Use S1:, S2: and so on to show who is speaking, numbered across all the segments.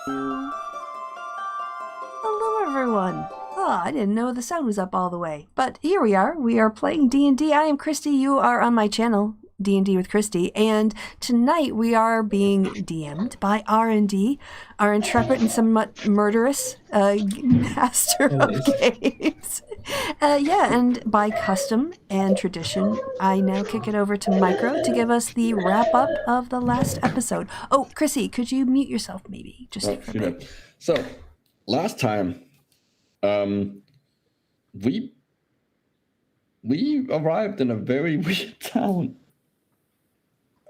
S1: Hello, everyone. Oh, I didn't know the sound was up all the way. But here we are. We are playing D&D. I am Christy. You are on my channel, D&D with Christy. And tonight we are being DM'd by R&D, our intrepid and somewhat murderous master of games. And by custom and tradition, I now kick it over to Micro to give us the wrap-up of the last episode. Oh, Chrissy, could you mute yourself maybe? Just for a bit.
S2: So, last time, we arrived in a very weird town.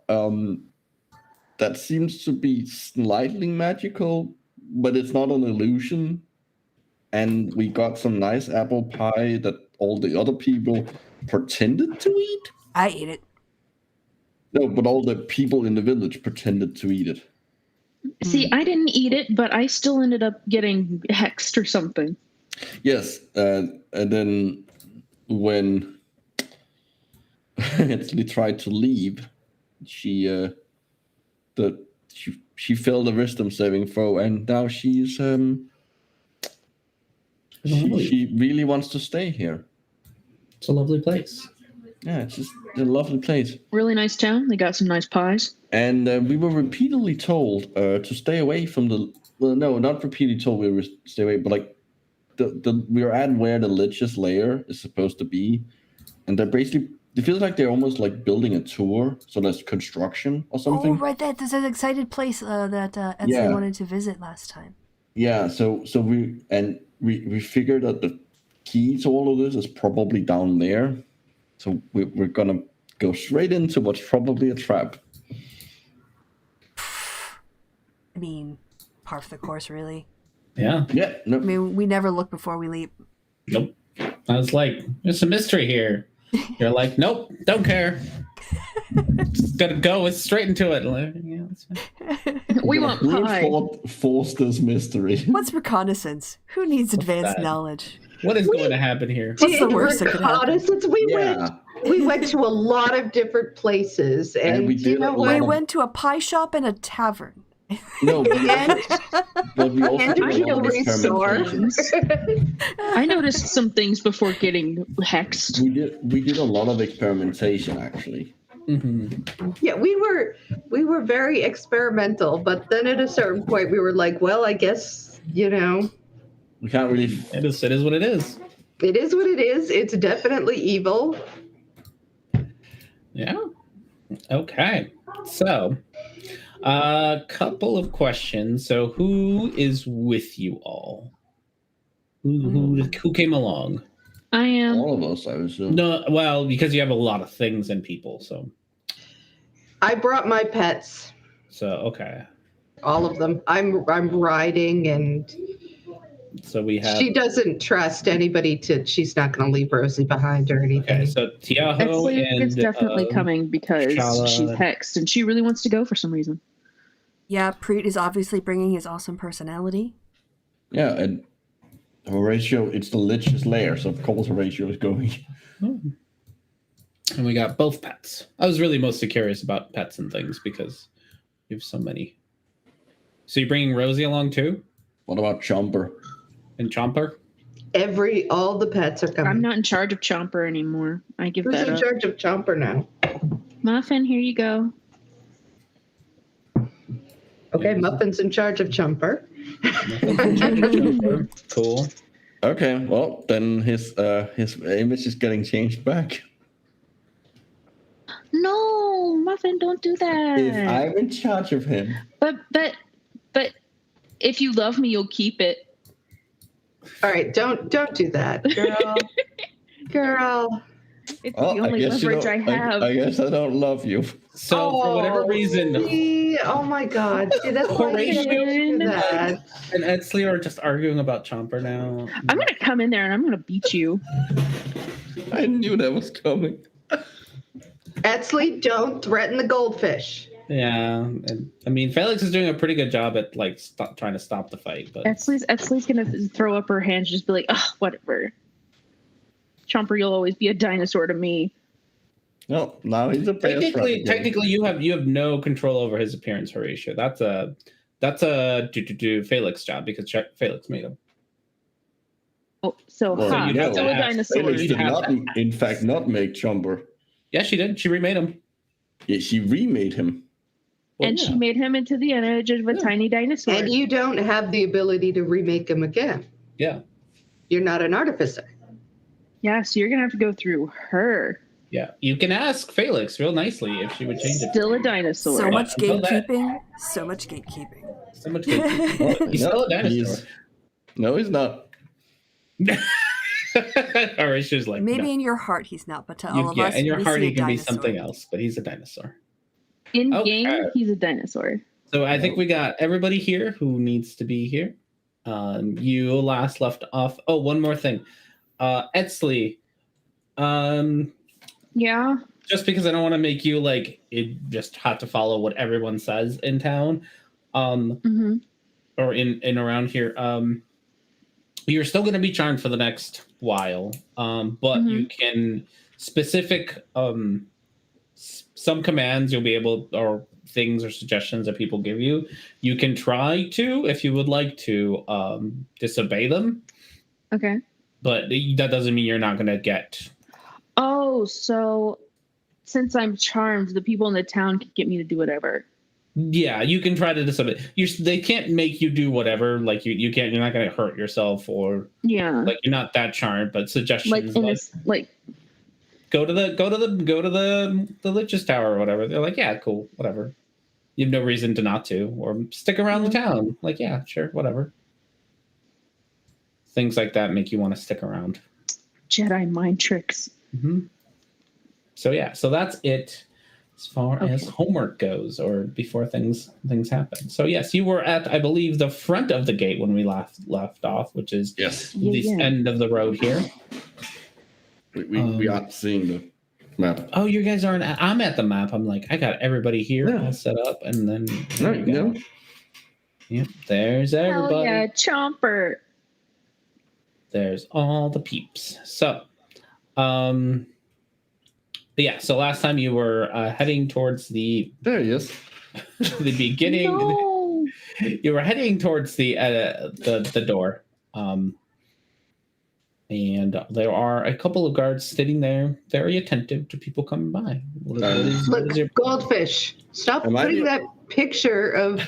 S2: That seems to be slightly magical, but it's not an illusion. And we got some nice apple pie that all the other people pretended to eat.
S1: I ate it.
S2: No, but all the people in the village pretended to eat it.
S3: See, I didn't eat it, but I still ended up getting hexed or something.
S2: Yes, and then when Ansley tried to leave, she failed a wisdom saving throw, and now she's she really wants to stay here.
S4: It's a lovely place.
S2: Yeah, it's just a lovely place.
S3: Really nice town. They got some nice pies.
S2: And we were repeatedly told to stay away from the. Well, no, not repeatedly told we were to stay away, but like we are at where the Lich's lair is supposed to be, and they're basically. It feels like they're almost like building a tour, so there's construction or something.
S1: Oh, right, there's an excited place that Etsy wanted to visit last time.
S2: Yeah, so we figured that the key to all of this is probably down there. So we're gonna go straight into what's probably a trap.
S1: I mean, par for the course, really.
S4: Yeah.
S2: Yeah. No.
S1: I mean, we never look before we leap.
S4: Nope. I was like, there's a mystery here. You're like, nope, don't care. Just gotta go straight into it. Like, yeah, that's fine.
S3: We want pie.
S2: Force this mystery.
S1: What's reconnaissance? Who needs advanced knowledge?
S4: What is going to happen here?
S1: What's the worst that could happen?
S5: Reconnaissance. We went to a lot of different places, and you know what?
S1: We went to a pie shop and a tavern.
S2: No, but we also did a lot of experimentation.
S3: I noticed some things before getting hexed.
S2: We did a lot of experimentation, actually.
S4: Mm-hmm.
S5: Yeah, we were very experimental, but then at a certain point we were like, well, I guess,
S2: we can't really.
S4: It is what it is.
S5: It is what it is. It's definitely evil.
S4: Yeah. Okay. So, a couple of questions. So, who is with you all? Who came along?
S3: I am.
S2: All of us, I assume.
S4: No, well, because you have a lot of things and people. So,
S5: I brought my pets.
S4: So okay.
S5: All of them. I'm riding, and
S4: so we have.
S5: She doesn't trust anybody she's not going to leave Rosie behind or anything.
S4: Okay, so Tiaho
S3: is definitely coming because she's hexed and she really wants to go for some reason.
S1: Yeah, Preet is obviously bringing his awesome personality.
S2: Yeah, and Horatio, it's the Lich's lair, so of course Horatio is going.
S4: And we got both pets. I was really mostly curious about pets and things because you have so many. So you're bringing Rosie along too?
S2: What about Chomper?
S4: And Chomper?
S5: All the pets are coming.
S3: I'm not in charge of Chomper anymore. I give
S5: Who's
S3: that
S5: in
S3: up.
S5: charge of Chomper now?
S3: Muffin, here you go.
S5: Okay, Muffin's in charge of Chomper.
S4: Cool.
S2: Okay, well then his image is getting changed back.
S3: No, Muffin, don't do that.
S2: If I'm in charge of him.
S3: But if you love me, you'll keep it.
S5: All right, don't do that, girl.
S3: It's the only leverage I have.
S2: I guess I don't love you.
S4: So for whatever reason,
S5: oh my God, see, that's
S4: Horatio
S5: that.
S4: and Edsley are just arguing about Chomper now.
S3: I'm gonna come in there and I'm gonna beat you.
S2: I knew that was coming.
S5: Edsley, don't threaten the goldfish.
S4: Yeah, and I mean Felix is doing a pretty good job at like trying to stop the fight, but
S3: Edsley's gonna throw up her hands, just be like, "Oh, whatever." Chomper, you'll always be a dinosaur to me.
S2: No, now he's a
S4: technically you have no control over his appearance, Horatio. That's That's a Felix job because Felix made him.
S3: Oh, so
S2: Well,
S3: ha,
S4: you'd have
S3: still
S4: to
S3: a
S4: ask.
S3: dinosaur.
S2: Felix
S4: You'd
S2: did
S4: have
S2: not,
S4: to
S2: in fact, not make Chomper.
S4: Yeah, she did. She remade him.
S2: Yeah, she remade him.
S4: Well,
S3: And
S4: yeah.
S3: she made him into the image of a
S4: Yeah.
S3: tiny dinosaur.
S5: And you don't have the ability to remake them again.
S4: Yeah.
S5: You're not an artificer.
S3: Yeah, so you're gonna have to go through her.
S4: Yeah. You can ask Felix real nicely if she would change it.
S3: Still a dinosaur.
S1: So much
S4: until that-
S1: gatekeeping. So much gatekeeping.
S4: So much gatekeeping. Well, he's still a dinosaur.
S2: No, he's not.
S4: Horatio's like,
S1: Maybe
S4: no.
S1: in your heart he's not, but to all of
S4: Yeah,
S1: us,
S4: in your
S1: we
S4: heart
S1: see
S4: he
S1: a
S4: can be
S1: dinosaur.
S4: something else, but he's a dinosaur.
S3: In
S4: Okay.
S3: game, he's a dinosaur.
S4: So I think we got everybody here who needs to be here. You last left off. Oh, one more thing. Etsley,
S3: Yeah.
S4: just because I don't want to make you like it just have to follow what everyone says in town,
S3: Mm-hmm.
S4: or in around here. You're still going to be charmed for the next while, but you can specific some commands you'll be able, or things or suggestions that people give you. You can try to, if you would like to, disobey them,
S3: Okay.
S4: but that doesn't mean you're not going to get.
S3: Oh, so since I'm charmed, the people in the town can get me to do whatever.
S4: Yeah, you can try to disobey. They can't make you do whatever. Like you can't. You're not going to hurt yourself, or
S3: Yeah.
S4: like you're not that charmed. But suggestions
S3: Like in
S4: like,
S3: this, like
S4: go to the Lich's Tower or whatever. They're like, yeah, cool, whatever. You have no reason to not to, or stick around the town. Like, yeah, sure, whatever. Things like that make you want to stick around.
S3: Jedi mind tricks.
S4: Mm-hmm. So yeah, so that's it as far as
S3: Okay.
S4: homework goes, or before things happen. So yes, you were at, I believe, the front of the gate when we left off, which is
S2: Yes.
S3: Yeah,
S4: the
S3: yeah.
S4: end of the road here.
S2: We aren't seeing the map.
S4: Oh, you guys aren't. I'm at the map. I'm like, I got everybody here
S2: Yeah.
S4: all set up, and then
S2: No,
S4: there you go.
S2: no.
S4: Yep, there's
S3: Hell
S4: everybody.
S3: yeah, Chomper.
S4: There's all the peeps. So, but yeah. So last time you were heading towards the
S2: There he is.
S4: beginning.
S3: No.
S4: You were heading towards the door, and there are a couple of guards sitting there, very attentive to people coming by. What is
S5: Look,
S4: your
S5: goldfish. Stop
S2: Am I
S5: putting
S2: the-
S5: that picture of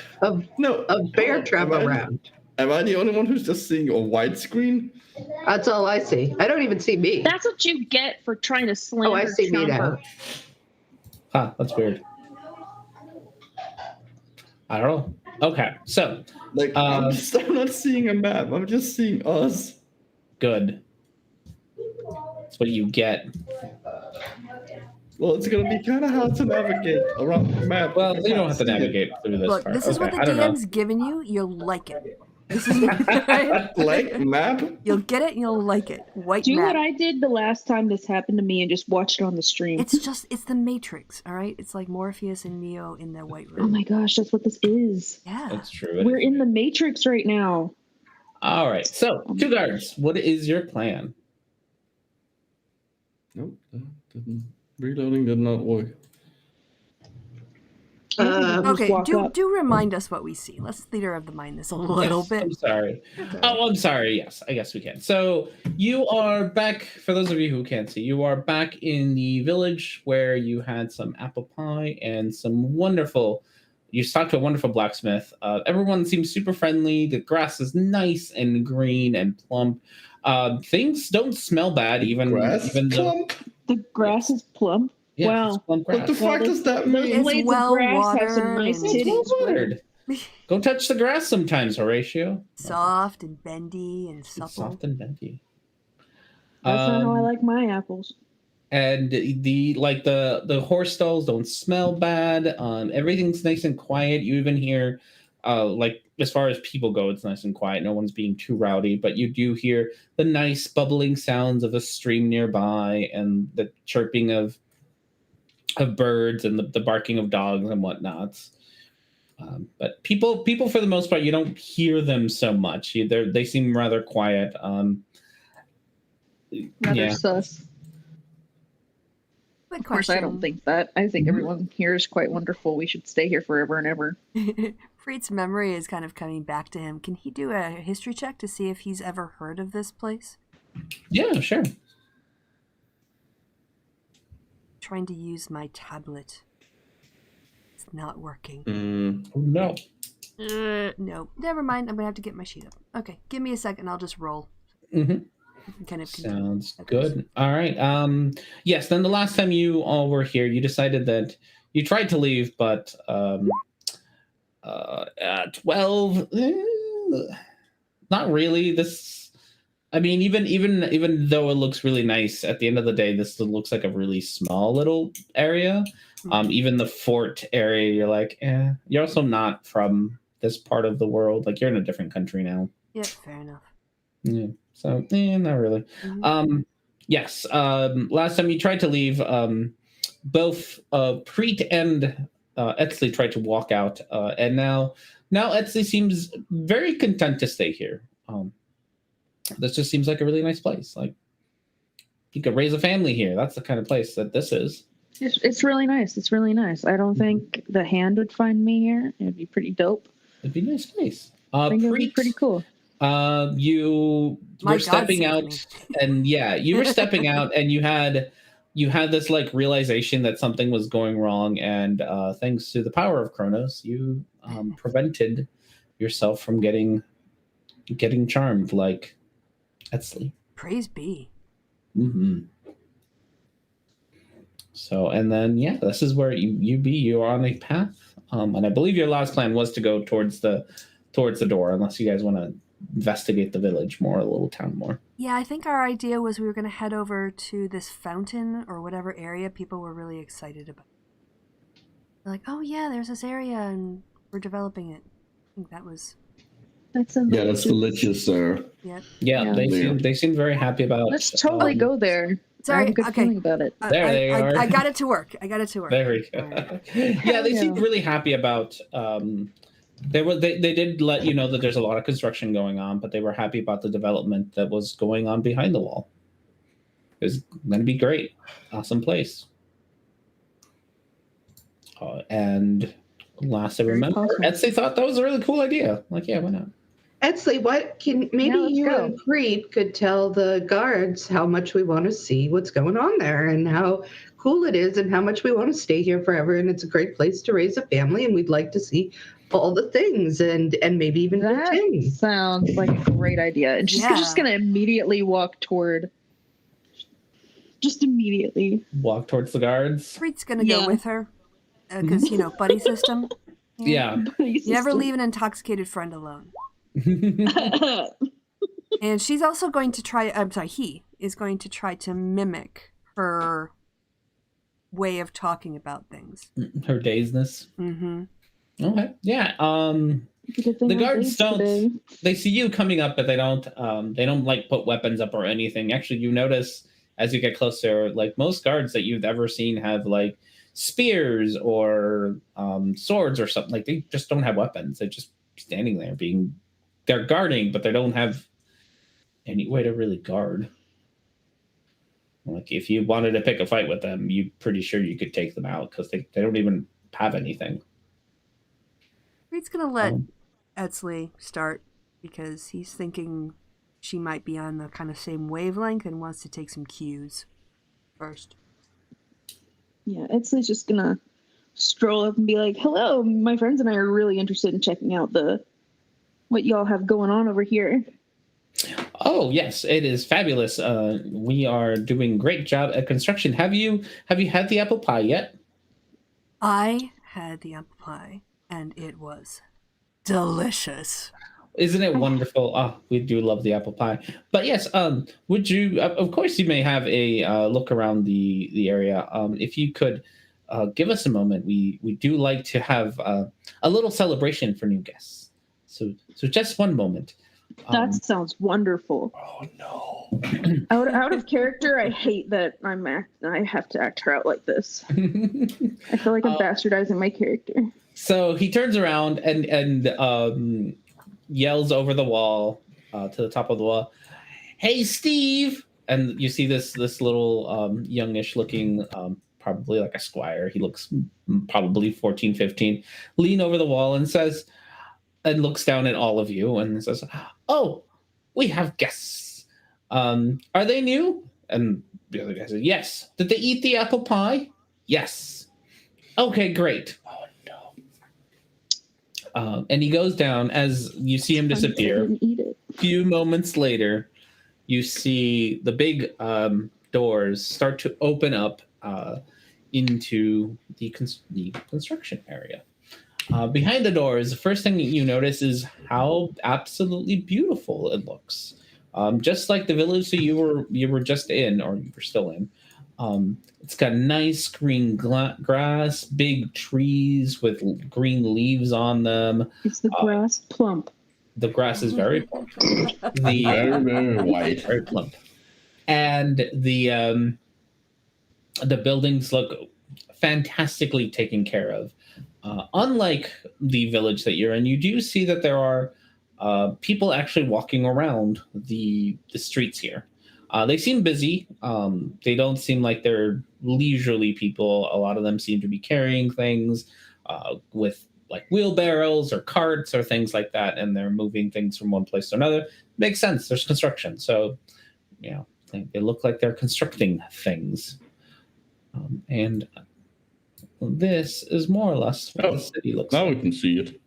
S2: No.
S5: bear trap around.
S2: Am I the only one who's just seeing a widescreen?
S5: That's all I see. I don't even see me.
S3: That's what you get for trying to slander
S5: Oh, I see me now.
S3: Chomper.
S4: Huh, that's weird. I don't know. Okay, so
S2: Like, I'm not seeing a map. I'm just seeing us.
S4: good. That's what you get.
S2: Well, it's gonna be kind of hard to navigate around the map.
S4: Well, you don't have to navigate through this
S1: Look,
S4: part.
S1: this is what
S4: Okay,
S1: the
S4: I don't know.
S1: DM's giving you. You'll like it. This is right?
S2: Like map.
S1: You'll get it and you'll like it. White
S3: Do
S1: map.
S3: what I did the last time this happened to me and just watch it on the stream.
S1: It's the Matrix, all right? It's like Morpheus and Neo in their white
S3: Oh
S1: room.
S3: my gosh, that's what this is.
S1: Yeah.
S4: That's true.
S3: We're in the Matrix right now.
S4: All right. So, two guards. What is your plan?
S2: Nope. Reloading did not work.
S3: Just
S1: Okay,
S3: walk up.
S1: do remind us what we see. Let's theater of the mind this a little
S4: Yes,
S1: bit.
S4: I'm sorry. Oh, I'm sorry. Yes, I guess we can. So you are back. For those of you who can't see, you are back in the village where you had some apple pie and some wonderful. You stopped to a wonderful blacksmith. Everyone seems super friendly. The grass is nice and green and plump. Things don't smell bad, even
S2: Grass
S4: though.
S2: clump?
S3: The grass is plump.
S4: Yeah,
S3: Wow.
S4: it's plump
S2: What the
S4: grass.
S2: fuck does that
S3: Those
S2: mean?
S1: It's
S3: blades
S1: well
S3: of grass have some
S1: watered
S3: nice
S1: and-
S4: It's well
S3: titties.
S4: watered. Go touch the grass sometimes, Horatio.
S1: Soft and bendy and
S4: It's
S1: supple.
S4: soft and bendy.
S3: That's not how I like my apples.
S4: And the horse stalls don't smell bad. Everything's nice and quiet. You even hear like as far as people go, it's nice and quiet. No one's being too rowdy, but you do hear the nice bubbling sounds of a stream nearby and the chirping of birds and the barking of dogs and whatnot. But people for the most part, you don't hear them so much. They seem rather quiet.
S3: Rather sus.
S1: Quick
S3: Of course, I don't
S1: question.
S3: think that. I think
S4: Mhm.
S3: everyone here is quite wonderful. We should stay here forever and ever.
S1: Freed's memory is kind of coming back to him. Can he do a history check to see if he's ever heard of this place?
S4: Yeah, sure.
S1: Trying to use my tablet. It's not working.
S4: Oh, no.
S1: No, never mind. I'm gonna have to get my sheet up. Okay, give me a second. I'll just roll.
S4: Mm-hmm.
S1: Kind of
S4: Sounds good. All right. Yes. Then the last time you all were here, you decided that you tried to leave, but at 12, not really. This, I mean, even though it looks really nice, at the end of the day, this looks like a really small little area. Even the fort area, you're like, you're also not from this part of the world. Like, you're in a different country now.
S1: Yep, fair enough.
S4: Yeah. So, not really.
S1: Mhm.
S4: Yes. Last time you tried to leave, both Preet and Etsley tried to walk out, and now Etsley seems very content to stay here. This just seems like a really nice place. Like, you could raise a family here. That's the kind of place that this is.
S3: It's really nice. It's really nice. I don't think the hand would find me here. It'd be pretty dope.
S4: It'd be a nice place.
S3: I think it'd be
S4: Preet,
S3: pretty cool.
S4: You
S1: My
S4: were
S1: God
S4: stepping
S1: saved
S4: out,
S1: me.
S4: and you were stepping out, and you had this like realization that something was going wrong, and thanks to the power of Kronos, you prevented yourself from getting charmed like Etsley.
S1: Praise be.
S4: Mm-hmm. So, and then this is where you are on a path, and I believe your last plan was to go towards the door, unless you guys want to investigate the village more, the little town more.
S1: Yeah, I think our idea was we were going to head over to this fountain or whatever area people were really excited about. They're like, oh yeah, there's this area and we're developing it. I think that was.
S3: That's in
S2: Yeah, that's delicious, sir.
S1: Yep.
S4: Yeah, they seem very happy about.
S3: Let's totally go there.
S1: Sorry,
S3: I have a good
S1: okay.
S3: feeling about it.
S4: There they are.
S1: I got it to work.
S4: There we go.
S1: Right.
S4: Yeah, they seemed really happy about. They did let you know that there's a lot of construction going on, but they were happy about the development that was going on behind the wall. It was going to be great, awesome place. And last I remember,
S3: Awesome.
S4: Etsy thought that was a really cool idea. Like, yeah, why not?
S5: Etsley, what can maybe
S3: let's
S5: you
S3: go.
S5: and Preet could tell the guards how much we want to see what's going on there and how cool it is and how much we want to stay here forever, and it's a great place to raise a family and we'd like to see all the things and maybe even the
S3: That
S5: things.
S3: sounds like a great idea. And she's
S1: Yeah.
S3: just gonna immediately walk toward. Just immediately.
S4: Walk towards the guards.
S1: Freet's going to go with her because, buddy system.
S4: Yeah.
S1: You never leave an intoxicated friend alone. And she's also going to try, he is going to try to mimic her way of talking about things.
S4: Her dazedness.
S1: Mm-hmm.
S4: Okay. Yeah. The guards don't. They see you coming up, but they don't. They don't like put weapons up or anything. Actually, you notice as you get closer, like most guards that you've ever seen have like spears or swords or something. Like they just don't have weapons. They're just standing there they're guarding, but they don't have any way to really guard. Like if you wanted to pick a fight with them, you're pretty sure you could take them out because they don't even have anything.
S1: Freet's going to let Etsley start because he's thinking she might be on the kind of same wavelength and wants to take some cues first.
S3: Yeah, Etsley's just gonna stroll up and be like, "Hello, my friends and I are really interested in checking out what y'all have going on over here."
S4: Oh yes, it is fabulous. We are doing great job at construction. Have you had the apple pie yet?
S1: I had the apple pie and it was delicious.
S4: Isn't it wonderful? We do love the apple pie. But yes, would you? Of course, you may have a look around the area. If you could give us a moment, we do like to have a little celebration for new guests. So just one moment.
S3: That sounds wonderful.
S4: Oh no!
S3: Out of character, I hate that I have to act her out like this. I feel like I'm bastardizing my character.
S4: So he turns around and yells over the wall to the top of the wall, "Hey, Steve!" And you see this little youngish looking probably like a squire. He looks probably 14, 15. Lean over the wall and says, and looks down at all of you and says, "Oh, we have guests. Are they new?" And the other guy said, "Yes." "Did they eat the apple pie?" "Yes." "Okay, great." "Oh no." And he goes down as you see him disappear.
S3: Didn't eat it.
S4: A few moments later, you see the big doors start to open up into the construction area. Behind the doors, the first thing that you notice is how absolutely beautiful it looks. Just like the village that you were just in, or you were still in. It's got nice green grass, big trees with green leaves on them.
S3: Is the grass plump?
S4: The grass is very plump.
S2: Very, very white.
S4: Very plump. And the buildings look fantastically taken care of. Unlike the village that you're in, you do see that there are people actually walking around the streets here. They seem busy. They don't seem like they're leisurely people. A lot of them seem to be carrying things with like wheelbarrows or carts or things like that, and they're moving things from one place to another. Makes sense. There's construction, so they look like they're constructing things. And this is more or less what the city looks
S2: now
S4: like.
S2: we can see it.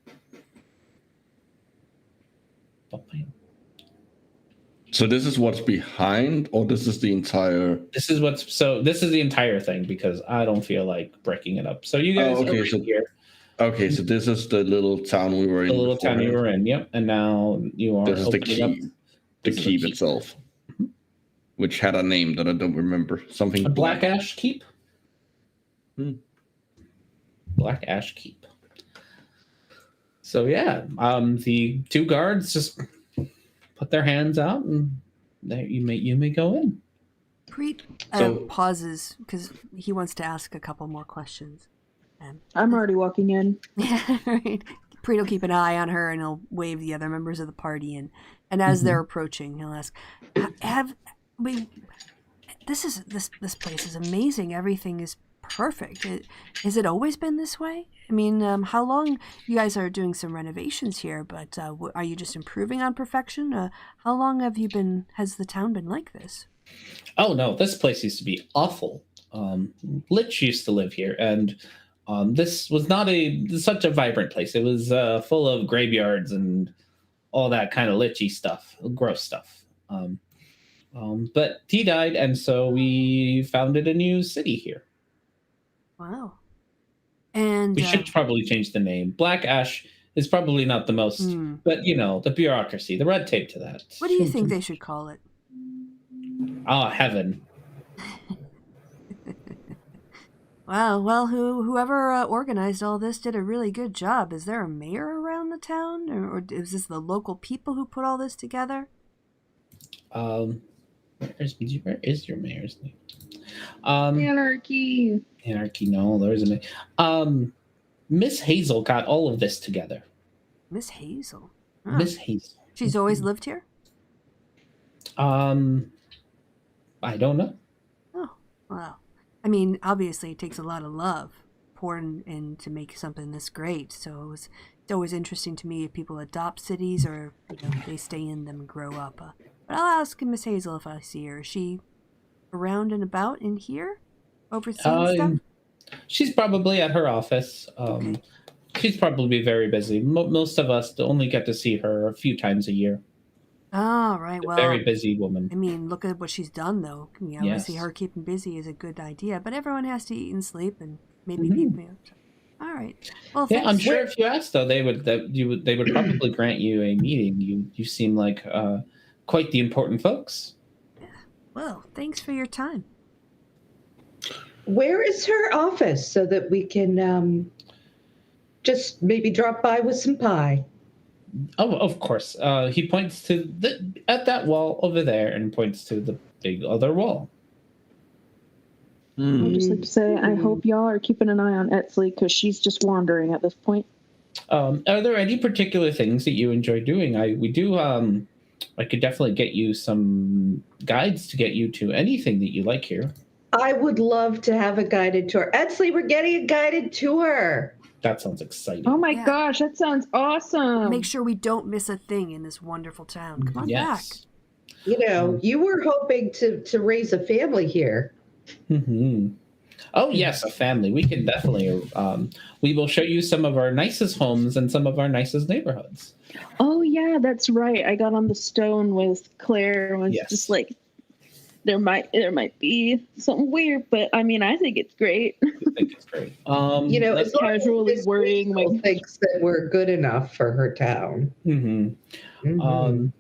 S2: So this is what's behind, or this is the entire...
S4: This is the entire thing, because I don't feel like breaking it up. So you guys are right here.
S2: Okay, so this is the little town we were in.
S4: The little town you were in, yep. And now you are
S2: This is the
S4: opening up.
S2: keep. The keep itself. Which had a name that I don't remember. Something...
S4: A Black Ash Keep? Black Ash Keep. So yeah, the two guards just put their hands out, and there you may go in.
S1: Preet pauses because he wants to ask a couple more questions.
S3: I'm already walking in.
S1: Yeah, right. Preet will keep an eye on her, and he'll wave the other members of the party in. And as they're approaching, he'll ask, this place is amazing. Everything is perfect. Has it always been this way? I mean, how long? You guys are doing some renovations here, but are you just improving on perfection? How long has the town been like this?
S4: Oh no, this place used to be awful. Lich used to live here, and this was not such a vibrant place. It was full of graveyards and all that kind of lichy stuff, gross stuff. But he died, and so we founded a new city here.
S1: Wow. And
S4: we should probably change the name. Black Ash is probably not the most, but the bureaucracy, the red tape to that.
S1: What do you think they should call it?
S4: Heaven.
S1: Wow. Well, whoever organized all this did a really good job. Is there a mayor around the town, or is this the local people who put all this together?
S4: Where is your mayor's name?
S3: Anarchy.
S4: Anarchy. No, there isn't. Miss Hazel got all of this together.
S1: Miss Hazel.
S4: Huh. Miss Hazel.
S1: She's always lived here?
S4: I don't know.
S1: Oh, wow. I mean, obviously it takes a lot of love poured in to make something this great. So it's always interesting to me if people adopt cities or they stay in them and grow up. But I'll ask Miss Hazel if I see her. Is she around and about in here? Overseeing stuff?
S4: She's probably at her office.
S1: Okay.
S4: She's probably very busy. Most of us only get to see her a few times a year.
S1: Oh, right. Well,
S4: very busy woman.
S1: I mean, look at what she's done, though. Obviously, her keeping busy is a good idea, but everyone has to eat and sleep, and maybe All right. Well,
S4: yeah, I'm sure if you asked, though, they would probably grant you a meeting. You seem like quite the important folks.
S1: Yeah. Well, thanks for your time.
S5: Where is her office so that we can just maybe drop by with some pie?
S4: Oh, of course. He points to at that wall over there and points to the big other wall.
S3: I'd just like to say, I hope y'all are keeping an eye on Etsley because she's just wandering at this point.
S4: Are there any particular things that you enjoy doing? I could definitely get you some guides to get you to anything that you like here.
S5: I would love to have a guided tour. Etsley, we're getting a guided tour.
S4: That sounds exciting.
S3: Oh my
S1: Yeah.
S3: gosh, that sounds awesome.
S1: Make sure we don't miss a thing in this wonderful town. Come on back.
S4: Yes.
S5: You know, you were hoping to raise a family here.
S4: Mm-hmm. Oh yes, a family. We can definitely. We will show you some of our nicest homes and some of our nicest neighborhoods.
S3: Oh yeah, that's right. I got on the stone with Claire and was
S4: Yes.
S3: just like, there might be something weird, but I mean, I think it's great.
S4: I think it's great.
S5: You know,
S4: let's-
S5: as long as
S3: casually
S5: Miss
S3: worrying
S5: Weasel
S3: my-
S5: thinks that we're good enough for her town.
S4: Mhm.
S5: Mhm.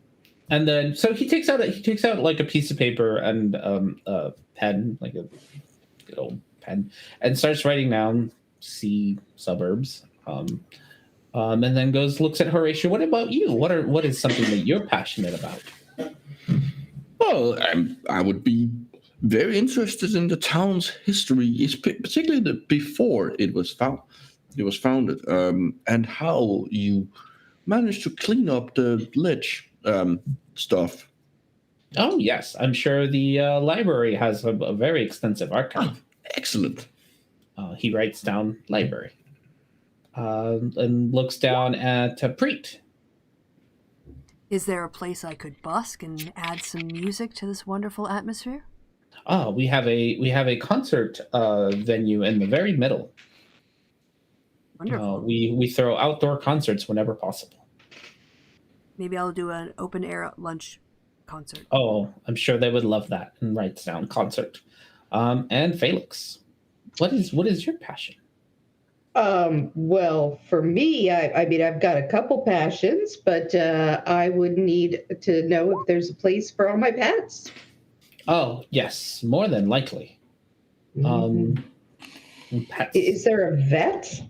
S4: And then so he takes out like a piece of paper and a pen, like a good old pen, and starts writing down C suburbs. And then looks at Horatio. What about you? What is something that you're passionate about?
S2: Well, I would be very interested in the town's history, particularly before it was founded, and how you managed to clean up the lich stuff.
S4: Oh yes, I'm sure the library has a very extensive archive.
S2: Excellent.
S4: He writes down library and looks down at Preet.
S1: Is there a place I could busk and add some music to this wonderful atmosphere?
S4: Oh, we have a concert venue in the very middle.
S1: Wonderful.
S4: We throw outdoor concerts whenever possible.
S1: Maybe I'll do an open air lunch concert.
S4: Oh, I'm sure they would love that. And writes down concert. And Felix, what is your passion?
S5: Well, for me, I mean, I've got a couple passions, but I would need to know if there's a place for all my pets.
S4: Oh yes, more than likely.
S5: Mhm.
S4: Pets.
S5: Is there a vet?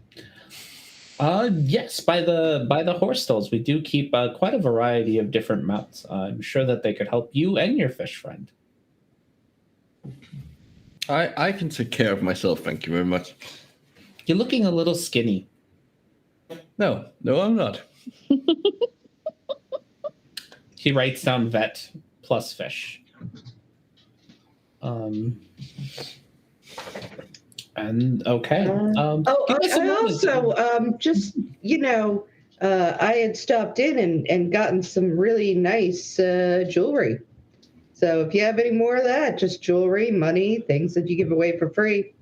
S4: Yes, by the horse stalls, we do keep quite a variety of different mounts. I'm sure that they could help you and your fish friend.
S2: I can take care of myself, thank you very much.
S4: You're looking a little skinny.
S2: No, I'm not.
S4: He writes down vet plus fish. And okay. Give us a
S5: I
S4: moment.
S5: also just I had stopped in and gotten some really nice jewelry. So if you have any more of that, just jewelry, money, things that you give away for free.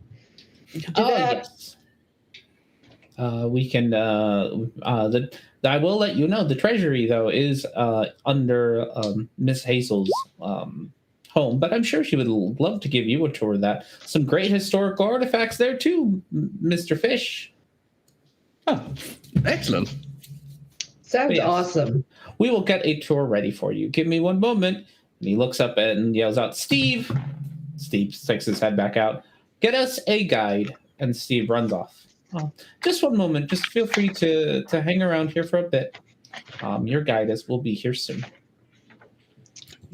S5: Do that.
S4: Yes. We can. I will let you know. The treasury, though, is under Miss Hazel's home, but I'm sure she would love to give you a tour of that. Some great historical artifacts there too, Mr. Fish.
S2: Oh, excellent.
S5: Sounds
S4: Yes.
S5: awesome.
S4: We will get a tour ready for you. Give me one moment. And he looks up and yells out, "Steve!" Steve sticks his head back out. "Get us a guide." And Steve runs off. Oh, just one moment. Just feel free to hang around here for a bit. Your guide will be here soon.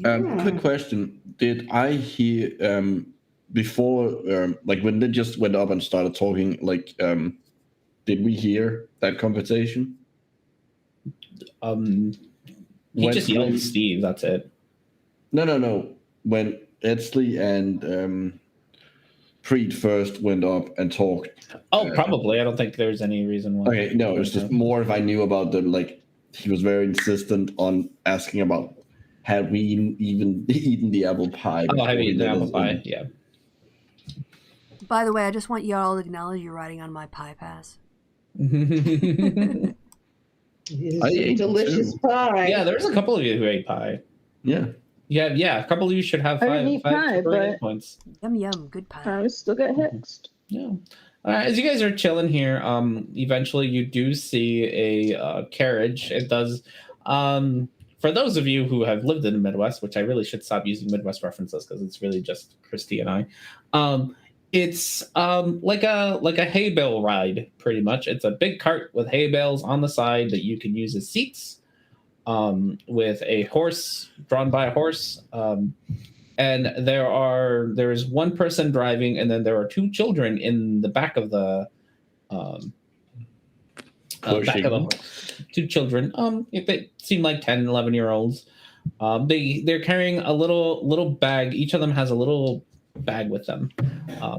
S2: Quick question: did I hear before, like when they just went up and started talking? Like, did we hear that conversation?
S4: He just yelled Steve. That's it.
S2: No. When Edsley and Preet first went up and talked.
S4: Oh, probably. I don't think there's any reason why.
S2: Okay, no, it was just more if I knew about them. Like, he was very insistent on asking about had we even eaten the apple pie.
S4: Oh, have you eaten the
S2: before
S4: apple
S2: we
S4: pie?
S2: did it.
S4: Yeah.
S1: By the way, I just want y'all to acknowledge you're riding on my pie pass.
S5: It's
S2: I
S5: a
S2: ate
S5: delicious
S2: too.
S5: pie.
S4: Yeah, there's a couple of you who ate pie.
S2: Yeah.
S4: Yeah, a couple of you should have
S3: I
S4: five,
S3: didn't eat
S4: five
S3: pie,
S4: super hit
S3: but-
S4: points.
S1: Yum, good pie.
S3: I still got hexed.
S4: Yeah. As you guys are chilling here, eventually you do see a carriage. It does. For those of you who have lived in the Midwest, which I really should stop using Midwest references because it's really just Christy and I. It's like a hay bale ride, pretty much. It's a big cart with hay bales on the side that you can use as seats, with a horse drawn by a horse. And there is one person driving, and then there are two children in the back of the two children. They seem like 10, 11-year-olds. They're carrying a little bag. Each of them has a little bag with them.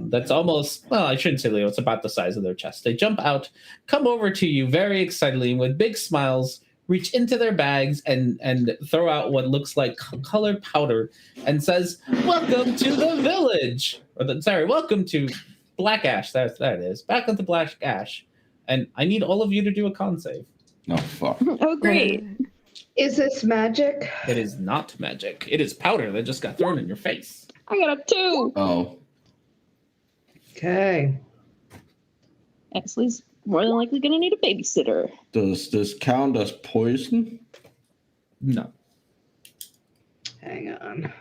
S4: That's almost, well, I shouldn't say little, it's about the size of their chest. They jump out, come over to you very excitedly with big smiles, reach into their bags and throw out what looks like colored powder and says, "Welcome to the village." Welcome to Black Ash. There it is. Back into Black Ash. And I need all of you to do a con save.
S2: Oh, fuck.
S3: Oh, great.
S5: Is this magic?
S4: It is not magic. It is powder that just got thrown in your face.
S3: I got a 2.
S2: Oh.
S5: Okay.
S3: Exley's more than likely going to need a babysitter.
S2: Does this count as poison?
S4: No.
S5: Hang on.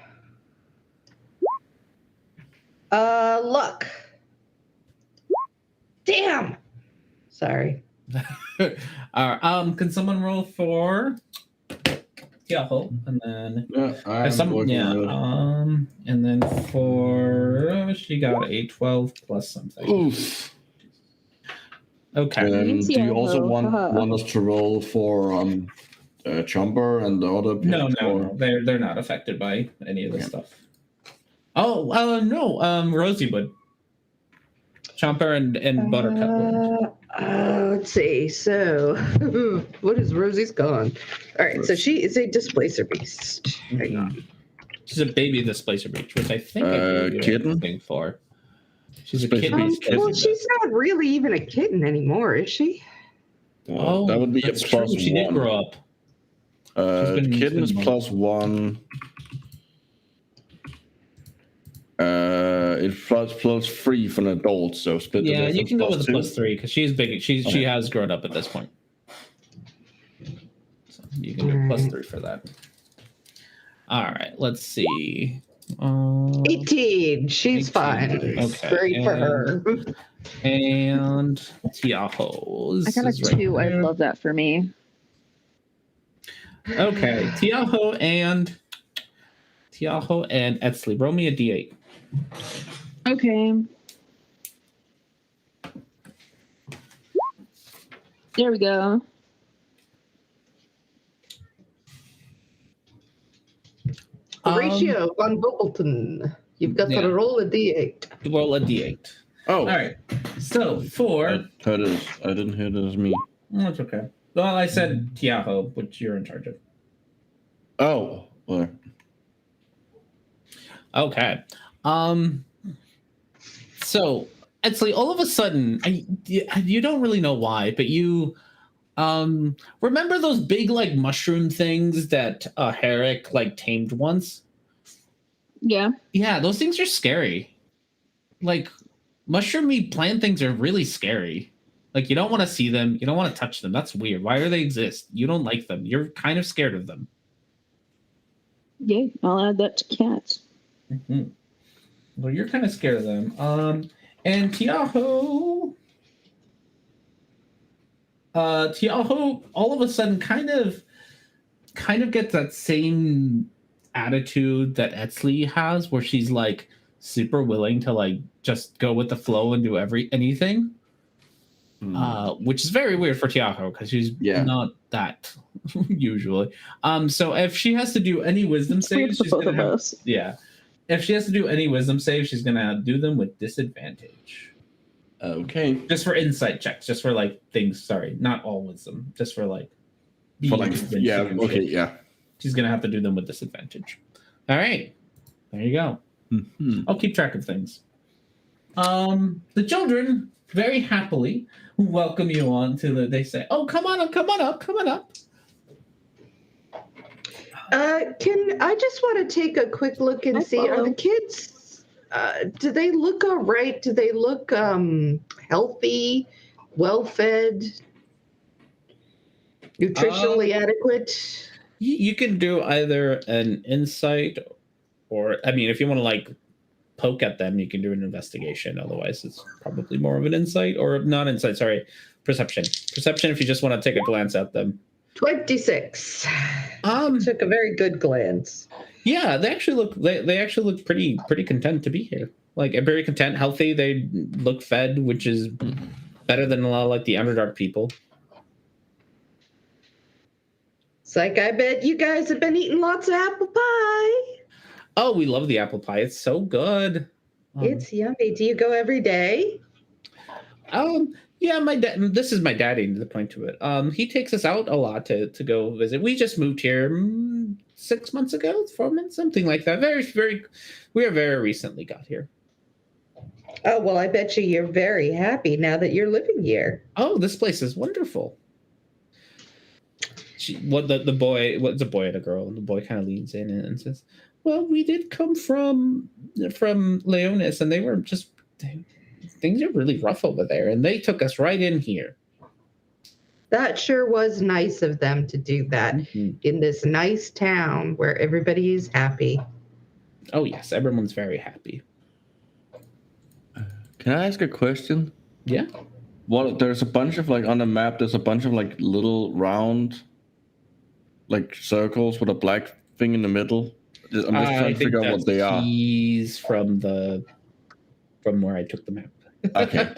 S5: Luck. Damn. Sorry.
S4: Can someone roll for Tiaho? And then and then for she got a 12 plus something.
S2: Oof.
S4: Okay.
S2: Do you also want us to roll for Chomper and the other?
S4: No. They're not affected by any of this stuff. Oh, no. Rosie would. Chomper and Buttercup would.
S5: Let's see. So, what is Rosie's gone? All right. So she is a displacer beast. Hang on.
S4: She's a baby displacer beast, which I think I gave you
S2: kitten?
S4: anything for. She's a
S2: Displacer
S4: kitten.
S2: beast.
S5: Well, she's not really even a kitten anymore, is she?
S2: Well, that would be a
S4: that's
S2: plus
S4: true. She did
S2: 1.
S4: grow up.
S2: Kitten is plus 1. It plus 3 for an adult, so split.
S4: Yeah, you can go with a
S2: plus
S4: +3 because she's big. She has grown up at this point. So you can do +3 for that. All right, let's see.
S5: 18. She's
S4: 18.
S5: fine.
S4: Okay,
S5: Great for her.
S4: And Tiaho's.
S3: I got a 2. I love that for me.
S4: Okay, Tiaho and Etsley. Roll me a d8.
S3: Okay. There we go.
S5: Horatio von Bubbleton. You've got to roll a d8.
S4: Roll a d8.
S2: Oh.
S4: All right. So for
S2: I didn't hear it as me.
S4: that's okay. Well, I said Tiaho, which you're in charge of.
S2: Oh. Well.
S4: Okay. So actually, all of a sudden, you don't really know why, but you remember those big like mushroom things that Herrick like tamed once?
S3: Yeah.
S4: Yeah, those things are scary. Like mushroomy plant things are really scary. Like you don't want to see them, you don't want to touch them. That's weird. Why do they exist? You don't like them. You're kind of scared of them.
S3: Yeah, I'll add that to cats.
S4: Mm-hmm. Well, you're kind of scared of them. And Tiaho, all of a sudden kind of gets that same attitude that Etsley has, where she's like super willing to like just go with the flow and do anything. Which is very weird for Tiaho because she's not that usually. So if she has to do any wisdom saves, she's gonna have, if she has to do any wisdom saves, she's gonna do them with disadvantage.
S2: Okay.
S4: Just for insight checks, just for like things. Sorry, not all wisdom, just for like.
S2: Yeah.
S4: She's gonna have to do them with disadvantage. All right, there you go.
S2: Mm-hmm.
S4: I'll keep track of things. The children very happily welcome you on to the. They say, "Oh, come on up, come on up, come on up."
S5: Can I just want to take a quick look and see, are the kids, do they look all right? Do they look healthy, well-fed, nutritionally adequate?
S4: You can do either an insight or, I mean, if you want to like poke at them, you can do an investigation. Otherwise, it's probably more of an insight or not insight. Sorry, perception. Perception if you just want to take a glance at them.
S5: 26. Took a very good glance.
S4: Yeah, they actually look. They actually look pretty content to be here. Like very content, healthy. They look fed, which is better than a lot of like the Underdark people.
S5: It's like, I bet you guys have been eating lots of apple pie.
S4: Oh, we love the apple pie. It's so good.
S5: It's yummy. Do you go every day?
S4: Yeah, my dad. This is my daddy. To the point to it. He takes us out a lot to go visit. We just moved here 6 months ago, 4 months, something like that. We are very recently got here.
S5: Oh, well, I bet you're very happy now that you're living here.
S4: Oh, this place is wonderful. The boy, what's a boy and a girl? And the boy kind of leans in and says, "Well, we did come from Leonis, and they were just things are really rough over there, and they took us right in here."
S5: That sure was nice of them to do that in this nice town where everybody is happy.
S4: Oh yes, everyone's very happy.
S2: Can I ask a question?
S4: Yeah.
S2: Well, there's a bunch of on the map. There's a bunch of little round, circles with a black thing in the middle. I'm just trying to figure out what they are.
S4: Keys from where I took the map.
S2: Okay.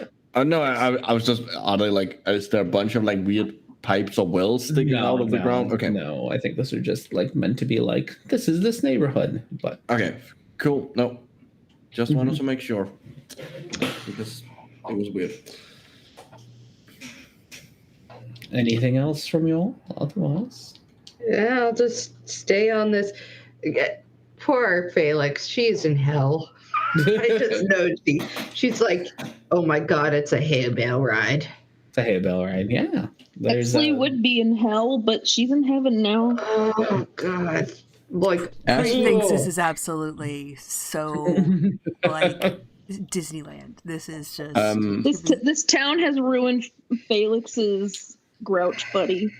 S2: No, I was just. Are they Is there a bunch of weird pipes or wells sticking out of the ground? Okay.
S4: No, I think those are just meant to be this is this neighborhood. But
S2: okay, cool. No, just wanted to make sure because it was weird.
S4: Anything else from you all? Otherwise,
S5: Yeah, I'll just stay on this. Poor Felix, she's in hell. I just know she's like, oh my God, it's a hay bale ride.
S4: It's a hay bale ride, yeah.
S3: Exley would be in hell, but she's in heaven now.
S5: Oh God.
S1: He thinks this is absolutely so Disneyland. This is just
S3: this town has ruined Felix's grouch buddy.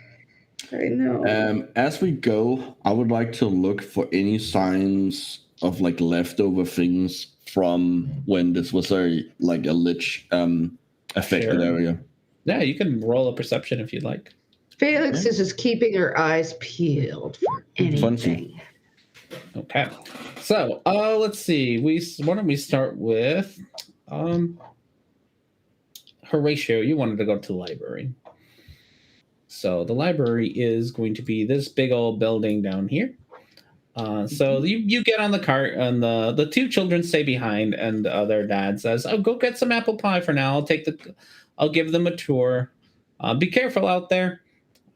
S5: I know.
S2: As we go, I would like to look for any signs of leftover things from when this was a lich affected area.
S4: Yeah, you can roll a perception if you'd like.
S5: Felix is just keeping her eyes peeled for anything.
S4: Okay, so let's see. Why don't we start with Horatio? You wanted to go to the library. So the library is going to be this big old building down here. So you get on the cart, and the two children stay behind, and their dad says, "Oh, go get some apple pie for now. I'll give them a tour. Be careful out there."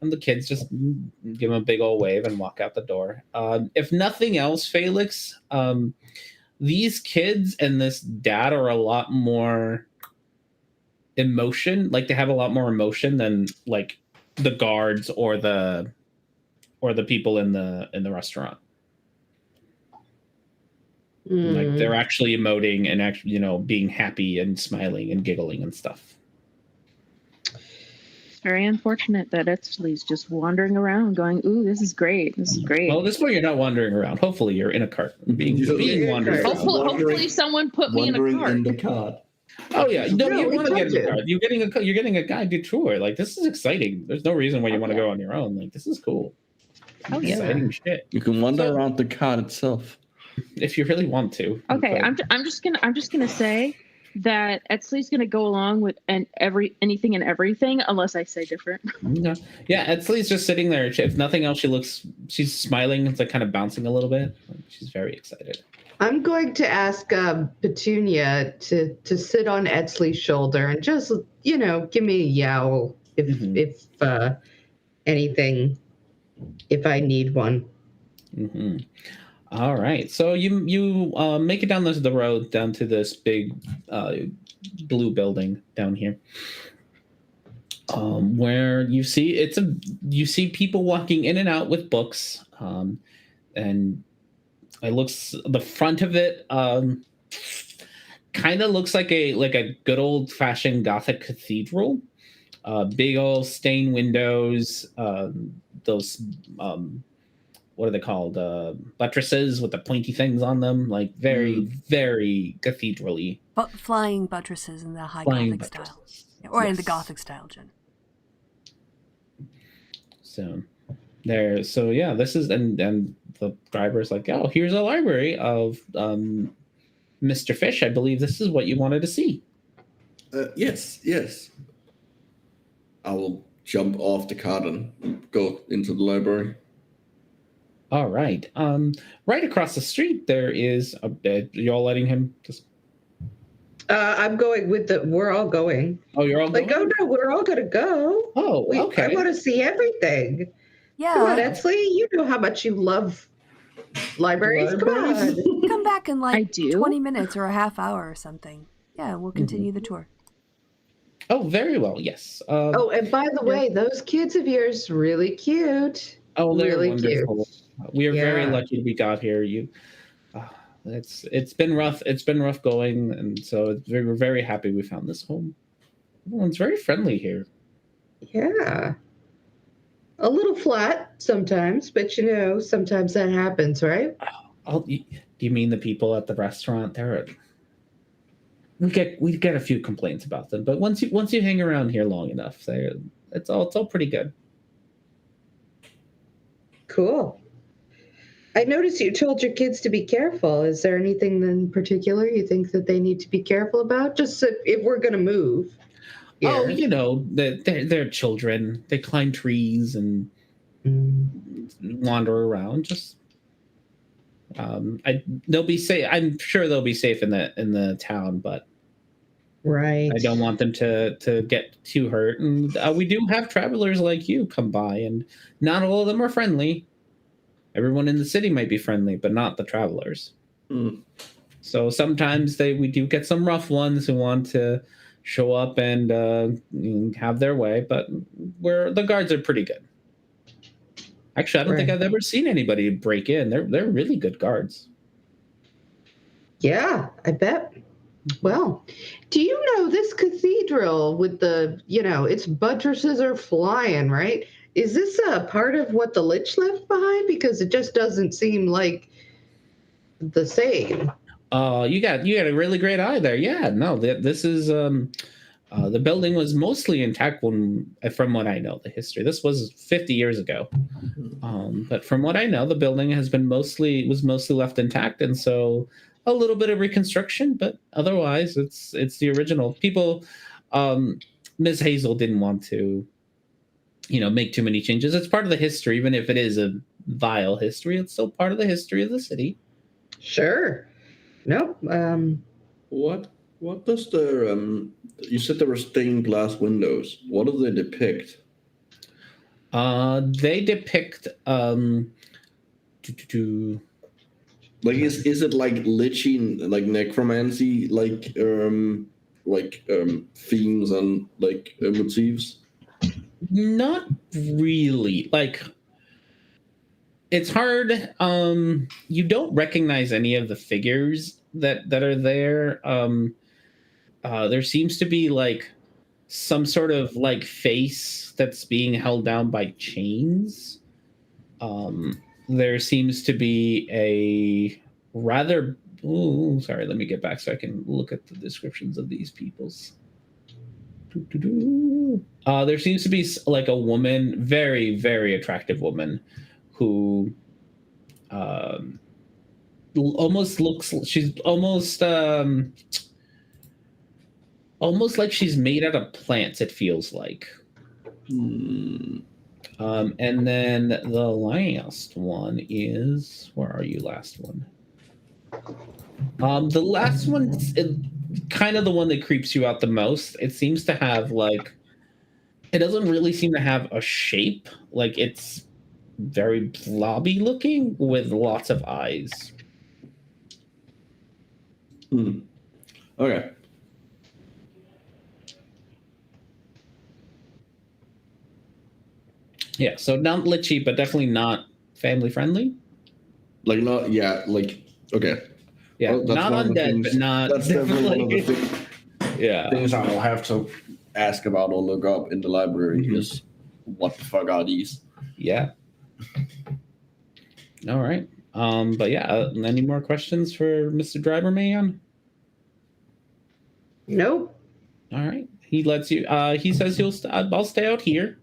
S4: And the kids just give him a big old wave and walk out the door. If nothing else, Felix, these kids and this dad are a lot more emotion. They have a lot more emotion than the guards or the people in the restaurant. They're actually emoting and actually being happy and smiling and giggling and stuff.
S3: It's very unfortunate that Exley's just wandering around going, ooh, this is great. This is great.
S4: Well, this way you're not wandering around. Hopefully you're in a cart being wandered.
S3: Hopefully someone put me in a cart.
S2: In the cart.
S4: Oh yeah, no, you want to get in the cart. You're getting a guided tour. This is exciting. There's no reason why you want to go on your own. This is cool.
S3: Oh yeah,
S4: exciting shit.
S2: You can wander around the cart itself
S4: if you really want to.
S3: Okay, I'm just gonna say that Exley's gonna go along with anything and everything unless I say different.
S4: No. Yeah, Exley's just sitting there. If nothing else, she's smiling. It's kind of bouncing a little bit. She's very excited.
S5: I'm going to ask Petunia to sit on Exley's shoulder and just, give me a yowl if anything, if I need one.
S4: Mm-hmm. All right. So you make it down the road down to this big blue building down here, where you see people walking in and out with books, and it looks the front of it kind of looks like a good old fashioned Gothic cathedral. Big old stained windows. Those what are they called? Buttresses with the pointy things on them. Very very cathedral-y.
S1: Flying buttresses in the high Gothic style, or in the Gothic style, Jen.
S4: This is and the driver's like, oh, here's a library of Mr. Fish. I believe this is what you wanted to see.
S2: Yes. I will jump off the cart and go into the library.
S4: All right. Right across the street, there is you all letting him just.
S5: I'm going with the. We're all going.
S4: Oh, you're all
S5: Like,
S4: going?
S5: oh no, we're all gonna go.
S4: Oh,
S5: I
S4: okay.
S5: want to see everything.
S1: Yeah,
S5: Come on, Etsley. You know how much you love libraries. Come
S2: Libraries?
S5: on.
S1: come back in
S3: I
S1: like
S3: do.
S1: 20 minutes or a half hour or something. Yeah, we'll continue the tour.
S4: Oh, very well. Yes.
S5: Oh, and by the way, those kids of yours really cute.
S4: Oh, they're
S5: Really
S4: wonderful.
S5: cute.
S4: We are very
S5: Yeah.
S4: lucky we got here. Uh, it's been rough. It's been rough going, and so we're very happy we found this home. Everyone's very friendly here.
S5: Yeah. A little flat sometimes, but you know, sometimes that happens, right?
S4: Do you mean the people at the restaurant? We get a few complaints about them, but once you hang around here long enough, it's all pretty good.
S5: Cool. I noticed you told your kids to be careful. Is there anything in particular you think that they need to be careful about? Just if we're going to move.
S4: Oh,
S5: Here.
S4: you know, they're children. They climb trees and wander around. Just they'll be safe. I'm sure they'll be safe in the town, but
S5: Right.
S4: I don't want them to get too hurt. And we do have travelers like you come by, and not all of them are friendly. Everyone in the city might be friendly, but not the travelers. So sometimes we do get some rough ones who want to show up and have their way, but the guards are pretty good. Actually, I don't think I've ever seen anybody break in. They're really good guards.
S5: Yeah, I bet. Well, do you know this cathedral with its buttresses are flying, right? Is this a part of what the Lich left behind? Because it just doesn't seem like the same.
S4: You got a really great eye there. Yeah, no, this is the building was mostly intact from what I know, the history. This was 50 years ago. But from what I know, the building was mostly left intact, and so a little bit of reconstruction, but otherwise it's the original. People Ms. Hazel didn't want to make too many changes. It's part of the history, even if it is a vile history, it's still part of the history of the city.
S5: Sure. Nope.
S2: What does the you said there were stained glass windows. What do they depict?
S4: They depict
S2: like is it like lichy, like necromancy, like themes and like motifs?
S4: not really. Like, it's hard. You don't recognize any of the figures that are there. There seems to be like some sort of like face that's being held down by chains. There seems to be a rather. Ooh, sorry. Let me get back so I can look at the descriptions of these peoples. There seems to be like a woman, very, very attractive woman, who almost looks. She's almost like she's made out of plants. It feels like. And then the last one is, where are you? Last one. The last one, kind of the one that creeps you out the most. It seems to have it doesn't really seem to have a shape. Like, it's very blobby looking with lots of eyes.
S2: Okay.
S4: Yeah, so not lichy, but definitely not family friendly.
S2: Like not, yeah, like okay.
S4: Yeah,
S2: well,
S4: not undead, but not.
S2: That's definitely one of the things
S4: Yeah.
S2: I'll have to ask about or look up in the library is what the fuck are these?
S4: Yeah. All right. But yeah, any more questions for Mr. Driver Man?
S5: Nope.
S4: All right. He lets you. He says I'll stay out here.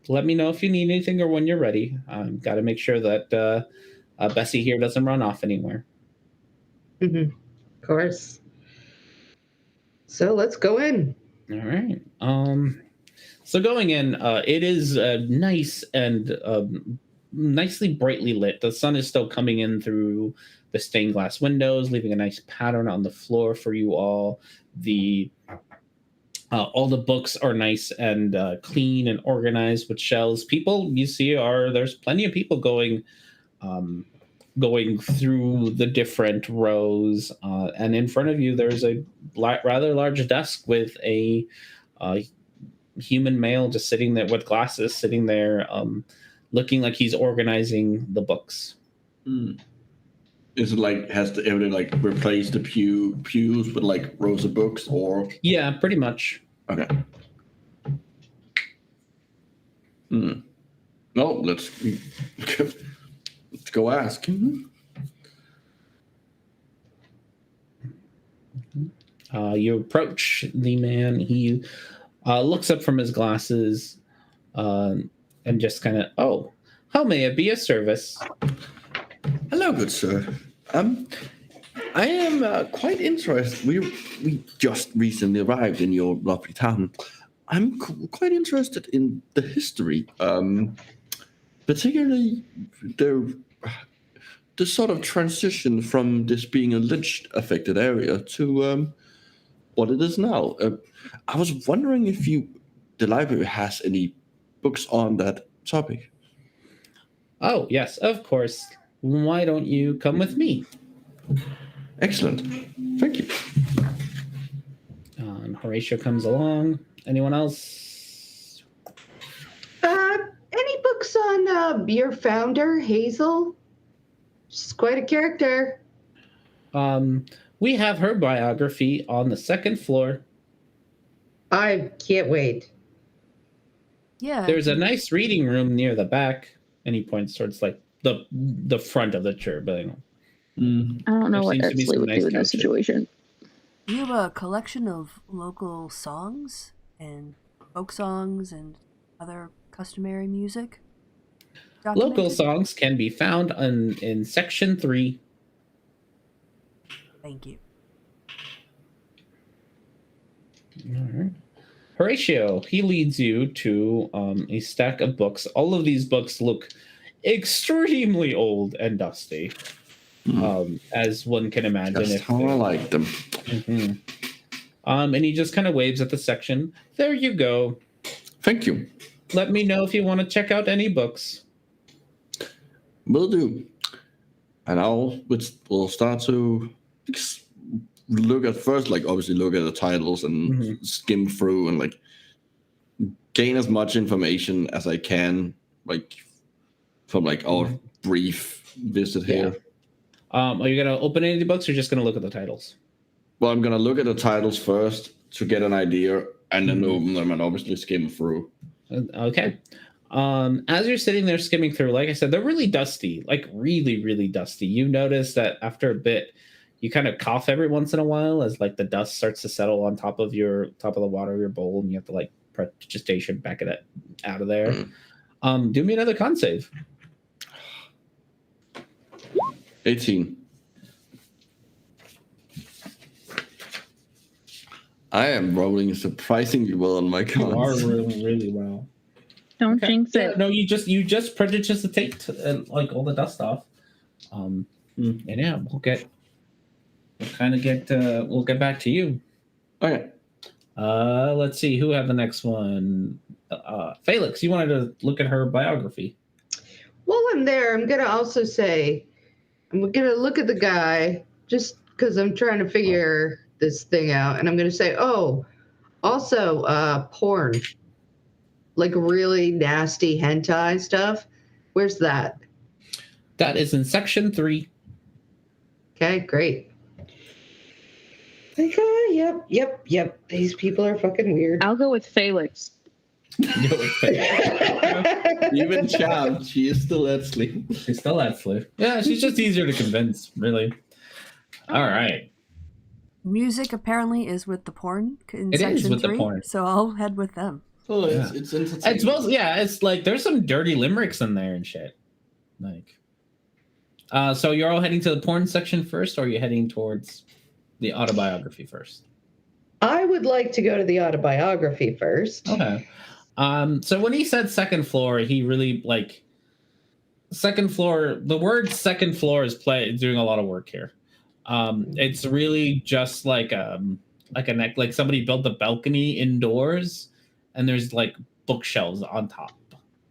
S4: Let me know if you need anything or when you're ready. Got to make sure that Bessie here doesn't run off anywhere.
S5: Of course. So let's go in.
S4: All right. So going in, it is nice and nicely brightly lit. The sun is still coming in through the stained glass windows, leaving a nice pattern on the floor for you all. All the books are nice and clean and organized with shelves. People you see there's plenty of people going through the different rows, and in front of you there's a rather large desk with a human male just sitting there with glasses, sitting there, looking like he's organizing the books.
S2: Is it like have they like replaced the pews with like rows of books or?
S4: Yeah, pretty much.
S2: Okay. No, let's go ask.
S4: You approach the man. He looks up from his glasses and just kind of, oh, how may I be of service?
S2: Hello, good sir. I am quite interested. We just recently arrived in your lovely town. I'm quite interested in the history, particularly the sort of transition from this being a lich-affected area to what it is now. I was wondering if the library has any books on that topic.
S4: Oh, yes, of course. Why don't you come with me?
S2: Excellent. Thank you.
S4: And Horatio comes along. Anyone else?
S5: Any books on your founder, Hazel? She's quite a character.
S4: We have her biography on the second floor.
S5: I can't wait.
S1: Yeah.
S4: There's a nice reading room near the back, and he points towards like the front of the church building.
S3: I don't know
S4: There
S3: what
S4: seems to be
S3: Exley
S4: some
S3: would
S4: nice
S3: do in this
S4: couches.
S3: situation.
S1: We have a collection of local songs and folk songs and other customary music.
S4: Local
S1: documented.
S4: songs can be found in section 3.
S1: Thank you.
S4: All right. Horatio, he leads you to a stack of books. All of these books look extremely old and dusty, as one can imagine.
S2: Just how I like them.
S4: Mm-hmm. And he just kind of waves at the section. There you go.
S2: Thank you.
S4: Let me know if you want to check out any books.
S2: Will do. And we'll start to look at first, like obviously look at the titles and skim through and like gain as much information as I can, like from like our brief visit here.
S4: Are you gonna open any of the books or just gonna look at the titles?
S2: Well, I'm gonna look at the titles first to get an idea, and then open them and obviously skim through.
S4: Okay. As you're sitting there skimming through, like I said, they're really dusty, like really, really dusty. You notice that after a bit, you kind of cough every once in a while as like the dust starts to settle on top of the water of your bowl, and you have to like prestidigitation back it out of there. Do me another con save.
S2: 18. I am rolling surprisingly well on my cons.
S4: You are rolling really well.
S3: Don't jinx
S4: Yeah,
S3: it.
S4: no, you just prestidigitate like all the dust off. And yeah, we'll get back to you.
S2: Okay.
S4: Let's see who had the next one. Felix, you wanted to look at her biography.
S5: While I'm there, I'm going to also say, I'm going to look at the guy just because I'm trying to figure this thing out. And I'm going to say, also porn. Like really nasty hentai stuff. Where's that?
S4: That is in section 3.
S5: Okay, great. Like, yep. These people are fucking weird.
S3: I'll go with Felix.
S2: Even Cham, she is still at sleep.
S4: She's still at sleep. Yeah, she's just easier to convince, really. All right.
S1: Music apparently is with the porn in
S4: It
S1: section
S4: is with
S1: 3,
S4: the porn.
S1: so I'll head with them.
S2: Oh,
S4: Yeah.
S2: it's entertaining.
S4: It's mostly, it's like there's some dirty limericks in there and shit. Like, so you're all heading to the porn section first, or are you heading towards the autobiography first?
S5: I would like to go to the autobiography first.
S4: Okay. So when he said second floor, he really like second floor. The word second floor is doing a lot of work here. It's really just like a neck, like somebody built a balcony indoors, and there's like bookshelves on top.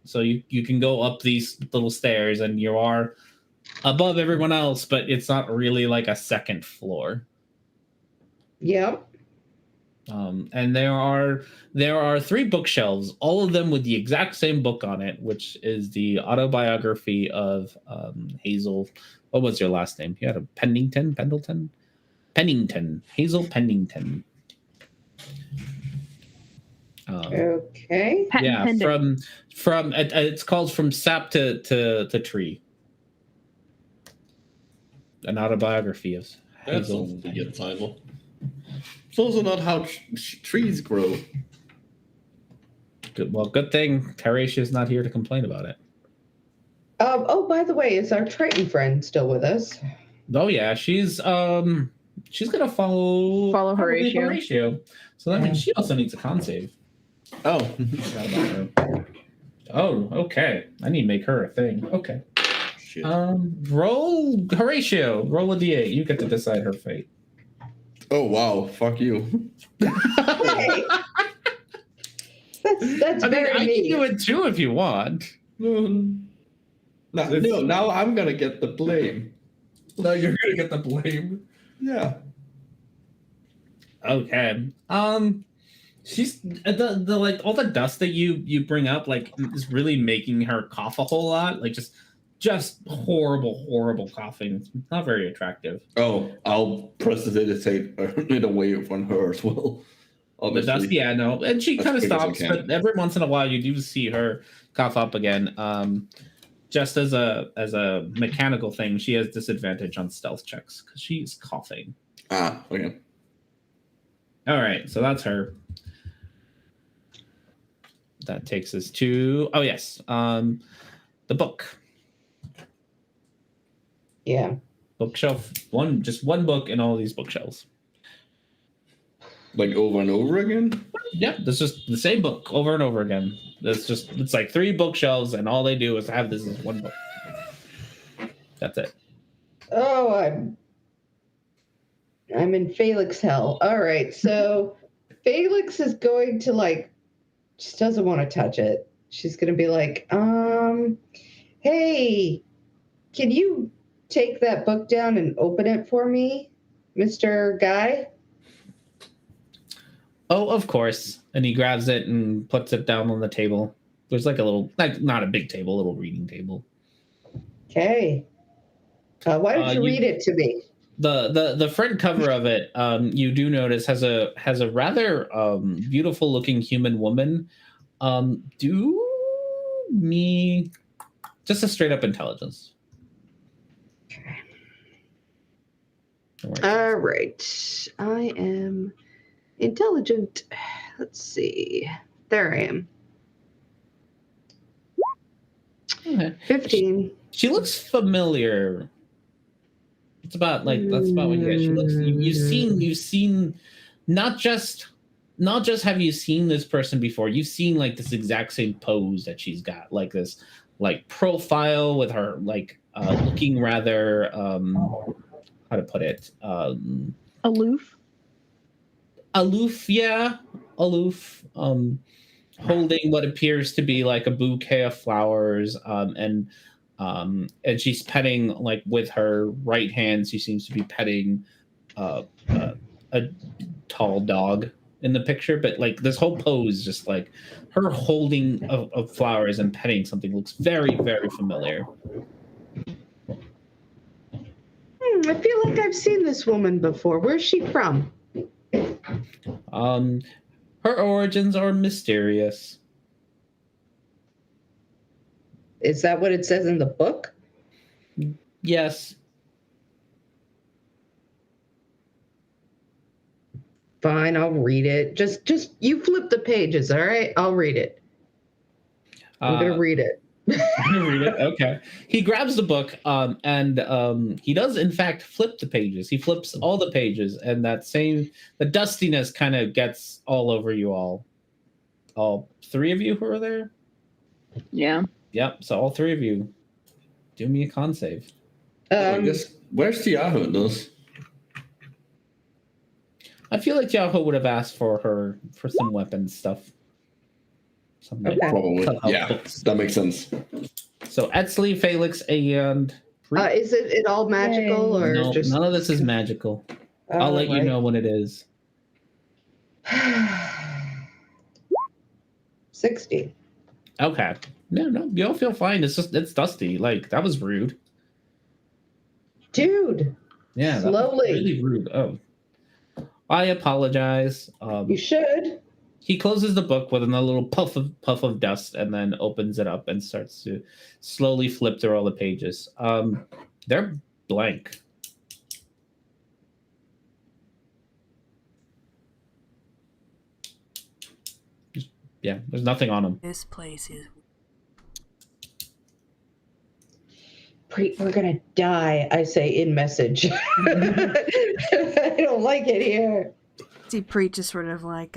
S4: So you can go up these little stairs, and you are above everyone else, but it's not really like a second floor.
S5: Yep.
S4: And there are 3 bookshelves, all of them with the exact same book on it, which is the autobiography of Hazel. What was your last name? You had a Pennington, Hazel Pennington.
S5: Okay.
S3: Patent
S4: Yeah,
S3: pending.
S4: from it's called From Sap to Tree. An autobiography of
S2: That's
S4: Hazel.
S2: also the good title. It's also not how trees grow.
S4: Good thing Teratia's not here to complain about it.
S5: Oh, by the way, is our Triton friend still with us?
S4: Oh yeah, she's gonna follow probably
S3: Horatio.
S4: So that means she also needs a con save.
S2: Oh.
S4: Forgot about her. Oh, okay. I need to make her a thing. Okay.
S2: Shit.
S4: Roll Horatio. Roll a d8. You get to decide her fate.
S2: Oh wow! Fuck you.
S5: Hey. That's
S4: I mean,
S5: very
S4: I can
S5: neat.
S4: do it too if you want.
S2: No, now I'm gonna get the blame.
S4: No, you're gonna get the blame.
S2: Yeah.
S4: Okay. She's the like all the dust that you bring up like is really making her cough a whole lot. Like just horrible coughing. It's not very attractive.
S2: Oh, I'll prestidigitate it away from her as well.
S4: The dust, yeah, no, and she
S2: As
S4: kind of
S2: quick as I
S4: stops,
S2: can.
S4: but every once in a while you do see her cough up again. Just as a mechanical thing, she has disadvantage on stealth checks because she's coughing.
S2: Ah, okay.
S4: All right, so that's her. That takes us to the book.
S5: Yeah.
S4: Bookshelf just one book in all these bookshelves.
S2: Like over and over again?
S4: Yeah, that's just the same book over and over again. It's like 3 bookshelves, and all they do is have this as one book. That's it.
S5: Oh, I'm in Felix hell. All right, so Felix is going to just doesn't want to touch it. She's gonna be like, hey, can you take that book down and open it for me, Mr. Guy?
S4: Oh, of course. And he grabs it and puts it down on the table. There's like a little, not a big table, a little reading table.
S5: Okay. Why don't you read it to me?
S4: The front cover of it, you do notice has a rather beautiful looking human woman. Do me just a straight up intelligence.
S5: All right. I am intelligent. Let's see. There I am.
S4: Okay.
S5: 15.
S4: She looks familiar. That's about what you get. She looks. You've seen, not just have you seen this person before. You've seen like this exact same pose that she's got, like this, like profile with her like looking rather how to put it,
S3: Aloof.
S4: Yeah, aloof. Holding what appears to be like a bouquet of flowers, and she's petting, like with her right hand, she seems to be petting a tall dog in the picture. But like this whole pose, just like her holding of flowers and petting something, looks very, very familiar.
S5: I feel like I've seen this woman before. Where's she from?
S4: Her origins are mysterious.
S5: Is that what it says in the book?
S4: Yes.
S5: Fine, I'll read it. Just you flip the pages, all right? I'll read it. I'm gonna read it.
S4: Read it. Okay. He grabs the book, and he does in fact flip the pages. He flips all the pages, and the dustiness kind of gets all over you all. All 3 of you who are there?
S3: Yeah.
S4: Yep. So all 3 of you. Do me a con save.
S2: I guess, where's Tiago in this?
S4: I feel like Yahoo would have asked for some weapons stuff. Something
S5: Okay.
S2: Probably.
S4: to help
S2: Yeah,
S4: books.
S2: that makes sense.
S4: So Etzley, Felix, and
S5: Is it all magical or
S4: no,
S5: just
S4: none of this is magical. I'll let you know when it is.
S5: 60.
S4: Okay. No, you don't feel fine. It's dusty. Like, that was rude.
S5: Dude.
S4: Yeah, that
S5: Slowly.
S4: was really rude. Oh, I apologize.
S5: You should.
S4: He closes the book with another little puff of dust, and then opens it up and starts to slowly flip through all the pages. They're blank. Yeah, there's nothing on them.
S1: This place is.
S5: We're gonna die, I say in message. I don't like it here.
S1: See, Preet just sort of like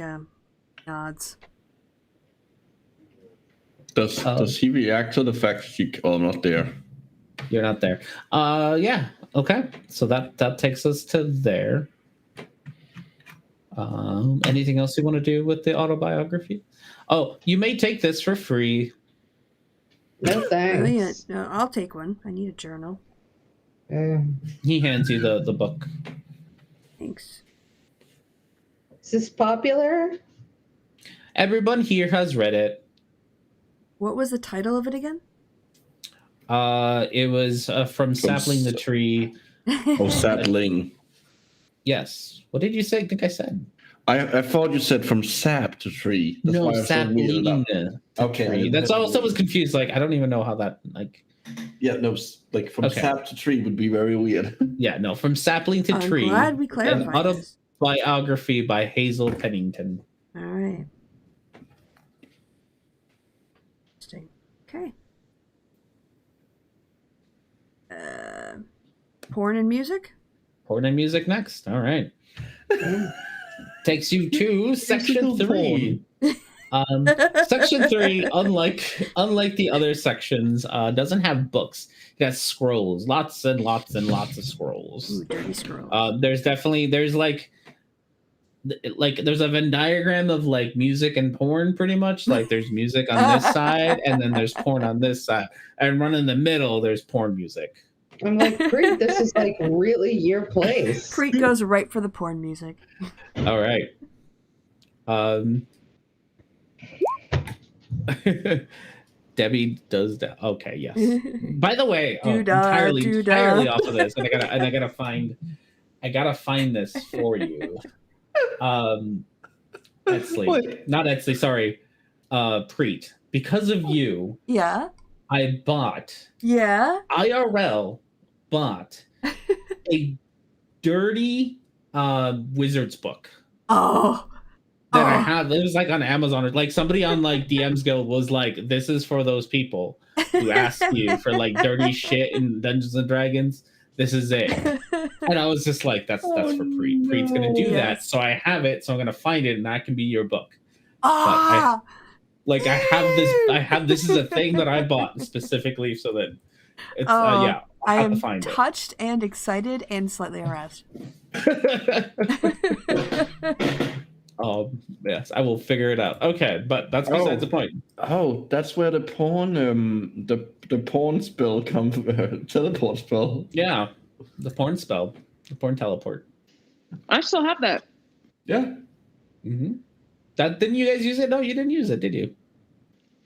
S1: nods.
S2: Does he react to the fact that you? Oh, I'm not there.
S4: You're not there. Yeah. Okay. So that takes us to there. Anything else you want to do with the autobiography? Oh, you may take this for free.
S5: No thanks.
S1: Brilliant. No, I'll take one. I need a journal.
S4: He hands you the book.
S1: Thanks.
S5: Is this popular?
S4: Everyone here has read it.
S1: What was the title of it again?
S4: It was from Sapling the Tree.
S2: Oh, Sapling.
S4: Yes. What did you say? I think I said.
S2: I thought you said from sap to tree. That's
S4: No,
S2: why I was so weirded
S4: Sapling.
S2: out. Okay,
S4: Tree. That's also was confused. Like, I don't even know how that, like.
S2: Yeah, no, like from
S4: Okay.
S2: sap to tree would be very weird.
S4: Yeah, no, from Sapling to
S1: I'm
S4: Tree.
S1: glad we
S4: An
S1: clarified this.
S4: autobiography by Hazel Pennington.
S1: All right. Interesting. Okay. Porn and music?
S4: Porn and music next. All right. Takes you to section
S2: Musical
S4: 3. Section 3, unlike the other sections, doesn't have books. It has scrolls, lots and lots and lots of scrolls.
S1: Ooh, dirty scroll.
S4: There's like there's a Venn diagram of like music and porn, pretty much. Like there's music on this side, and then there's porn on this side, and run in the middle. There's porn music.
S5: I'm like, Preet, this is like really your place.
S1: Preet goes right for the porn music.
S4: All right. Debbie does that. Okay, yes. By the way, entirely off of this, and I gotta find this for you. Etzley, not Etzley. Sorry, Preet. Because of you,
S1: Yeah.
S4: I bought IRL bought a dirty wizard's book.
S1: Oh.
S4: That I have. It was like on Amazon, or like somebody on like DM's Guild was like, "This is for those people who ask you for like dirty shit in Dungeons and Dragons. This is it." And I was just like, "That's for Preet. Preet's gonna do that." So I have it. So I'm gonna find it, and that can be your book.
S1: Ah.
S4: I have this is a thing that I bought specifically so that it's yeah.
S1: I
S4: have to
S1: am
S4: find it.
S1: touched and excited and slightly harassed.
S4: Yes, I will figure it out. Okay, but that's besides the point.
S2: Oh, that's where the porn the porn spell comes teleport spell.
S4: Yeah, the porn spell, the porn teleport.
S3: I still have that.
S2: Yeah.
S4: Mm-hmm. That didn't you guys use it? No, you didn't use it, did you?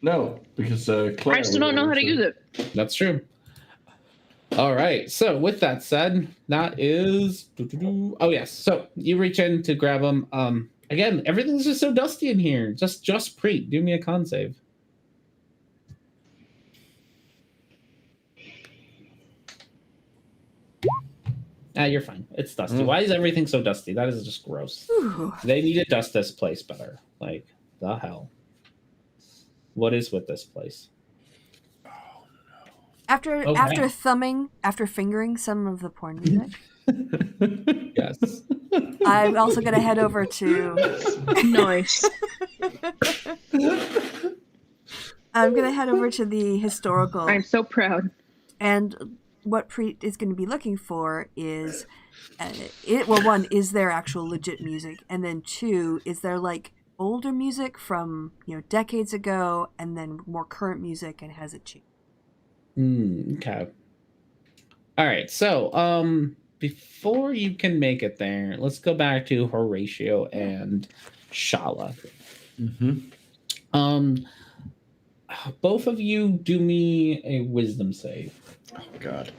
S2: No, because Claire
S3: I still don't know how to use it.
S4: That's true. All right. So with that said, that is. Oh yes. So you reach in to grab them. Again, everything's just so dusty in here. Just Preet, do me a con save. You're fine. It's dusty. Why is everything so dusty? That is just gross.
S1: Ooh.
S4: They need to dust this place better. Like, the hell? What is with this place?
S1: After fingering some of the porn music,
S4: Yes.
S1: I'm also gonna head over to.
S3: Nice.
S1: I'm gonna head over to the historical
S3: I'm so proud.
S1: And what Preet is going to be looking for is, one, is there actual legit music? And then two, is there like older music from, decades ago and then more current music, and has it changed?
S4: Okay. All right. So, before you can make it there, let's go back to Horatio and Shala.
S2: Mm-hmm.
S4: Both of you do me a wisdom save.
S2: Oh God.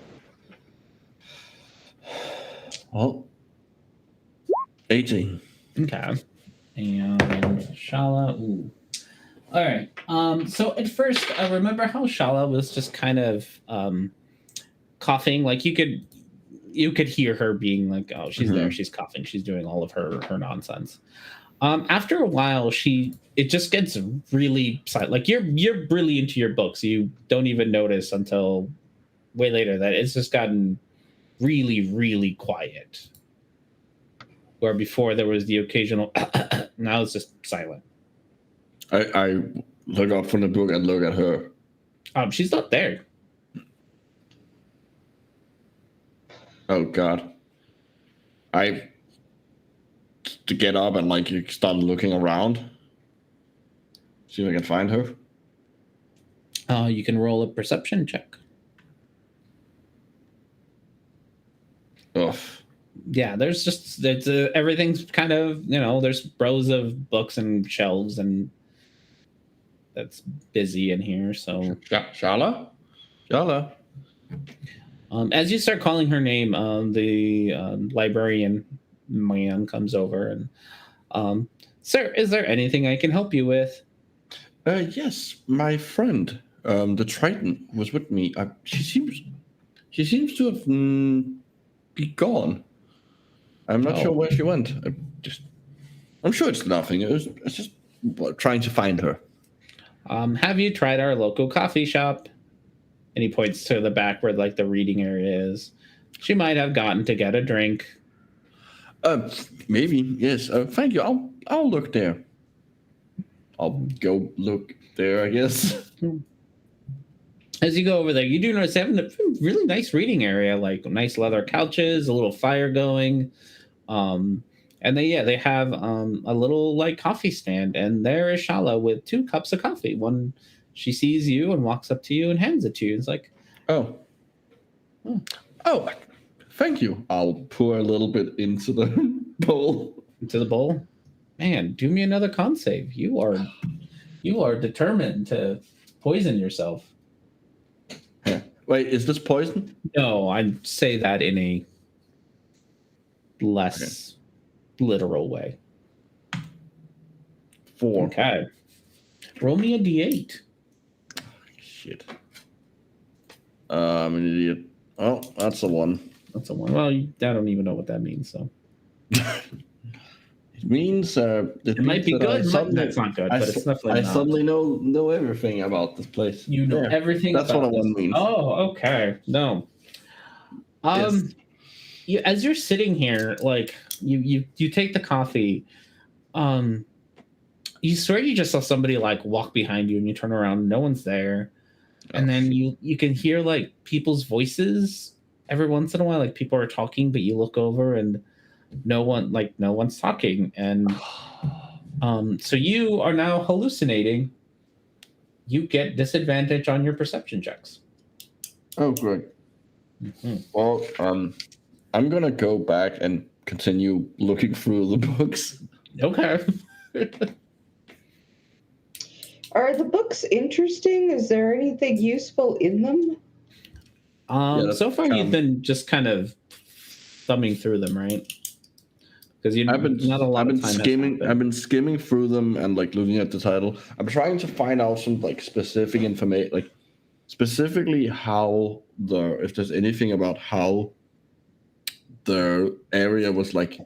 S2: Well, 18.
S4: Okay. And Shala, ooh. All right. So at first, I remember how Shala was just kind of coughing. Like you could hear her being like, "Oh, she's there. She's coughing. She's doing all of her nonsense." After a while, it just gets really silent. Like you're really into your books. You don't even notice until way later that it's just gotten really, really quiet. Where before there was the occasional, now it's just silent.
S2: I look up from the book and look at her.
S4: She's not there.
S2: Oh God. I to get up and like you start looking around. See if I can find her.
S4: You can roll a perception check.
S2: Ugh.
S4: Yeah, there's everything's kind of, there's rows of books and shelves, and that's busy in here. So
S2: Shala?
S4: as you start calling her name, the librarian man comes over and, sir, is there anything I can help you with?
S2: Yes, my friend, the Triton was with me. She seems to have be gone. I'm not sure where she went. I'm sure it's nothing. It's just trying to find her.
S4: Have you tried our local coffee shop? And he points to the back where like the reading area is. She might have gotten to get a drink.
S2: Maybe, yes. Thank you. I'll look there. I'll go look there, I guess.
S4: As you go over there, you do notice they have a really nice reading area, like nice leather couches, a little fire going. And they have a little like coffee stand, and there is Shala with 2 cups of coffee. One, she sees you and walks up to you and hands it to you. It's like,
S2: oh, thank you. I'll pour a little bit into the bowl.
S4: Into the bowl. Man, do me another con save. You are determined to poison yourself.
S2: Yeah. Wait, is this poison?
S4: No, I say that in a less literal way.
S2: 4.
S4: Okay. Roll me a d8.
S2: Shit. I'm an idiot. Oh, that's a 1.
S4: That's a 1. Well, I don't even know what that means, so.
S2: It means
S4: it might be good. That's not good, but it's definitely not.
S2: I suddenly know everything about this place.
S4: You know everything.
S2: That's
S4: about
S2: what a 1 means.
S4: Oh, okay. No. As you're sitting here, like you take the coffee, you swear you just saw somebody like walk behind you, and you turn around, no one's there, and then you can hear like people's voices every once in a while, like people are talking, but you look over and no one's talking, and so you are now hallucinating. You get disadvantage on your perception checks.
S2: Oh, good. Mm-hmm. Well, I'm gonna go back and continue looking through the books.
S4: Okay.
S5: Are the books interesting? Is there anything useful in them?
S4: So far you've been just kind of thumbing through them, right? Because I've
S2: been skimming through them and like looking at the title. I'm trying to find out some like specific information, like specifically if there's anything about how the area was like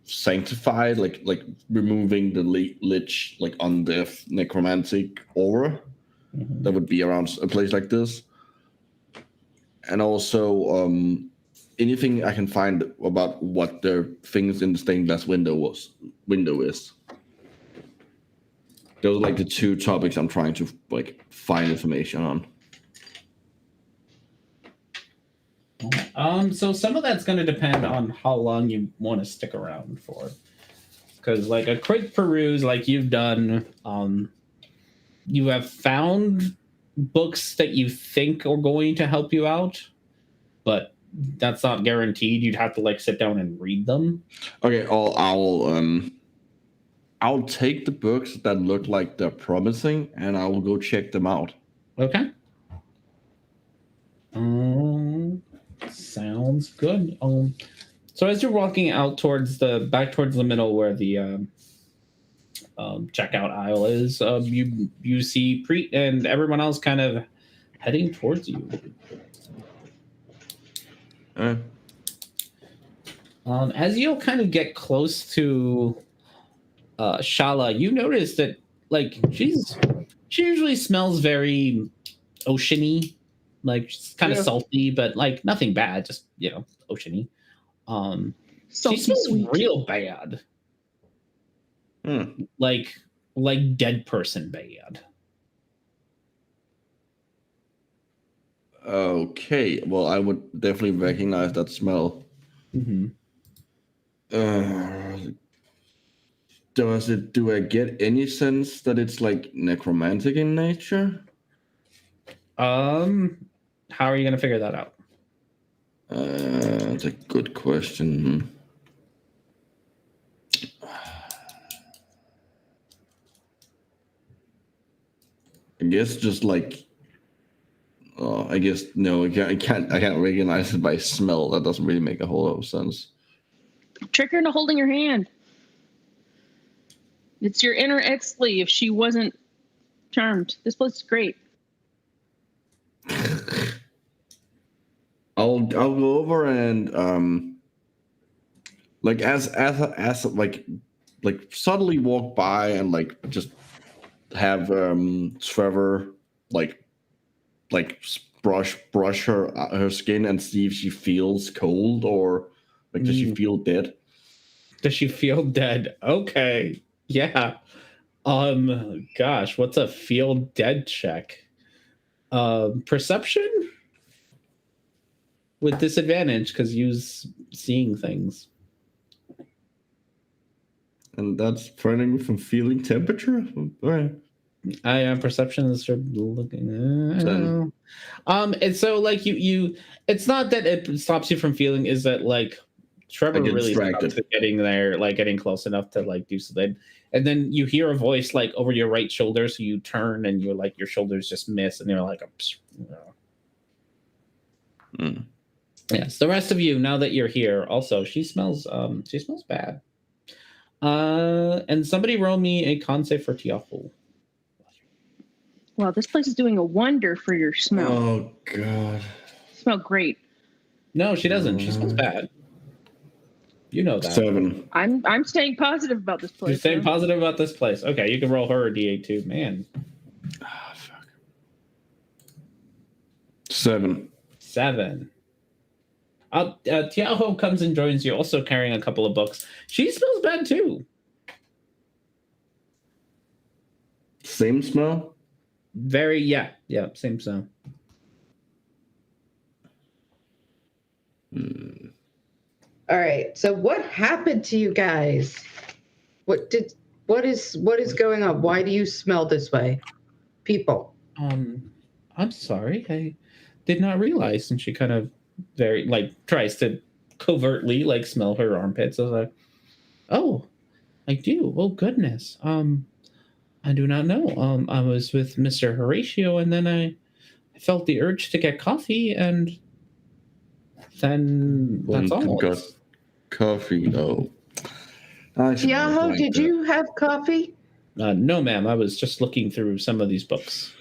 S2: sanctified, like removing the lich like on the necromantic aura that would be around a place like this, and also anything I can find about what the things in the stained glass window is. Those are like the two topics I'm trying to like find information on.
S4: So some of that's going to depend on how long you want to stick around for. Because like a quick peruse, like you've done, you have found books that you think are going to help you out, but that's not guaranteed. You'd have to like sit down and read them.
S2: Okay, I'll take the books that look like they're promising, and I will go check them out.
S4: Okay. Sounds good. So as you're walking out towards the middle where the checkout aisle is, you see Preet and everyone else kind of heading towards you. As you kind of get close to Shala, you notice that like she usually smells very oceany, like she's kind of salty, but like nothing bad, just oceany. She smells
S3: sweet.
S4: real bad. Like dead person bad.
S2: Okay, well, I would definitely recognize that smell.
S4: Mm-hmm.
S2: Do I get any sense that it's like necromantic in nature?
S4: How are you gonna figure that out?
S2: That's a good question. I guess just like, I guess no, I can't recognize it by smell. That doesn't really make a whole lot of sense.
S3: Trick her into holding your hand. It's your inner ex-slave if she wasn't charmed. This place is great.
S2: I'll go over and like as like subtly walk by and like just have Trevor like brush her skin and see if she feels cold or like does she feel dead?
S4: Does she feel dead? Okay. Yeah. Gosh, what's a feel dead check? Perception? With disadvantage, because use seeing things.
S2: And that's preventing me from feeling temperature? All right.
S4: I am perception is looking. And so like you it's not that it stops you from feeling, is that like Trevor really sucks at getting there, like getting close enough to like do something. And then you hear a voice like over your right shoulder, so you turn and you're like your shoulders just miss and you're like Yes, the rest of you, now that you're here, also she smells bad. And somebody roll me a con save for Tiahu.
S3: Wow, this place is doing a wonder for your smell.
S2: Oh god.
S3: Smell great.
S4: No, she doesn't. She smells bad. You know that.
S2: 7.
S3: I'm staying positive about this place.
S4: You're staying positive about this place. Okay, you can roll her a D8 too. Man.
S2: Ah, fuck. 7.
S4: Tiaho comes and joins you, also carrying a couple of books. She smells bad too.
S2: Same smell?
S4: Yeah, same smell.
S5: All right. So what happened to you guys? What is going on? Why do you smell this way? People.
S4: I'm sorry. I did not realize. And she kind of very like tries to covertly like smell her armpits. I was like, oh, I do. Oh goodness. I do not know. I was with Mr. Horatio, and then I felt the urge to get coffee, and then that's all.
S2: Got coffee. Oh.
S5: Tiaho, did you have coffee?
S4: No, ma'am. I was just looking through some of these books.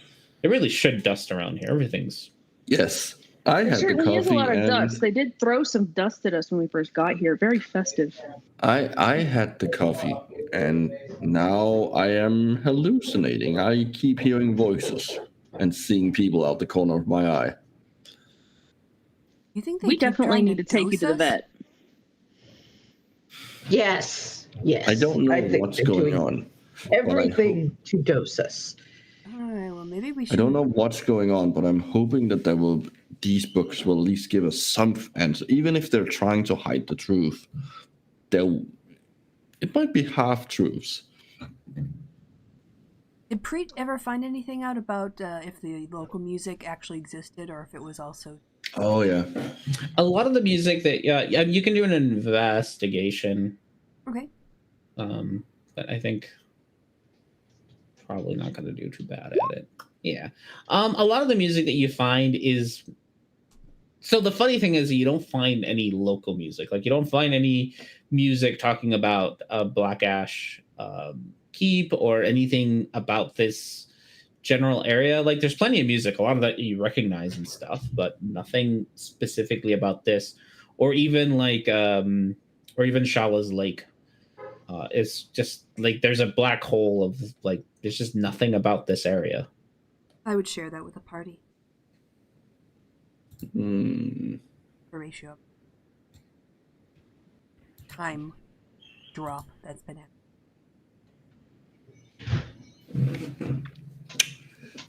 S4: It really should dust around here. Everything's.
S2: Yes, I had the coffee.
S3: Certainly is a lot of dust. They did throw some dust at us when we first got here. Very festive.
S2: I had the coffee, and now I am hallucinating. I keep hearing voices and seeing people out the corner of my eye.
S1: You think
S3: We definitely need to take you to the vet.
S5: Yes.
S2: I don't know what's going on.
S5: Everything to dose us.
S1: All right, well, maybe we
S2: I
S1: should.
S2: don't know what's going on, but I'm hoping that these books will at least give us some answer. Even if they're trying to hide the truth, it might be half truths.
S1: Did Preet ever find anything out about if the local music actually existed or if it was also?
S2: Oh yeah.
S4: A lot of the music that you can do an investigation.
S1: Okay.
S4: But I think probably not going to do too bad at it. Yeah. A lot of the music that you find is. So the funny thing is, you don't find any local music. Like you don't find any music talking about Black Ash Keep or anything about this general area. Like there's plenty of music, a lot of that you recognize and stuff, but nothing specifically about this, or even Shala's Lake. It's just like there's a black hole of like there's just nothing about this area.
S1: I would share that with the party. Horatio. Time drop that's been happening.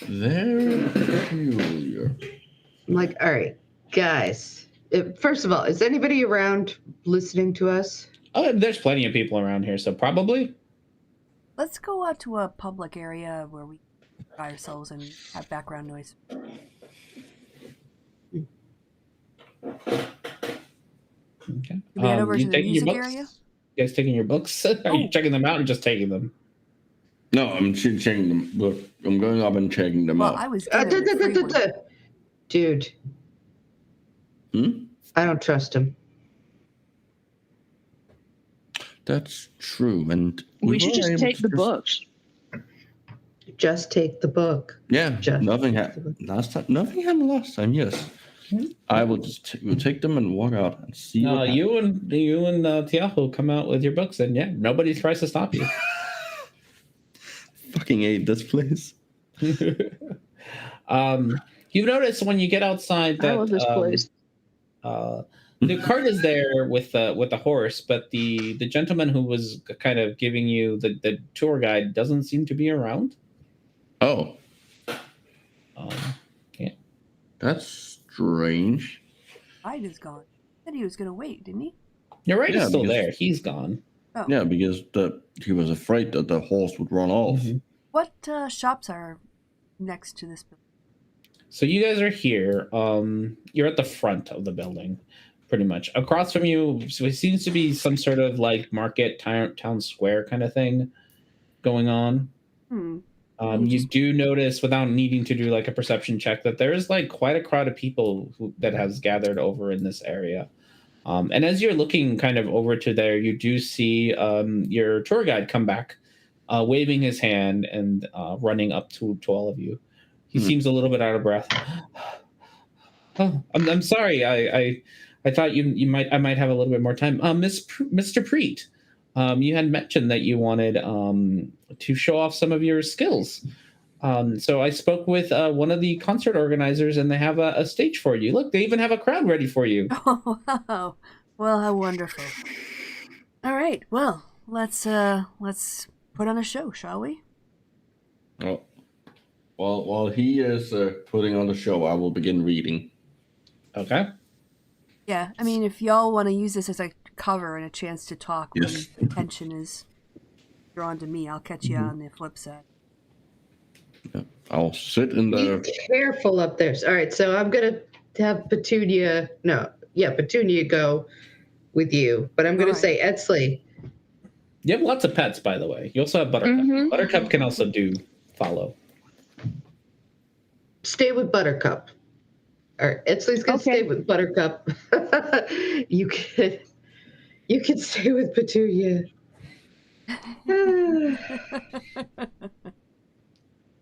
S2: Very peculiar.
S5: I'm like, all right, guys. First of all, is anybody around listening to us?
S4: Oh, there's plenty of people around here, so probably.
S1: Let's go out to a public area where we by ourselves and have background noise.
S4: Okay.
S1: Do we head over to the
S4: taking your
S1: music
S4: books?
S1: area?
S4: You guys taking your books? Are you checking them out or just taking them?
S2: No, I'm checking them. Look, I'm going up and checking them
S1: Well,
S2: out.
S1: I was given the free one.
S5: Dude. I don't trust him.
S2: That's true, and
S3: We should just take the books.
S5: Just take the book.
S2: Yeah,
S5: Just
S2: nothing happened last time. Nothing happened last time. Yes, I will just we'll take them and walk out and see. What
S4: you and Tiaho come out with your books, and yeah, nobody tries to stop you.
S2: Fucking hate this place.
S4: You've noticed when you get outside that
S3: I love this place.
S4: The cart is there with the horse, but the gentleman who was kind of giving you the tour guide doesn't seem to be around.
S2: Oh,
S4: yeah,
S2: that's strange.
S1: Hyde is gone. Said he was gonna wait, didn't he?
S4: You're right.
S2: Yeah,
S4: He's still
S2: because-
S4: there. He's gone.
S1: Oh.
S2: Yeah, because he was afraid that the horse would run off.
S4: Mhm.
S1: What shops are next to this building?
S4: So you guys are here. You're at the front of the building, pretty much. Across from you, so it seems to be some sort of like market, town square kind of thing going on. You do notice, without needing to do like a perception check, that there is like quite a crowd of people that has gathered over in this area. And as you're looking kind of over to there, you do see your tour guide come back, waving his hand and running up to all of you. He seems a little bit out of breath. Oh, I'm sorry. I thought I might have a little bit more time. Mr. Preet, you had mentioned that you wanted to show off some of your skills. So I spoke with one of the concert organizers, and they have a stage for you. Look, they even have a crowd ready for you.
S1: Oh, wow. Well, how wonderful. All right. Well, let's put on a show, shall we?
S2: Oh. Well, while he is putting on the show, I will begin reading.
S4: Okay.
S1: Yeah. I mean, if y'all want to use this as a cover and a chance to talk
S2: Yes.
S1: when attention is drawn to me, I'll catch you on the flip side.
S2: Yeah. I'll sit in
S5: Be
S2: the.
S5: careful up there. All right, so I'm going to have Petunia go with you. But I'm going to say, Edsley.
S4: You have lots of pets, by the way. You also have Buttercup.
S3: Mhm.
S4: Buttercup can also follow.
S5: Stay with Buttercup. All right, Edsley's going to stay with Buttercup. You can stay with Petunia.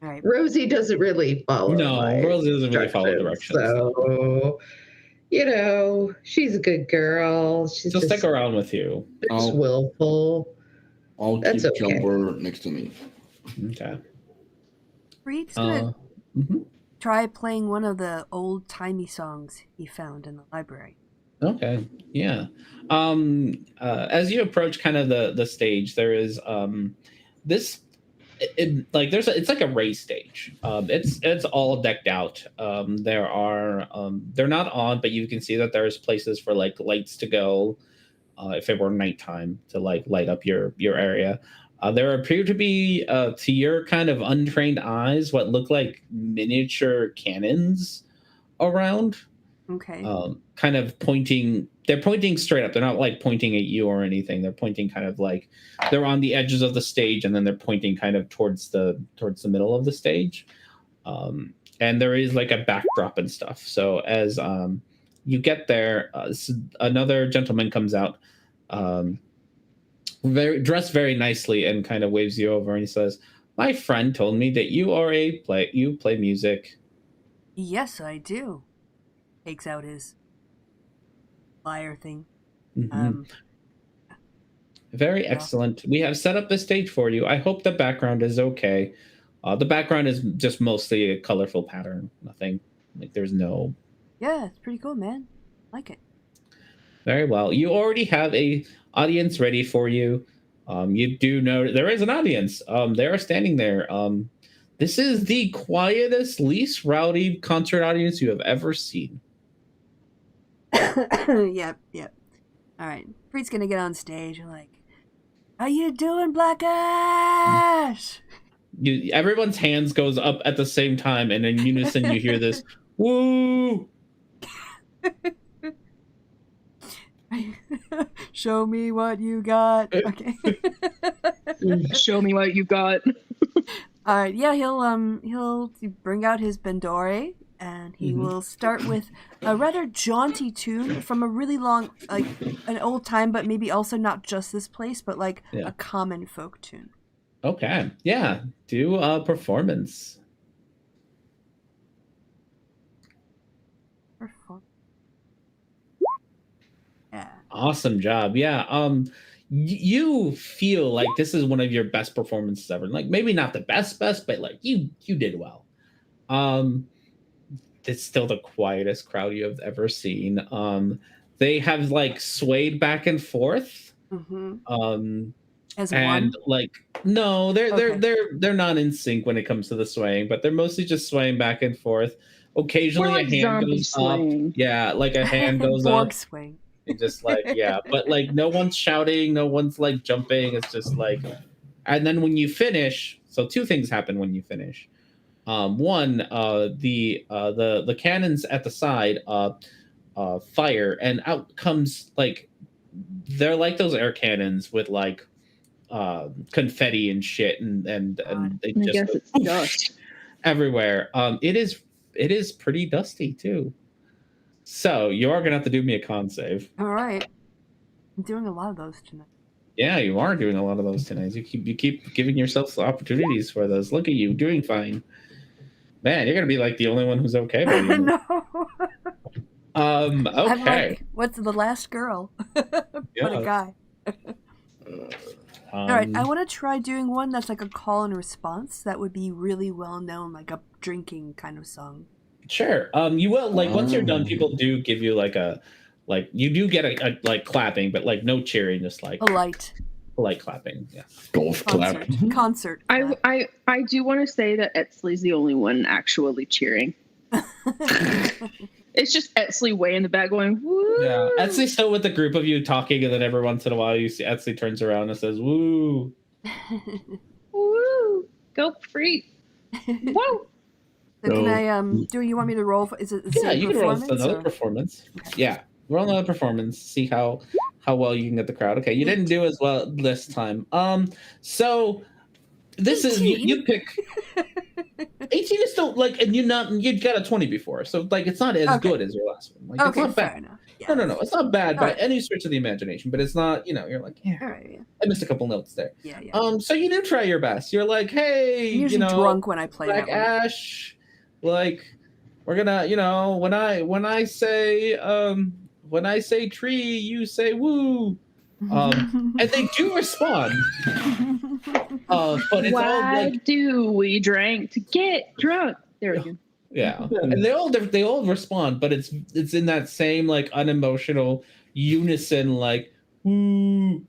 S1: All right.
S5: Rosie doesn't really follow.
S4: No,
S5: my
S4: Rosie doesn't really follow directions.
S5: So, she's a good girl. She's
S4: She'll
S5: just
S4: stick around with you.
S5: willful.
S2: I'll
S5: That's
S2: keep
S5: okay.
S2: Jumper next to me.
S4: Okay.
S1: Reed's gonna
S4: Mhm.
S1: try playing one of the old timey songs he found in the library.
S4: Okay. Yeah. As you approach kind of the stage, there is this like it's like a race stage. It's all decked out. There are they're not on, but you can see that there's places for like lights to go if it were nighttime to like light up your area. There appear to be to your kind of untrained eyes what look like miniature cannons around,
S1: Okay.
S4: kind of pointing. They're pointing straight up. They're not like pointing at you or anything. They're pointing kind of like they're on the edges of the stage, and then they're pointing kind of towards the middle of the stage. And there is like a backdrop and stuff. So as you get there, another gentleman comes out, very dressed very nicely, and kind of waves you over, and he says, "My friend told me that you play music."
S1: Yes, I do. Takes out his lyre thing.
S4: Mm-hmm. Very excellent. We have set up the stage for you. I hope the background is okay. The background is just mostly a colorful pattern. Nothing like there's no.
S1: Yeah, it's pretty cool, man. Like it.
S4: Very well. You already have a audience ready for you. You do know there is an audience. They are standing there. This is the quietest, least rowdy concert audience you have ever seen.
S1: Yep. All right. Preet's gonna get on stage and like, how you doing, Black Ash?
S4: Everyone's hands goes up at the same time, and in unison you hear this, woo!
S1: Show me what you got. Okay.
S3: Show me what you got.
S1: All right. Yeah, he'll bring out his bendore, and he will start with a rather jaunty tune from a really long, like an old time, but maybe also not just this place, but like a common folk tune.
S4: Okay. Yeah. Do a performance.
S1: Yeah.
S4: Awesome job. Yeah. You feel like this is one of your best performances ever. Like maybe not the best, but like you did well. It's still the quietest crowd you have ever seen. They have like swayed back and forth.
S1: As
S4: and
S1: one?
S4: Like no, they're not in sync when it comes to the swaying, but they're mostly just swaying back and forth. Occasionally
S3: like
S4: a hand goes
S3: swing.
S4: up. Yeah, like a hand goes
S1: Borg
S4: up.
S1: swing.
S4: And just like but like no one's shouting, no one's like jumping. It's just like, and then when you finish, so two things happen when you finish. One, the cannons at the side fire, and out comes like they're like those air cannons with like confetti and shit, and they just
S3: guess it's dust
S4: everywhere. It is pretty dusty too. So you're gonna have to do me a con save.
S1: All right. I'm doing a lot of those tonight.
S4: Yeah, you are doing a lot of those tonight. You keep giving yourself opportunities for those. Look at you doing fine. Man, you're gonna be like the only one who's okay. By the
S1: No.
S4: Okay.
S1: I'm like, what's the last girl? But a guy. All right, I want to try doing one that's like a call and response. That would be really well known, like a drinking kind of song.
S4: Sure. You will like once you're done, people do give you like you do get a like clapping, but like no cheering, just like
S1: a light
S4: clapping. Yeah.
S2: Golf clap.
S1: Concert.
S3: I do want to say that Etzley's the only one actually cheering. It's just Etzley way in the back going, woo.
S4: Yeah. Etzley's still with the group of you talking, and then every once in a while you see Etzley turns around and says, woo.
S3: Woo. Go free. Whoa.
S1: So can I do you want me to roll is it
S4: yeah, you can roll another performance. Okay. Yeah. Roll another performance, see how well you can get the crowd. Okay, you didn't do as well this time. So this 18? Is you pick 18 is still like, and you got a 20 before, so like it's not as good as your last one. Like it's not bad. Enough. Yeah. No, it's not bad by any stretch of the imagination, but it's not, you're like, I missed a couple notes there.
S1: Yeah.
S4: So you do try your best. You're like, hey,
S1: I'm usually drunk when I play
S4: Black
S1: that
S4: Ash, like we're gonna, when I say tree, you say woo. And they do respond. But it's
S3: why
S4: all like,
S3: do we drink to get drunk? There we go.
S4: Yeah, and they all respond, but it's in that same like unemotional unison, like woo,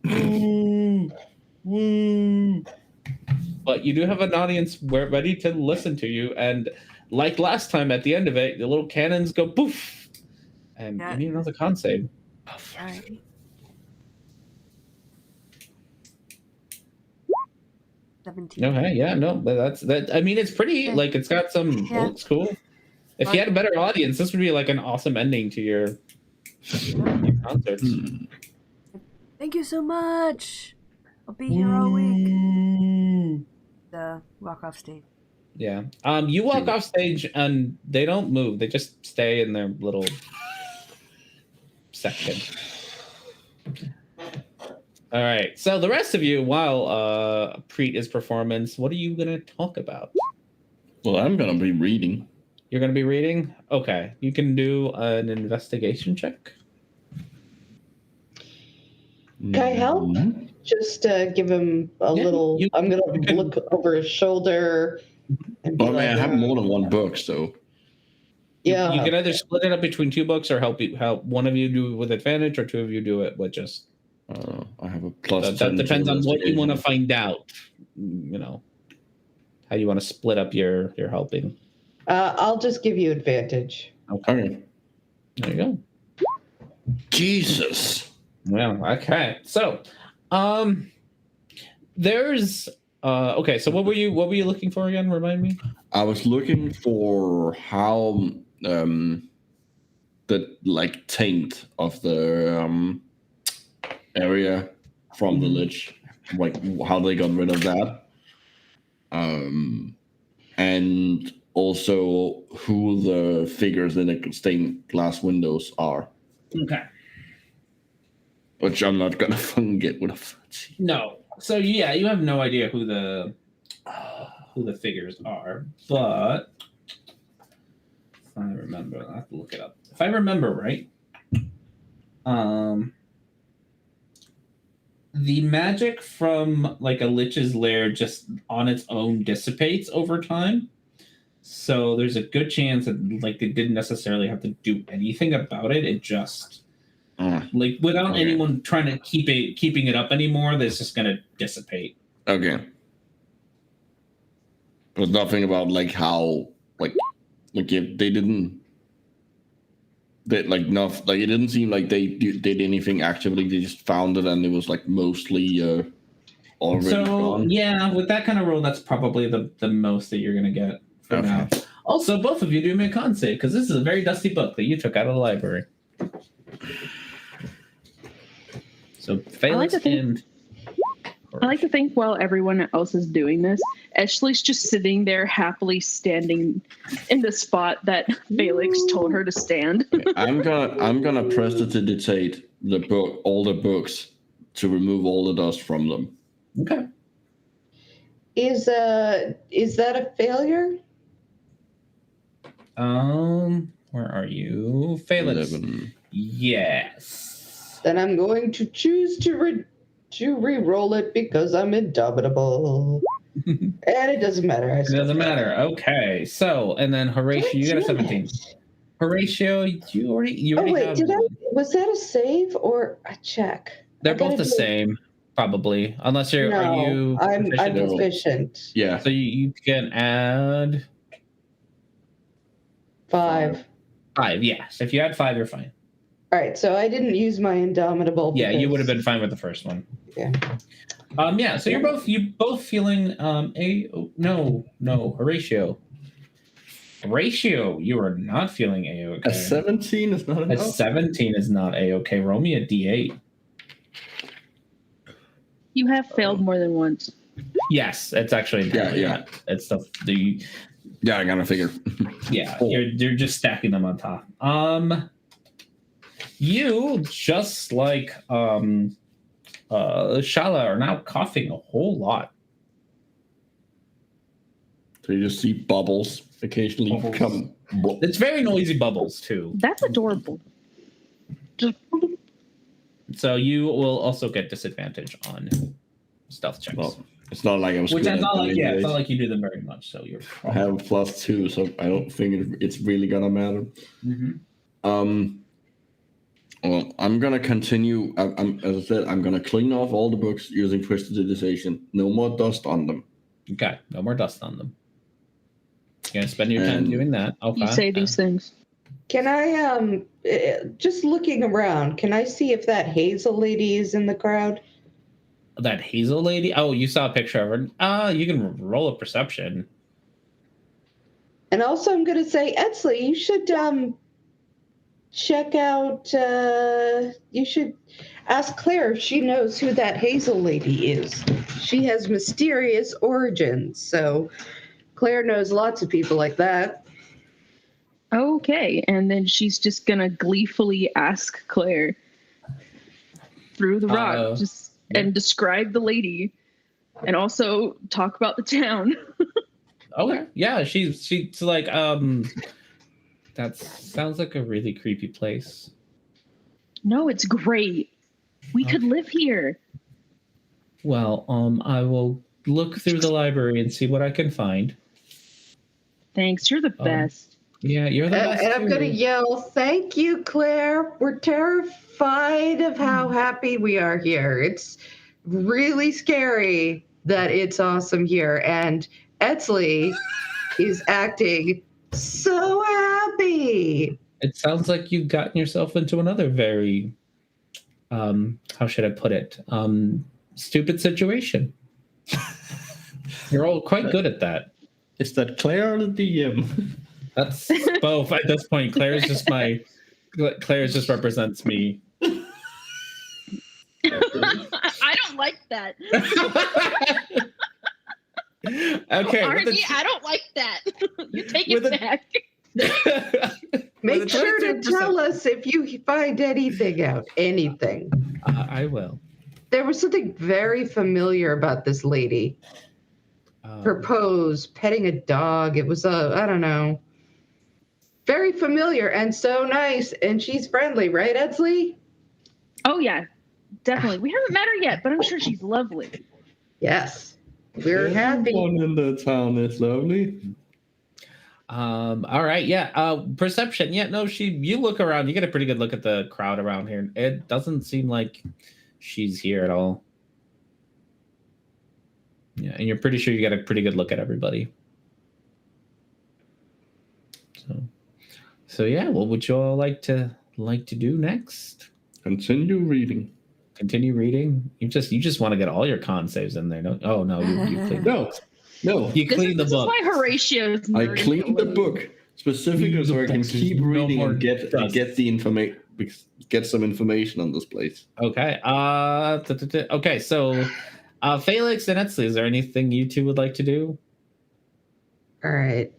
S4: woo, woo. but you do have an audience ready to listen to you. And like last time, at the end of it, the little cannons go poof, and
S1: Yeah.
S4: you need another con save.
S1: All right. 17.
S4: Okay, yeah, no, but that's that. I mean, it's pretty.
S1: Yeah.
S4: Like, it's got some.
S1: Yeah.
S4: It looks cool. If you had a better audience, this would be like an awesome ending to your concerts.
S1: Thank you so much. I'll be here all week. Walk off stage.
S4: Yeah. You walk off stage and they don't move. They just stay in their little section. All right. So the rest of you, while Preet is performance, what are you gonna talk about?
S2: Well, I'm gonna be reading.
S4: You're gonna be reading? Okay. You can do an investigation check.
S5: Can I help? Just give him a little. I'm gonna look over his shoulder. And be
S2: Well, I have more than one book, so.
S5: Yeah.
S4: You can either split it up between two books or help one of you do it with advantage or two of you do it with just.
S2: I have a plus.
S4: That depends on what you want to find out. You know, how you want to split up your helping.
S5: I'll just give you advantage.
S2: Okay.
S4: There you go.
S2: Jesus.
S4: Well, okay. So, there's okay. So what were you looking for again? Remind me.
S2: I was looking for how the like taint of the area from the lich, like how they got rid of that, and also who the figures in the stained glass windows are.
S4: Okay.
S2: Which I'm not gonna fucking get with a fancy.
S4: No. So yeah, you have no idea who the figures are, but if I remember, I have to look it up. If I remember right, the magic from like a lich's lair just on its own dissipates over time. So there's a good chance that like they didn't necessarily have to do anything about it. It just like without anyone trying to keeping it up anymore, that's just gonna dissipate.
S2: Okay. There's nothing about like how like if they didn't that like enough like it didn't seem like they did anything actively. They just found it and it was like mostly already gone.
S4: Yeah, with that kind of roll, that's probably the most that you're gonna get for now. Also, both of you do make con save because this is a very dusty book that you took out of the library. So Felix and
S3: I like to think while everyone else is doing this, Ashley's just sitting there happily standing in the spot that Felix told her to stand.
S2: I'm gonna prestidigitate the book, all the books, to remove all the dust from them.
S4: Okay.
S5: Is that a failure?
S4: Where are you, Felix?
S2: 11.
S4: Yes.
S5: Then I'm going to choose to re-roll it because I'm indomitable. And it doesn't matter.
S4: It doesn't matter. Okay. So, and then Horatio, you got a 17. Horatio, you already have
S5: was that a save or a check?
S4: They're both the same, probably. Unless you're
S5: I'm proficient.
S2: Yeah.
S4: So you can add
S5: 5.
S4: 5, yes. If you add 5, you're fine.
S5: All right, so I didn't use my indomitable.
S4: Yeah, you would have been fine with the first one.
S5: Yeah.
S4: Yeah. So you both feeling Horatio. Horatio, you are not feeling A-okay.
S2: A 17 is not enough.
S4: A 17 is not A-okay. Roll me a D8.
S3: You have failed more than once.
S4: Yes, it's actually
S2: yeah.
S4: It's the
S2: yeah, I gotta figure.
S4: yeah. You're just stacking them on top. You just like Shala are now coughing a whole lot.
S2: So you just see bubbles occasionally come.
S4: It's very noisy bubbles too.
S3: That's adorable. Just
S4: So you will also get disadvantage on stealth checks.
S2: Well, it's not like I was.
S4: Which
S2: good
S4: is not
S2: at
S4: like
S2: it anyways.
S4: it's not like you do them very much. So you're.
S2: I have a +2, so I don't think it's really gonna matter.
S4: Mm-hmm.
S2: Well, I'm gonna continue. As I said, I'm gonna clean off all the books using prestidigitation. No more dust on them.
S4: Okay, no more dust on them. You're gonna spend your time
S2: And-
S4: doing that. Okay.
S3: You say these things.
S5: Can I, just looking around, can I see if that Hazel lady is in the crowd?
S4: That Hazel lady? Oh, you saw a picture of her. You can roll a perception.
S5: And also, I'm going to say, Etzley, you should check out, you should ask Claire if she knows who that Hazel lady is. She has mysterious origins, so Claire knows lots of people like that.
S3: Okay, and then she's just gonna gleefully ask Claire through the rock, and describe the lady, and also talk about the town.
S4: Okay. Yeah, she's like, that sounds like a really creepy place.
S3: No, it's great. We could live here.
S4: Well, I will look through the library and see what I can find.
S3: Thanks, you're the best.
S4: Yeah, you're the best.
S5: And I'm
S4: too.
S5: going to yell, thank you, Claire. We're terrified of how happy we are here. It's really scary that it's awesome here. And Etzley is acting so happy.
S4: It sounds like you've gotten yourself into another very, how should I put it? Stupid situation. You're all quite good at that.
S2: Is that Claire or the DM?
S4: That's both at this point. Claire just represents me.
S3: I don't like that.
S4: Okay.
S3: Arnie, I don't like that. You take it
S4: with
S3: back.
S5: Make sure to tell us if you find anything out. Anything.
S4: I will.
S5: There was something very familiar about this lady. Her pose, petting a dog. It was I don't know. Very familiar and so nice. And she's friendly, right, Etzley?
S3: Oh, yeah, definitely. We haven't met her yet, but I'm sure she's lovely.
S5: Yes. We're happy.
S2: Everyone in the town is lovely.
S4: All right. Yeah. Perception. Yeah. No. You look around. You get a pretty good look at the crowd around here. It doesn't seem like she's here at all. Yeah, and you're pretty sure you get a pretty good look at everybody. So yeah. What would you all like to do next?
S2: Continue reading.
S4: Continue reading. You just want to get all your con saves in there. No. Oh no. You clean.
S2: No.
S4: You clean the book.
S3: This is why Horatio's
S2: I cleaned the book specifically so I can keep reading and get the information, get some information on this place.
S4: Okay. Okay. So, Felix and Etzley, is there anything you two would like to do?
S5: All right.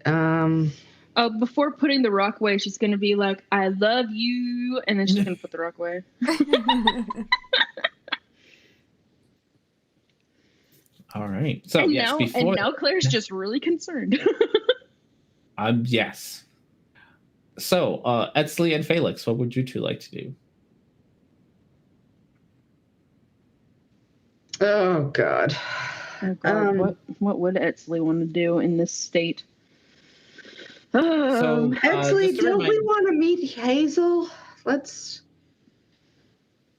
S3: Before putting the rock away, she's going to be like, I love you. And then she's going to put the rock away.
S4: All right. So,
S3: and
S4: yes,
S3: now Claire's just really concerned.
S4: Yes. So, Etzley and Felix, what would you two like to do?
S5: Oh, God.
S3: Oh, God. What would Etzley want to do in this state?
S5: Etzley, don't we want to meet Hazel? Let's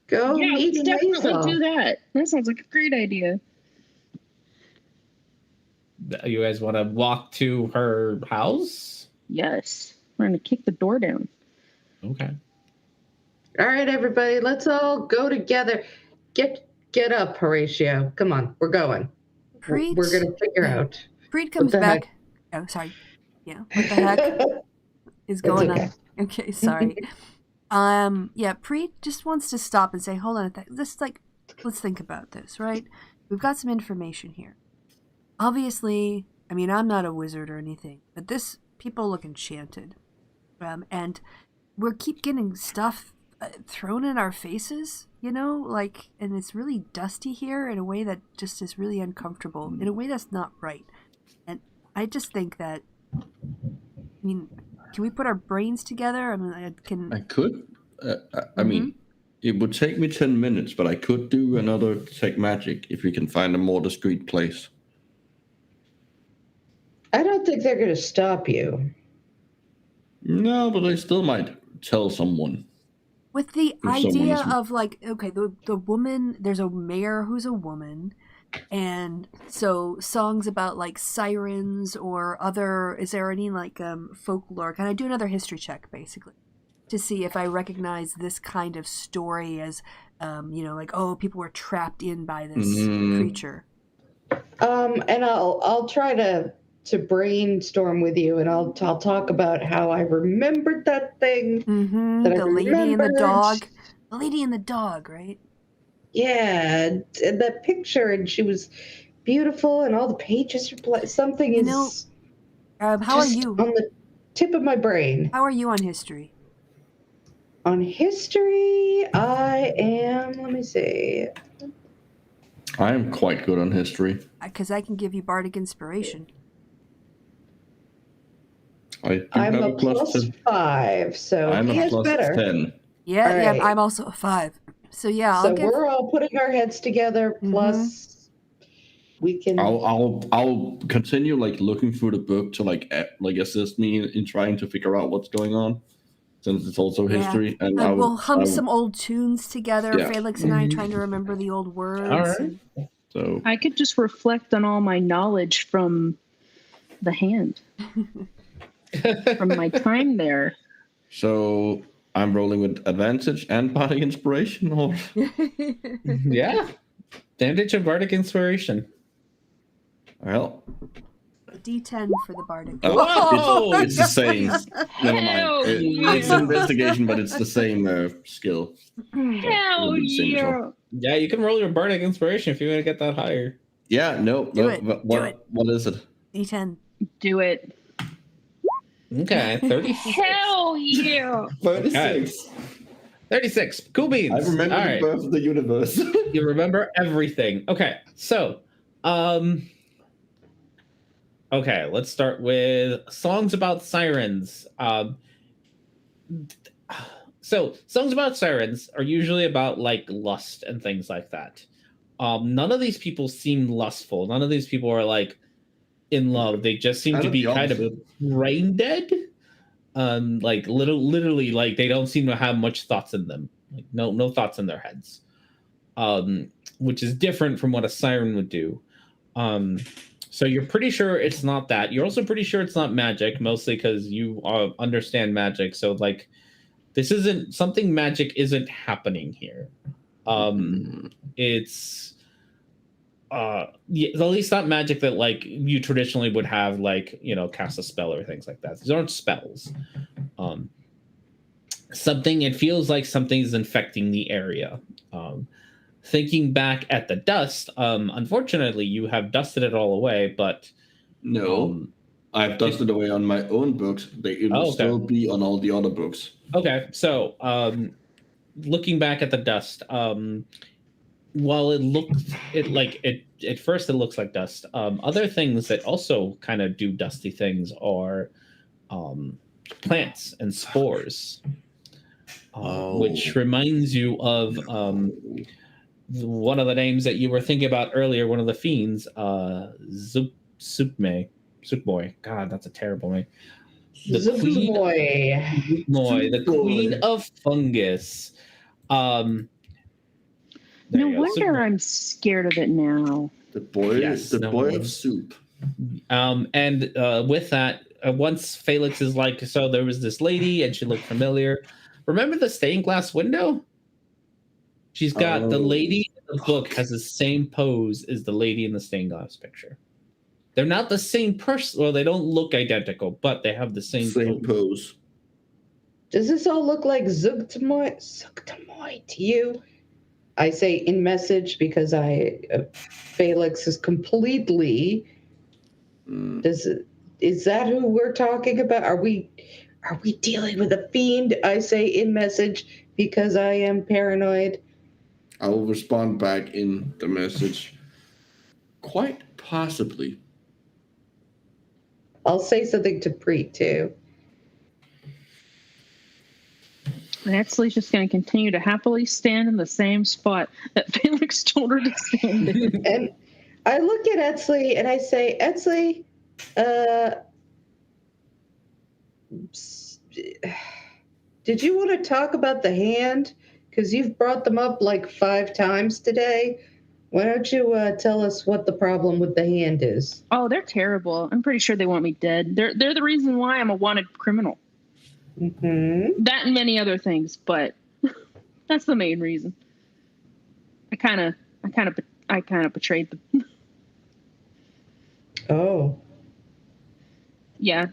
S5: go meet
S3: let's definitely
S5: Hazel.
S3: do that. That sounds like a great idea.
S4: You guys want to walk to her house?
S3: Yes. We're going to kick the door down.
S4: Okay.
S5: All right, everybody, let's all go together. Get up, Horatio. Come on, we're going.
S1: Preet,
S5: We're going to figure out.
S1: Preet comes back. Oh, sorry. Yeah. What the heck is going on? Okay, sorry. Yeah, Preet just wants to stop and say, hold on, let's think about this, right? We've got some information here. Obviously, I mean, I'm not a wizard or anything, but people look enchanted. And we keep getting stuff thrown in our faces, and it's really dusty here in a way that just is really uncomfortable, in a way that's not right. And I just think that, can we put our brains together?
S2: I could. I mean, it would take me 10 minutes, but I could do another detect magic if we can find a more discreet place.
S5: I don't think they're going to stop you.
S2: No, but I still might tell someone.
S1: With the idea of the woman, there's a mayor who's a woman, And so songs about like sirens or other, is there any like folklore? Can I do another history check basically to see if I recognize this kind of story as, like, oh, people were trapped in by this creature?
S5: And I'll try to brainstorm with you, and I'll talk about how I remembered that thing. That
S1: The lady and the dog. The lady and the dog, right?
S5: Yeah, and that picture, and she was beautiful, and all the pages are something is.
S1: How are you
S5: on the tip of my brain?
S1: How are you on history?
S5: On history, I am. Let me see.
S2: I am quite good on history.
S1: Because I can give you bardic inspiration.
S5: I'm a plus 5, so
S2: I'm
S5: he
S2: a
S5: is
S2: plus
S5: better.
S2: 10.
S1: Yeah,
S5: right.
S1: I'm also a 5. So yeah,
S5: we're all putting our heads together. Plus, we can.
S2: I'll continue like looking through the book to like assist me in trying to figure out what's going on, since it's also history. And
S1: we'll hum some old tunes together.
S2: Yeah.
S1: Felix and I trying to remember the old words.
S4: All right.
S2: So
S3: I could just reflect on all my knowledge from the hand, from my time there.
S2: So I'm rolling with advantage and bardic inspiration, or
S4: Yeah, advantage of bardic inspiration.
S2: Well,
S1: a D10 for the bardic.
S4: Whoa!
S2: It's the same. Never mind. It's
S3: yeah.
S2: investigation, but it's the same skill.
S3: Hell yeah!
S4: Yeah, you can roll your bardic inspiration if you want to get that higher.
S2: Yeah, no.
S1: Do it.
S2: What is it?
S1: D10.
S3: Do it.
S4: Okay, 36.
S3: Hell yeah!
S2: 36.
S4: 36. Cool beans.
S2: I remember
S4: All
S2: the
S4: right.
S2: birth of the universe.
S4: You remember everything. Okay, so, okay, let's start with songs about sirens. So songs about sirens are usually about like lust and things like that. None of these people seem lustful. None of these people are like in love. They just seem to be kind of brain dead. Like literally, like they don't seem to have much thoughts in them. Like no thoughts in their heads. Which is different from what a siren would do. So you're pretty sure it's not that. You're also pretty sure it's not magic, mostly because you understand magic. So like, this isn't something magic isn't happening here. It's at least not magic that like you traditionally would have, like, you know, cast a spell or things like that. These aren't spells. It feels like something's infecting the area. Thinking back at the dust, unfortunately, you have dusted it all away, but
S2: no, I've dusted away on my own books. It will still be on all the other books.
S4: Okay, so looking back at the dust, while at first it looks like dust. Other things that also kind of do dusty things are plants and spores, which reminds you of one of the names that you were thinking about earlier, one of the fiends, Sukmoy. God, that's a terrible name. The queen of fungus.
S3: No wonder I'm scared of it now.
S2: The boy of soup.
S4: And with that, once Felix is like, so there was this lady and she looked familiar. Remember the stained glass window? She's got the lady in the book has the same pose as the lady in the stained glass picture. They're not the same person. Well, they don't look identical, but they have the same
S2: pose.
S5: Does this all look like Zugtamoy to you? I say in message because Felix is completely. Is that who we're talking about? Are we dealing with a fiend? I say in message because I am paranoid.
S2: I will respond back in the message. Quite possibly.
S5: I'll say something to Preet too.
S3: And Etsley's just going to continue to happily stand in the same spot that Felix told her to stand in.
S5: And I look at Etsley and I say, Etsley, did you want to talk about the hand? Because you've brought them up like 5 times today. Why don't you tell us what the problem with the hand is?
S3: Oh, they're terrible. I'm pretty sure they want me dead. They're the reason why I'm a wanted criminal.
S5: Mm-hmm.
S3: That and many other things, but that's the main reason. I kind of betrayed them.
S5: Oh.
S3: Yeah.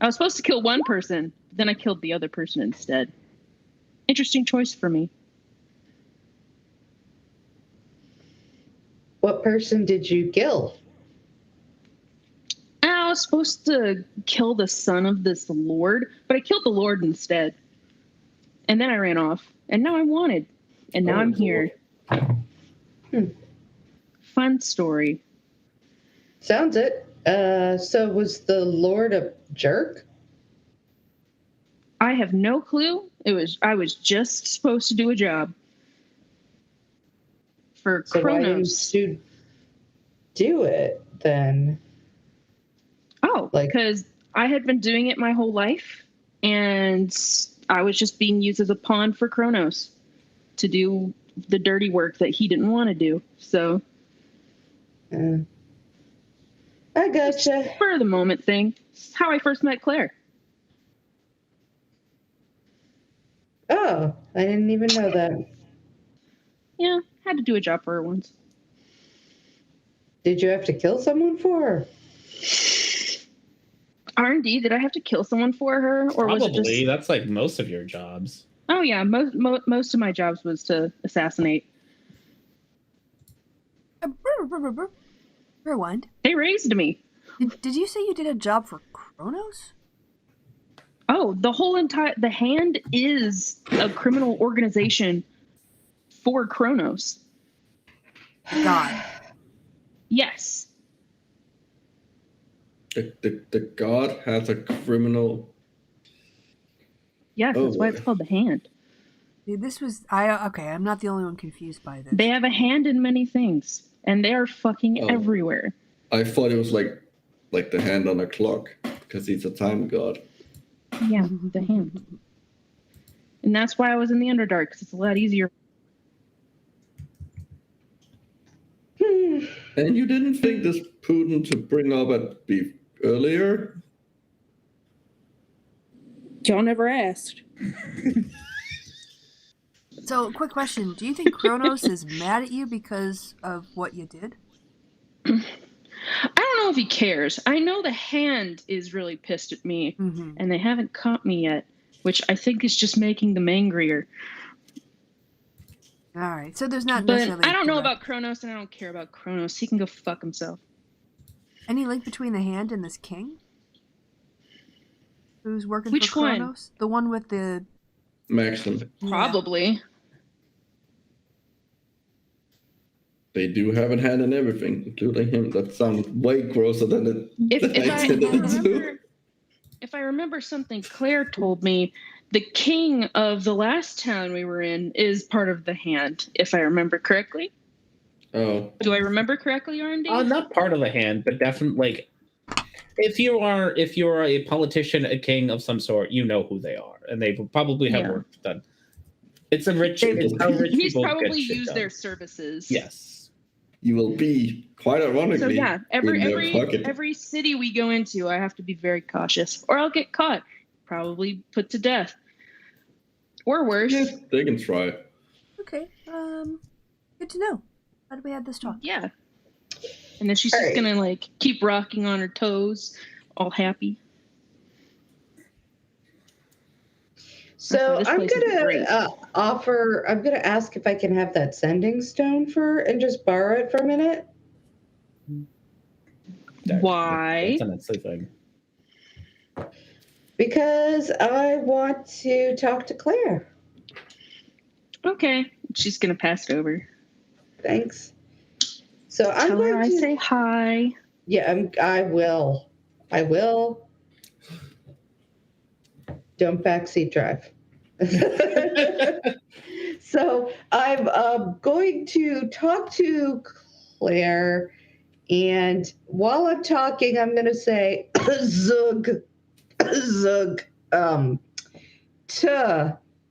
S3: I was supposed to kill one person, but then I killed the other person instead. Interesting choice for me.
S5: What person did you kill?
S3: I was supposed to kill the son of this lord, but I killed the lord instead. And then I ran off. And now I'm wanted. And now I'm here. Fun story.
S5: Sounds it. So was the Lord a jerk?
S3: I have no clue. I was just supposed to do a job for
S5: So
S3: Kronos.
S5: why didn't you do it then?
S3: Oh, because I had been doing it my whole life, and I was just being used as a pawn for Kronos to do the dirty work that he didn't want to do. So
S5: I gotcha.
S3: For the moment thing. This is how I first met Claire.
S5: Oh, I didn't even know that.
S3: Yeah, had to do a job for her once.
S5: Did you have to kill someone for her?
S3: R&D, did I have to kill someone for her? Or
S4: Probably.
S3: was it just...
S4: That's like most of your jobs.
S3: Oh, yeah. Most of my jobs was to assassinate.
S1: Rewind.
S3: They raised me.
S1: Did you say you did a job for Kronos?
S3: Oh, the Hand is a criminal organization for Kronos.
S1: God.
S3: Yes.
S2: The god has a criminal.
S3: Yes, that's why it's called the Hand.
S1: Dude, I'm not the only one confused by this.
S3: They have a hand in many things, and they are fucking everywhere.
S2: I thought it was like the hand on a clock, because he's a time god.
S3: Yeah, the Hand. And that's why I was in the Underdark, because it's a lot easier.
S2: And you didn't think this prudent to bring up at beef earlier?
S6: Y'all never asked.
S1: So, quick question. Do you think Kronos is mad at you because of what you did?
S3: I don't know if he cares. I know the Hand is really pissed at me, and they haven't caught me yet, which I think is just making them angrier.
S1: All right, so there's not
S3: But
S1: necessarily...
S3: I don't know about Kronos, and I don't care about Kronos. He can go fuck himself.
S1: Any link between the Hand and this king? Who's working
S3: Which
S1: for Kronos?
S3: one?
S1: The one with the...
S2: Maxim.
S3: Probably.
S2: They do have a hand in everything, including him. That sounds way grosser than it.
S3: If I remember something Claire told me, the king of the last town we were in is part of the Hand, if I remember correctly.
S2: Oh.
S3: Do I remember correctly, R&D?
S4: Not part of the Hand, but definitely, if you're a politician, a king of some sort, you know who they are, and they probably have work done. It's how rich
S3: He's
S4: people
S3: probably
S4: get shit
S3: used
S4: done.
S3: their services.
S4: Yes.
S2: You will be, quite ironically,
S3: So yeah,
S2: in their pocket.
S3: every city we go into, I have to be very cautious, or I'll get caught, probably put to death, or worse.
S2: Yeah, they can try.
S1: Okay, good to know. How did we have this talk?
S3: Yeah. And then she's just gonna keep rocking on her toes, all happy.
S5: So I'm gonna ask if I can have that sending stone and just borrow it for a minute.
S3: Why?
S4: That's a thing.
S5: Because I want to talk to Claire.
S3: Okay. She's gonna pass it over.
S5: Thanks. So I'm
S3: Tell
S5: going
S3: her I say hi.
S5: Yeah, I will. Don't backseat drive. So I'm going to talk to Claire, and while I'm talking, I'm going to say zug,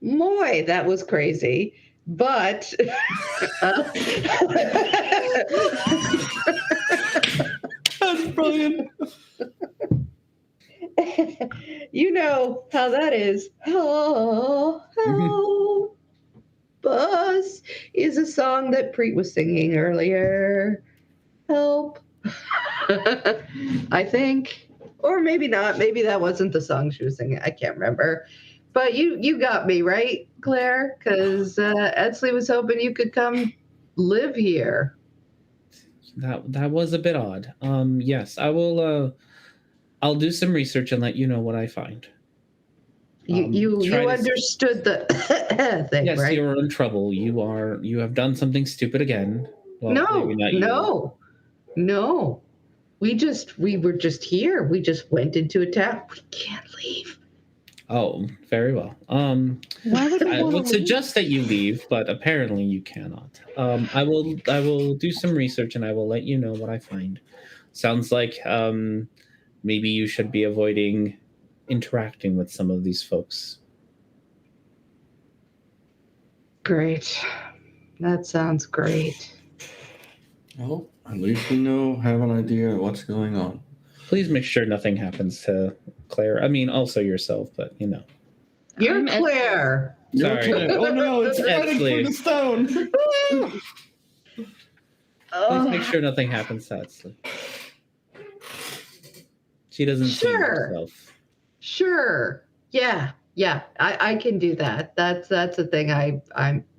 S5: moy, that was crazy. But
S2: That's brilliant.
S5: you know how that is. Oh, help us is a song that Preet was singing earlier. Help. I think, or maybe not. Maybe that wasn't the song she was singing. I can't remember. But you got me right, Claire, because Edsley was hoping you could come live here.
S4: That was a bit odd. Yes, I will. I'll do some research and let you know what I find.
S5: You understood the thing,
S4: yes,
S5: right?
S4: you're in trouble. You have done something stupid again. Well,
S5: No,
S4: maybe not you.
S5: no. We were just here. We just went into a town. We can't leave.
S4: Oh, very well.
S3: Why would
S4: I would suggest that you leave, but apparently you cannot. I will do some research and I will let you know what I find. Sounds like maybe you should be avoiding interacting with some of these folks.
S5: Great. That sounds great.
S2: Well, at least we have an idea of what's going on.
S4: Please make sure nothing happens to Claire. I mean, also yourself, but you know.
S5: You're Claire.
S4: Sorry.
S2: Oh no, it's running through the stone.
S4: Please make sure nothing happens to Edsley. She doesn't see herself.
S5: Sure. Yeah. I can do that. That's a thing I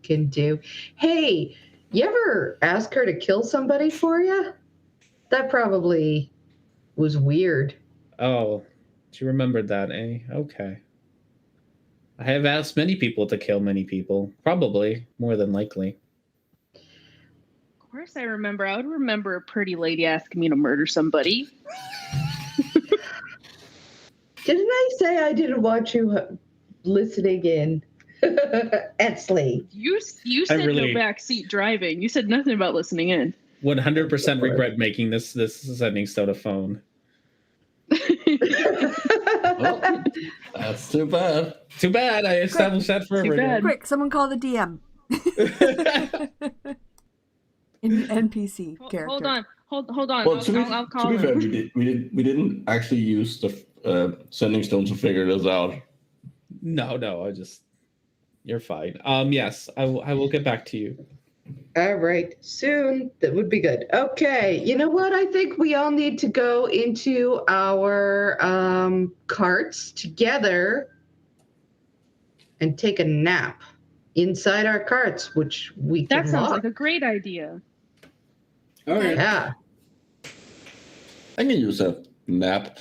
S5: can do. Hey, you ever ask her to kill somebody for you? That probably was weird.
S4: Oh, she remembered that, eh? Okay. I have asked many people to kill many people. Probably, more than likely.
S3: Of course I remember. I would remember a pretty lady asking me to murder somebody.
S5: Didn't I say I didn't want you listening in? Edsley.
S3: You said no backseat driving. You said nothing about listening in.
S4: 100% regret making this sending Stone a phone.
S2: Well, that's too bad.
S4: Too bad. I established that for everyone.
S1: Quick, someone call the DM. NPC character.
S3: Hold on.
S2: Well,
S3: I'll call
S2: to be fair,
S3: him.
S2: we didn't actually use the sending stones to figure this out.
S4: No, you're fine. Yes, I will get back to you.
S5: All right, soon. That would be good. Okay, you know what? I think we all need to go into our carts together and take a nap inside our carts, which we can
S3: That sounds
S5: walk.
S3: like a great idea.
S2: Okay.
S5: Yeah.
S2: I can use a nap.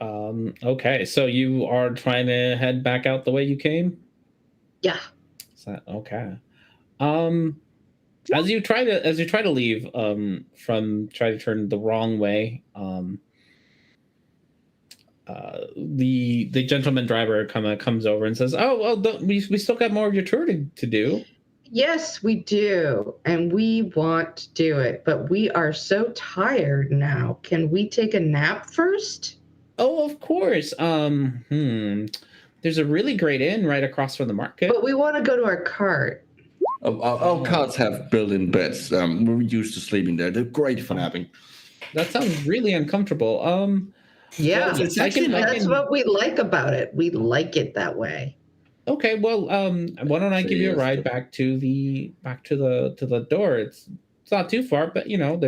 S4: Okay, so you are trying to head back out the way you came?
S5: Yeah.
S4: Okay. As you try to leave, try to turn the wrong way, the gentleman driver comes over and says, "Oh well, we still got more of your tour to do."
S5: Yes, we do, and we want to do it, but we are so tired now. Can we take a nap first?
S4: Oh, of course. There's a really great inn right across from the market.
S5: But we want to go to our cart.
S2: Our carts have built-in beds. We're used to sleeping there. They're great for napping.
S4: That sounds really uncomfortable.
S5: Yeah,
S2: Well,
S5: that's what we like about it. We like it that way.
S4: Okay, well, why don't I give you a ride back to the door? It's not too far, but you know,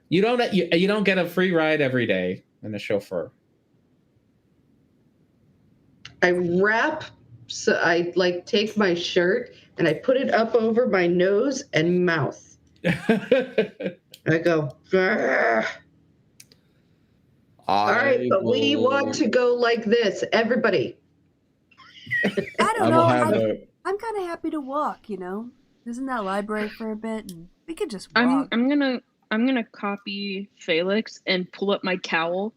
S4: you don't get a free ride every day and a chauffeur.
S5: So I take my shirt and I put it up over my nose and mouth. I go, "Grr." All right, but we want to go like this, everybody.
S1: I don't know. I'm kind of happy to walk. You know, isn't that library for a bit, and we could just walk.
S3: I'm gonna copy Felix and pull up my cowl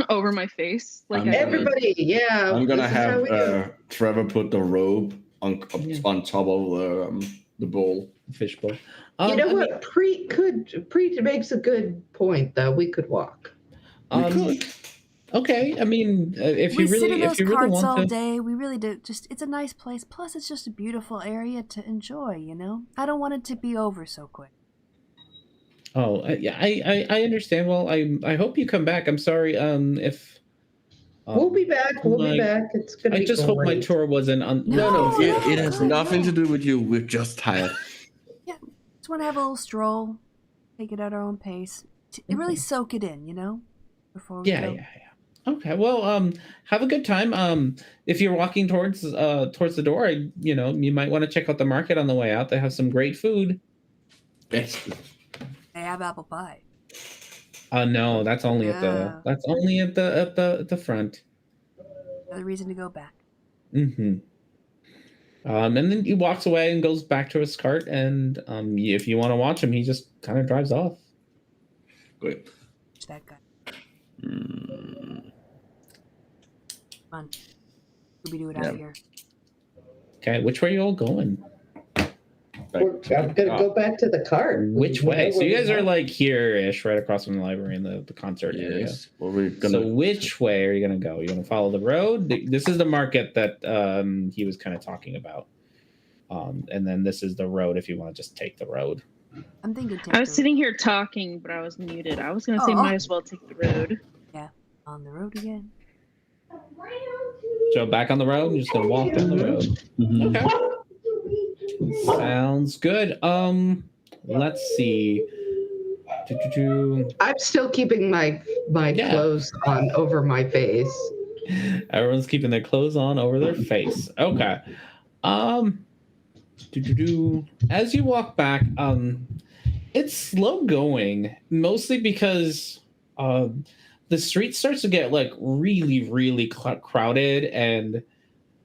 S3: over my face,
S5: everybody. Yeah,
S2: I'm gonna have Trevor put the robe on top of the bowl,
S4: fish bowl.
S5: You know what? Preet makes a good point, though. We could walk.
S2: We could.
S4: Okay, I mean, if
S1: We
S4: you
S1: sit in
S4: really, if
S1: those
S4: you really
S1: carts
S4: want
S1: all
S4: to,
S1: day. We really do. Just it's a nice place. Plus, it's just a beautiful area to enjoy. You know, I don't want it to be over so quick.
S4: oh, yeah, I understand. Well, I hope you come back. I'm sorry, if
S5: We'll be back. We'll be
S4: my,
S5: back. It's gonna
S4: I
S5: be
S4: just hope my
S5: great.
S4: tour wasn't on.
S2: No,
S1: No,
S2: it
S1: no,
S2: has
S1: good,
S2: nothing to
S1: yeah.
S2: do with you. We're just tired.
S1: Yeah, just want to have a little stroll, take it at our own pace, really soak it in. You know, before we
S4: Yeah,
S1: go.
S4: yeah, yeah. Okay, well, have a good time. If you're walking towards the door, you might want to check out the market on the way out. They have some great food.
S2: Yes.
S1: They have apple pie.
S4: No, that's only
S1: Yeah.
S4: at the front.
S1: Another reason to go back.
S4: Mm-hmm. And then he walks away and goes back to his cart. And if you want to watch him, he just kind of drives off.
S2: Great.
S1: It's that guy.
S2: Mm,
S1: Come on, Scooby-Doo it
S2: Yeah.
S1: out here.
S4: Okay, which way are you all going?
S5: I'm gonna go back to the cart.
S4: Which way? So you guys are like here-ish, right across from the library and the concert area.
S2: yes. Well, we're gonna.
S4: So which way are you gonna go? You gonna follow the road? This is the market that he was kind of talking about. And then this is the road if you want to just take the road.
S1: I'm thinking.
S3: I was sitting here talking, but I was muted. I was gonna say, might as well take the road.
S1: Yeah, on the road again.
S4: So back on the road. You're just gonna walk down the road.
S2: Mhm.
S4: Okay. Sounds good. Let's see.
S5: I'm still keeping my
S4: Yeah.
S5: clothes on over my face.
S4: Everyone's keeping their clothes on over their face. Okay. As you walk back, it's slow going, mostly because the street starts to get like really, really crowded, and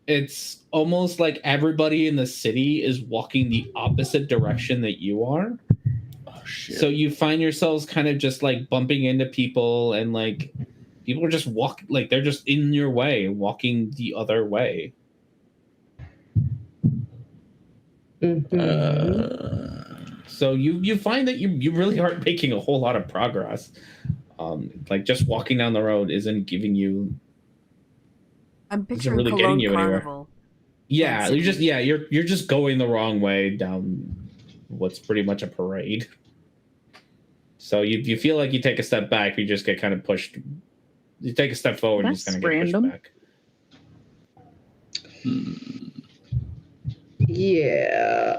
S4: it's almost like everybody in the city is walking the opposite direction that you are.
S2: Oh shit.
S4: So you find yourselves kind of just like bumping into people, and like people are just like they're just in your way, walking the other way. So you find that you really aren't making a whole lot of progress. Like just walking down the road isn't giving you.
S1: I'm picturing
S4: really
S1: Cologne
S4: getting you anywhere.
S1: Carnival.
S4: Yeah, you're just going the wrong way down what's pretty much a parade. So you feel like you take a step back, you just get kind of pushed. You take a step forward, you just kind of get
S3: random.
S4: pushed back.
S5: Yeah.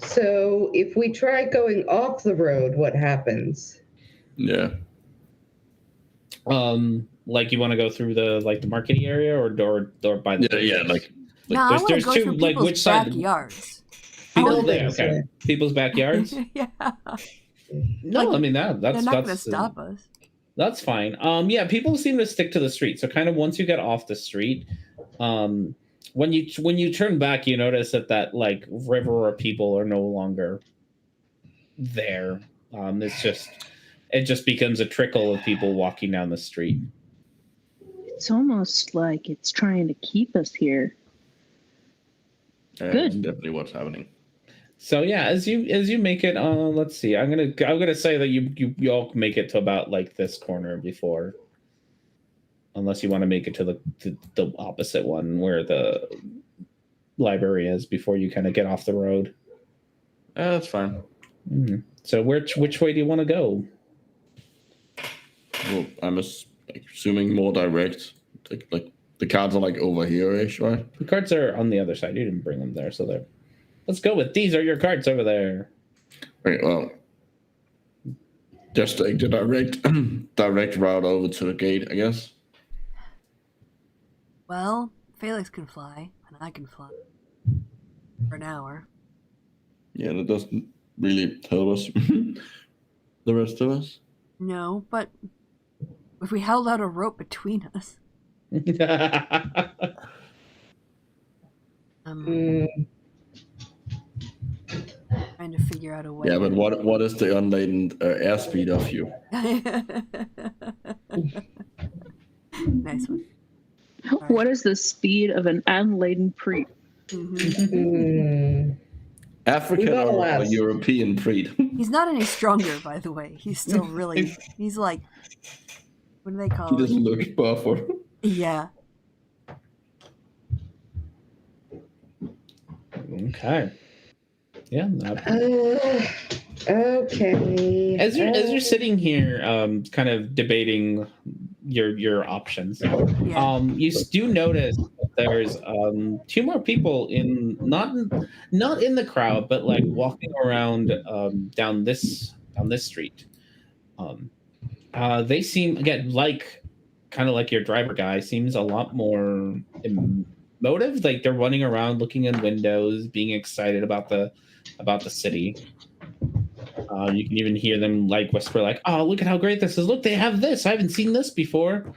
S5: So if we try going off the road, what happens?
S2: Yeah.
S4: Like you want to go through the market area or by the
S2: Yeah. Like
S1: No, I want to
S4: there's
S1: go
S4: two,
S1: through
S4: like,
S1: people's
S4: which side?
S1: backyards.
S4: People,
S5: Buildings,
S4: okay.
S5: yeah.
S4: People's backyards.
S1: Yeah,
S4: No,
S1: Like,
S4: I mean that's
S1: they're not going to stop us.
S4: That's fine. Yeah, people seem to stick to the street. So kind of once you get off the street, when you turn back, you notice that like river of people are no longer there. It just becomes a trickle of people walking down the street.
S3: It's almost like it's trying to keep us here.
S2: that's
S3: Good.
S2: definitely what's happening.
S4: So yeah, as you make it, let's see. I'm gonna say that you all make it to about like this corner before, unless you want to make it to the opposite one where the library is before you kind of get off the road.
S2: That's fine.
S4: Mm-hmm. So which way do you want to go?
S2: Well, I'm assuming more direct. Like the cards are like over here-ish, right?
S4: The cards are on the other side. You didn't bring them there, so they're. Let's go with these are your cards over there.
S2: Right. Well, just take the direct route over to the gate, I guess.
S1: Well, Felix can fly, and I can fly. For an hour.
S2: Yeah, that doesn't really help us. The rest of us.
S1: No, but if we held out a rope between us. Trying to figure out a way.
S2: Yeah, but what is the unladen airspeed of you?
S1: Nice one.
S3: What is the speed of an unladen priest?
S1: Mm-hmm.
S2: African
S5: We've all
S2: or
S5: asked.
S2: European breed?
S1: He's not any stronger, by the way. He's still really. He's like. What do they call
S2: He
S1: it?
S2: doesn't look buffer.
S1: Yeah.
S4: Okay. Yeah.
S5: Okay.
S4: As you're sitting here, kind of debating your options,
S1: Yeah.
S4: you do notice that there's two more people not in the crowd, but like walking around down this street. They seem again kind of like your driver guy seems a lot more emotive. Like they're running around, looking in windows, being excited about the city. You can even hear them like whisper, like, "Oh, look at how great this is! Look, they have this. I haven't seen this before.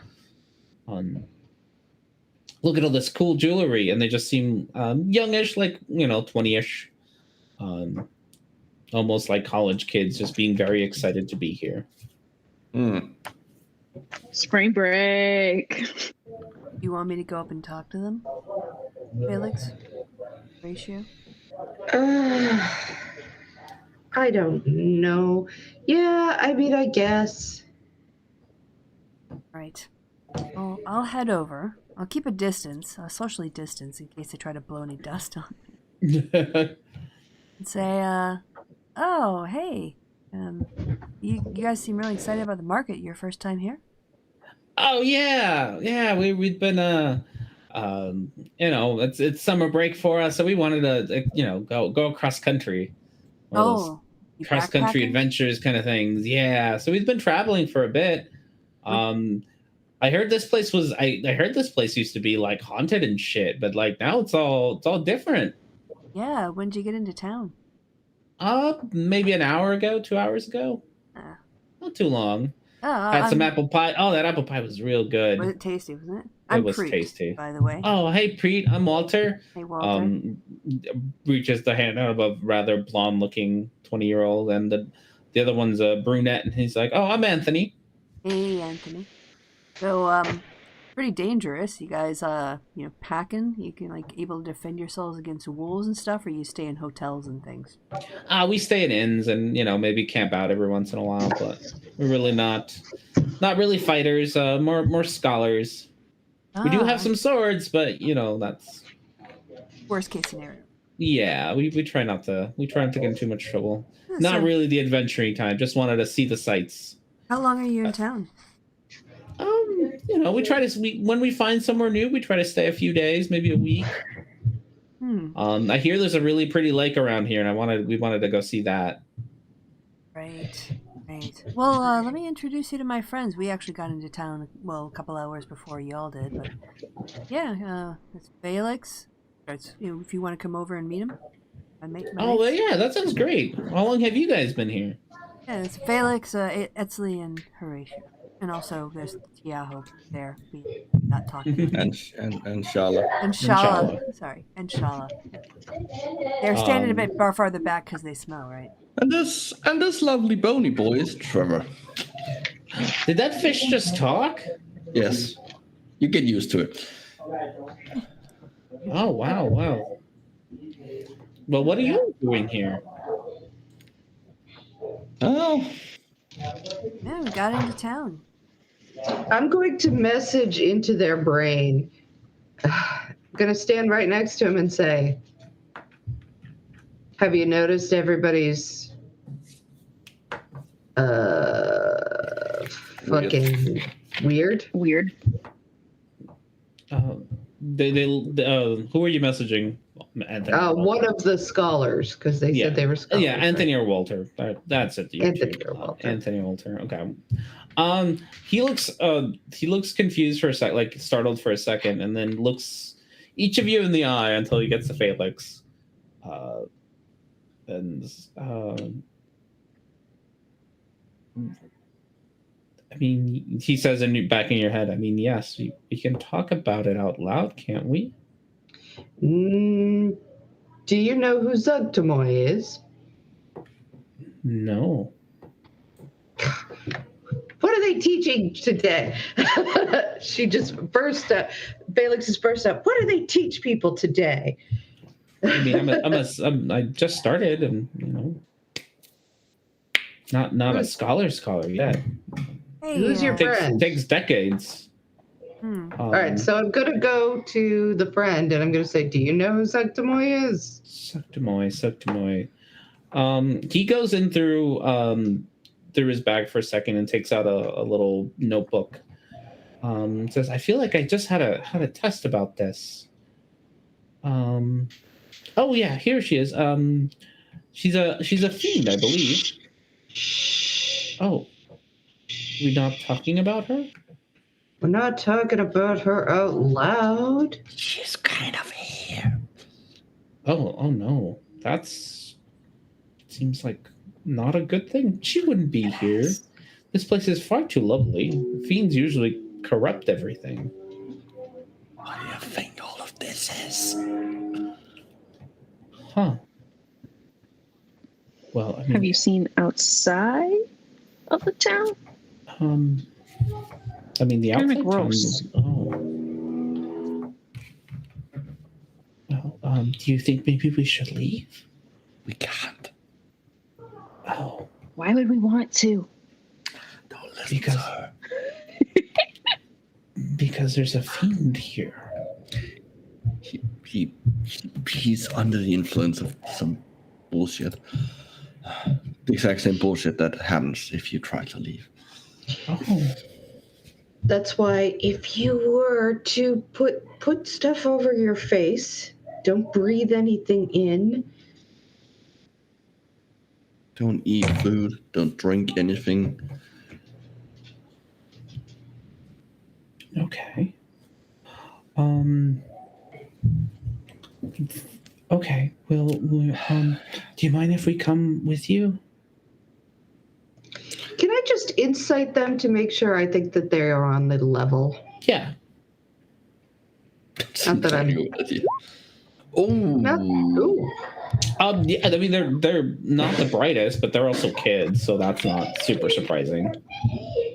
S4: Look at all this cool jewelry." And they just seem youngish, like 20ish, almost like college kids, just being very excited to be here.
S3: Spring break.
S1: You want me to go up and talk to them, Felix? Ratio?
S5: I don't know. Yeah, I mean, I guess.
S1: Right. Well, I'll head over. I'll keep a distance, socially distance, in case they try to blow any dust on me. And say, oh, hey, you guys seem really excited about the market. Your first time here?
S4: Oh yeah. We've been it's summer break for us, so we wanted to go across country. Cross country adventures kind of things. Yeah. So we've been traveling for a bit. I heard this place used to be like haunted and shit, but like now it's all different.
S1: Yeah. When did you get into town?
S4: Maybe an hour ago, 2 hours ago. Not too long. Had some apple pie. Oh, that apple pie was real good.
S1: Was it tasty, wasn't it?
S4: It was tasty.
S1: By the way.
S4: Oh, hey, Preet. I'm Walter.
S1: Hey, Walter.
S4: Reaches the hand out of a rather blonde-looking 20-year-old, and the other one's a brunette, and he's like, "Oh, I'm Anthony."
S1: Hey, Anthony. So, pretty dangerous. You guys, packing? You can able to defend yourselves against wolves and stuff, or you stay in hotels and things?
S4: We stay in inns and maybe camp out every once in a while, but we're really not really fighters. More scholars. We do have some swords, but that's
S1: worst case scenario.
S4: Yeah, we try not to get in too much trouble. Not really the adventuring kind. Just wanted to see the sights.
S1: How long are you in town?
S4: We try to when we find somewhere new, we try to stay a few days, maybe a week. I hear there's a really pretty lake around here, and we wanted to go see that.
S1: Right. Well, let me introduce you to my friends. We actually got into town, a couple hours before y'all did, but yeah, it's Felix. If you want to come over and meet him,
S4: yeah, that sounds great. How long have you guys been here?
S1: Yeah, it's Felix, Etzli, and Horatio. And also, there's Tiaho there. We not talking.
S2: and Shala.
S1: And Shala. Sorry, and Shala. They're standing a bit farther back because they smell, right?
S2: And this lovely bony boy is Trevor.
S4: Did that fish just talk?
S2: Yes. You get used to it.
S4: Oh, wow. Well, what are you doing here?
S2: Oh.
S1: Yeah, we got into town.
S5: I'm going to message into their brain. I'm going to stand right next to him and say, have you noticed everybody's fucking weird?
S3: Weird.
S4: Who are you messaging? Anthony.
S5: One of the scholars, because they said they were scholars.
S4: Yeah, Anthony or Walter. That's it.
S5: Anthony or Walter.
S4: Anthony or Walter. Okay. He looks confused for a sec, like startled for a second, and then looks each of you in the eye until he gets to Felix. I mean, he says back in your head, I mean, yes, we can talk about it out loud, can't we?
S5: Do you know who Zugtamoy is?
S4: No.
S5: What are they teaching today? She just burst up. Felix just burst up. What do they teach people today?
S4: I mean, I just started, and not a scholar yet.
S1: Hey,
S5: Who's your friend?
S4: Takes decades.
S5: All right, so I'm going to go to the friend, and I'm going to say, do you know who Sectamoy is?
S4: Sectamoy. He goes in through his bag for a second and takes out a little notebook. Says, I feel like I just had a test about this. Oh yeah, here she is. She's a fiend, I believe. Oh, we're not talking about her?
S5: We're not talking about her out loud.
S2: She's kind of here.
S4: Oh no. Seems like not a good thing. She wouldn't be here. This place is far too lovely. Fiends usually corrupt everything.
S2: What do you think all of this is?
S4: Huh. Well, I mean,
S3: Have you seen outside of the town?
S4: I mean, the
S3: Kinda
S4: outside
S3: gross.
S4: town. Well, do you think maybe we should leave?
S2: We can't.
S4: Oh,
S3: Why would we want to?
S2: Don't listen to her.
S4: Because there's a fiend here.
S2: He's under the influence of some bullshit. The exact same bullshit that happens if you try to leave.
S4: Oh.
S5: That's why if you were to put stuff over your face, don't breathe anything in.
S2: Don't eat food. Don't drink anything.
S4: Okay. Okay. Well, do you mind if we come with you?
S5: Can I just insight them to make sure I think that they are on the level?
S4: Yeah.
S5: Not that I'm.
S2: Oh.
S5: Ooh.
S4: Yeah, I mean they're not the brightest, but they're also kids, so that's not super surprising.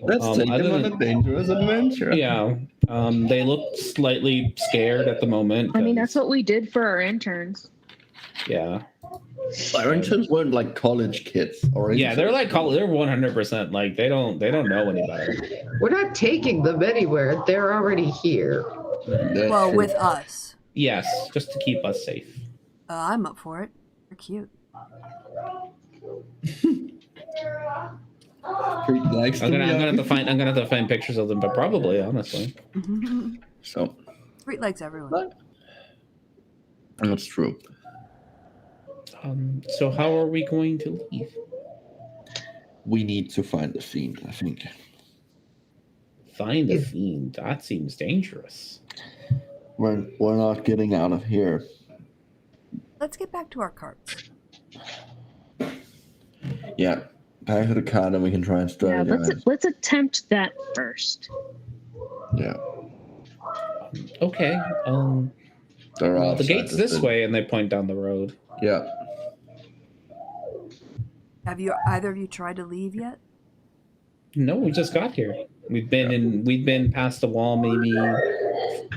S2: Let's take them on a dangerous adventure.
S4: Yeah. They look slightly scared at the moment.
S3: I mean, that's what we did for our interns.
S4: Yeah.
S2: Our interns weren't like college kids, or
S4: yeah, they're like they're 100% like they don't know any better.
S5: We're not taking them anywhere. They're already here.
S2: That's
S1: Well,
S2: true.
S1: with us.
S4: Yes, just to keep us safe.
S1: I'm up for it. They're cute.
S2: I'm
S4: gonna have to find pictures of them, but probably honestly.
S2: So.
S1: Street likes everyone.
S2: That's true.
S4: So how are we going to leave?
S2: We need to find the fiend, I think.
S4: Find a fiend? That seems dangerous.
S2: We're not getting out of here.
S1: Let's get back to our carts.
S2: Yeah. Back to the cart and we can try and strategize.
S3: Yeah, let's attempt that first.
S2: Yeah.
S4: Okay. The gate's this way, and they point down the road.
S2: Yeah.
S1: Have either of you tried to leave yet?
S4: No, we just got here. We've been past the wall maybe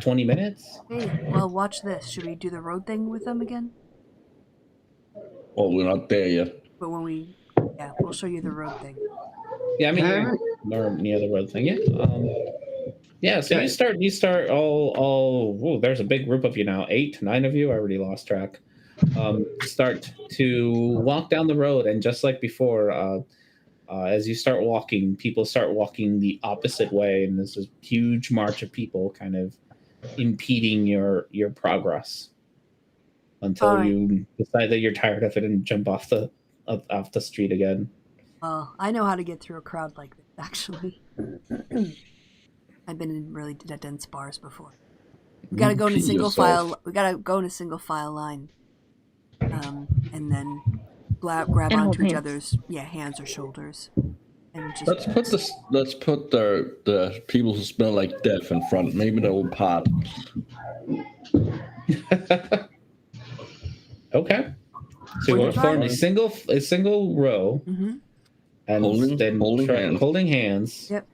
S4: 20 minutes.
S1: Hey, well, watch this. Should we do the road thing with them again?
S2: Well, we're not there yet.
S1: But when we'll show you the road thing.
S4: Yeah, I mean, or near the road thing. Yeah. So you start all. Whoa, there's a big group of you now. 8, 9 of you. I already lost track. Start to walk down the road, and just like before, as you start walking, people start walking the opposite way, and there's a huge march of people kind of impeding your progress until you decide that you're tired of it and jump off the street again.
S1: Well, I know how to get through a crowd like this, actually. I've been in really dense bars before. We gotta go in a single file. We gotta go in a single file line, and then grab onto each other's hands or shoulders, and just
S2: let's put the people who smell like death in front. Maybe they'll part.
S4: Okay. So we're forming a single row, and
S2: holding hands.
S4: Holding hands.
S1: Yep.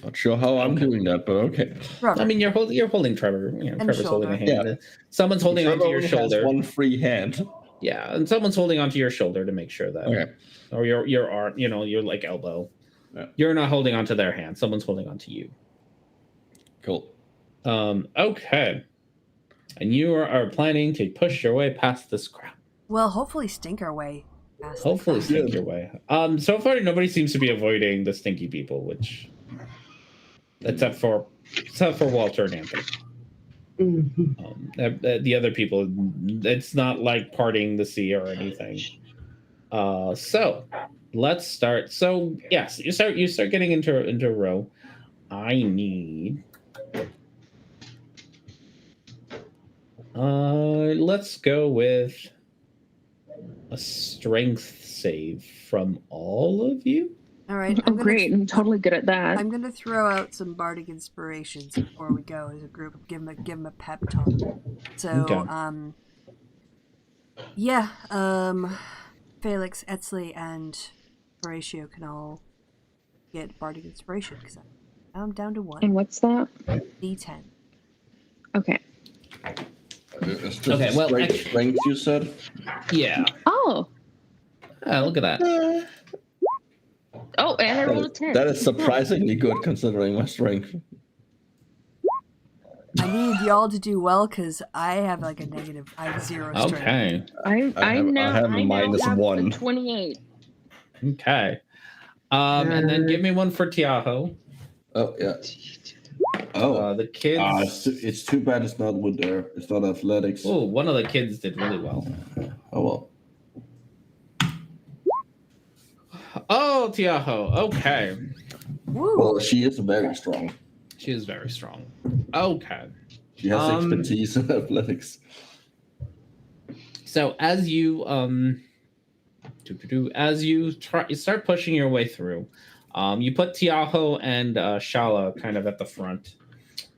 S2: Not sure how I'm doing that, but okay.
S1: Robert.
S4: I mean, you're holding Trevor. You know,
S1: And
S4: Trevor's holding a
S1: shoulder.
S4: hand.
S2: Yeah.
S4: Someone's holding
S2: Trevor
S4: onto your
S2: only has
S4: shoulder.
S2: one free hand.
S4: Yeah, and someone's holding onto your shoulder to make sure that,
S2: Okay.
S4: or your arm, your like elbow.
S2: Yeah.
S4: You're not holding onto their hand. Someone's holding onto you.
S2: Cool.
S4: Okay. And you are planning to push your way past this crowd.
S1: Well, hopefully stink our way past.
S4: Hopefully stink your way. So far, nobody seems to be avoiding the stinky people, which, except for Walter and Anthony. The other people, it's not like parting the sea or anything. So let's start. So yes, you start getting into a row. I need. Let's go with a strength save from all of you.
S1: All right.
S3: Great. I'm totally good at that.
S1: I'm going to throw out some bardic inspirations before we go as a group. Give them a pep talk. So,
S4: Okay.
S1: Felix, Etzley, and Horatio can all get bardic inspiration because I'm down to 1.
S3: And what's that?
S1: D10.
S3: Okay.
S4: Okay, well,
S2: strength you said?
S4: Yeah.
S3: Oh.
S4: Look at that.
S3: Oh, and I rolled a 10.
S2: That is surprisingly good considering my strength.
S1: I need y'all to do well because I have like a negative. I have 0 strength.
S4: Okay.
S3: I have
S2: a minus 1.
S3: 28.
S4: Okay. And then give me one for Tiaho.
S2: Oh yeah. Oh,
S4: the kids.
S2: It's too bad it's not it's not athletics.
S4: Oh, one of the kids did really well.
S2: Oh well.
S4: Oh, Tiaho. Okay.
S1: Woo.
S2: Well, she is very strong.
S4: She is very strong. Okay.
S2: She has expertise in athletics.
S4: So as you start pushing your way through, you put Tiaho and Shala kind of at the front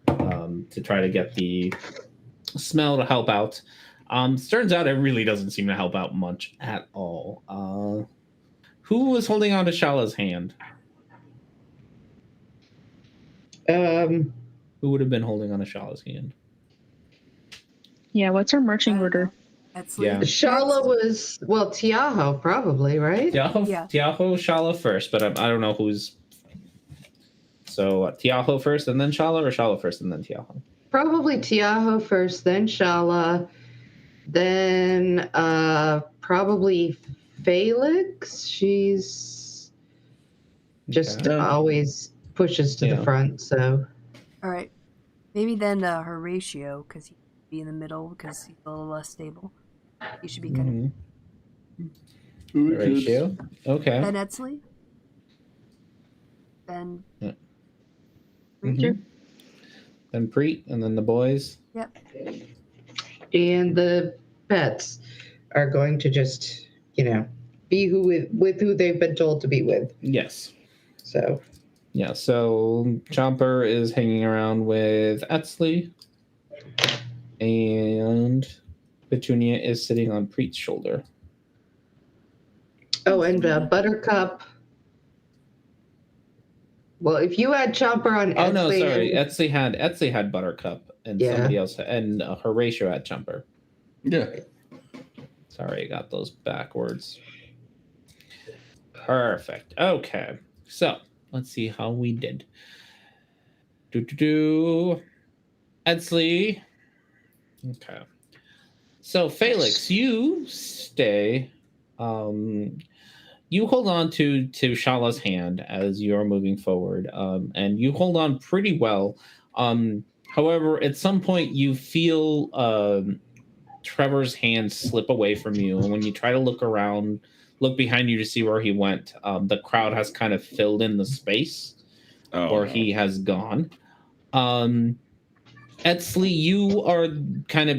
S4: to try to get the smell to help out. Turns out it really doesn't seem to help out much at all. Who was holding on to Shala's hand? Who would have been holding on to Shala's hand?
S3: Yeah, what's her marching order?
S1: Etzley.
S4: Yeah.
S5: Shala was, Tiaho probably, right?
S4: Tiaho,
S1: Yeah.
S4: Tiaho, Shala first, but I don't know who's. So Tiaho first and then Shala, or Shala first and then Tiaho?
S5: Probably Tiaho first, then Shala, then probably Felix. She's just always pushes to the front, so.
S1: All right. Maybe then Horatio, because he should be in the middle because he's a little less stable. He should be kind of.
S4: Horatio. Okay.
S1: Then Etzley. Then.
S4: Then Preet, and then the boys.
S1: Yep.
S5: And the pets are going to just, be with who they've been told to be with.
S4: Yes.
S5: So.
S4: Yeah, so Chomper is hanging around with Etzley, and Petunia is sitting on Preet's shoulder.
S5: Oh, and Buttercup. Well, if you had Chomper on Etzley.
S4: Oh no, sorry. Etzley had Buttercup, and somebody else, and Horatio had Chomper.
S2: Yeah. Sorry,
S4: I got those backwards. Perfect. Okay, so let's see how we did. Etzley. Okay. So Felix, you stay. You hold on to Shala's hand as you're moving forward, and you hold on pretty well. However, at some point you feel Trevor's hand slip away from you, and when you try to look behind you to see where he went, the crowd has kind of filled in the space where he has gone. Etzley,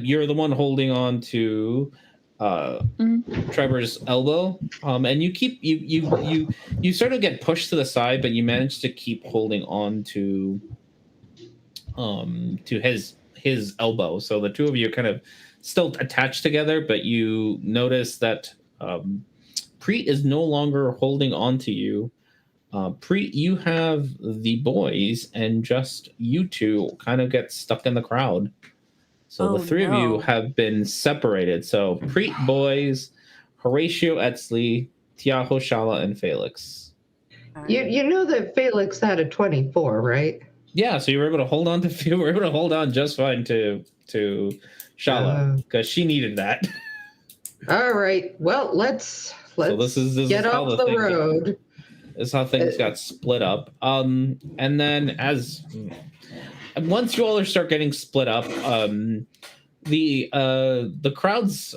S4: you're the one holding on to Trevor's elbow, and you sort of get pushed to the side, but you manage to keep holding on to his elbow. So the two of you are kind of still attached together, but you notice that Preet is no longer holding on to you. Preet, you have the boys, and just you two kind of get stuck in the crowd. So
S1: Oh,
S4: the three of
S1: no.
S4: you have been separated. So Preet, boys, Horatio, Etzley, Tiago, Shala, and Felix.
S5: You know that Felix had a 24, right?
S4: Yeah, so you were able to hold on to you were able to hold on just fine to Shala because she needed that.
S5: All right. Well, let's
S4: So this is
S5: get
S4: how
S5: off the road.
S4: This is how things got split up. And then once you all start getting split up, the crowds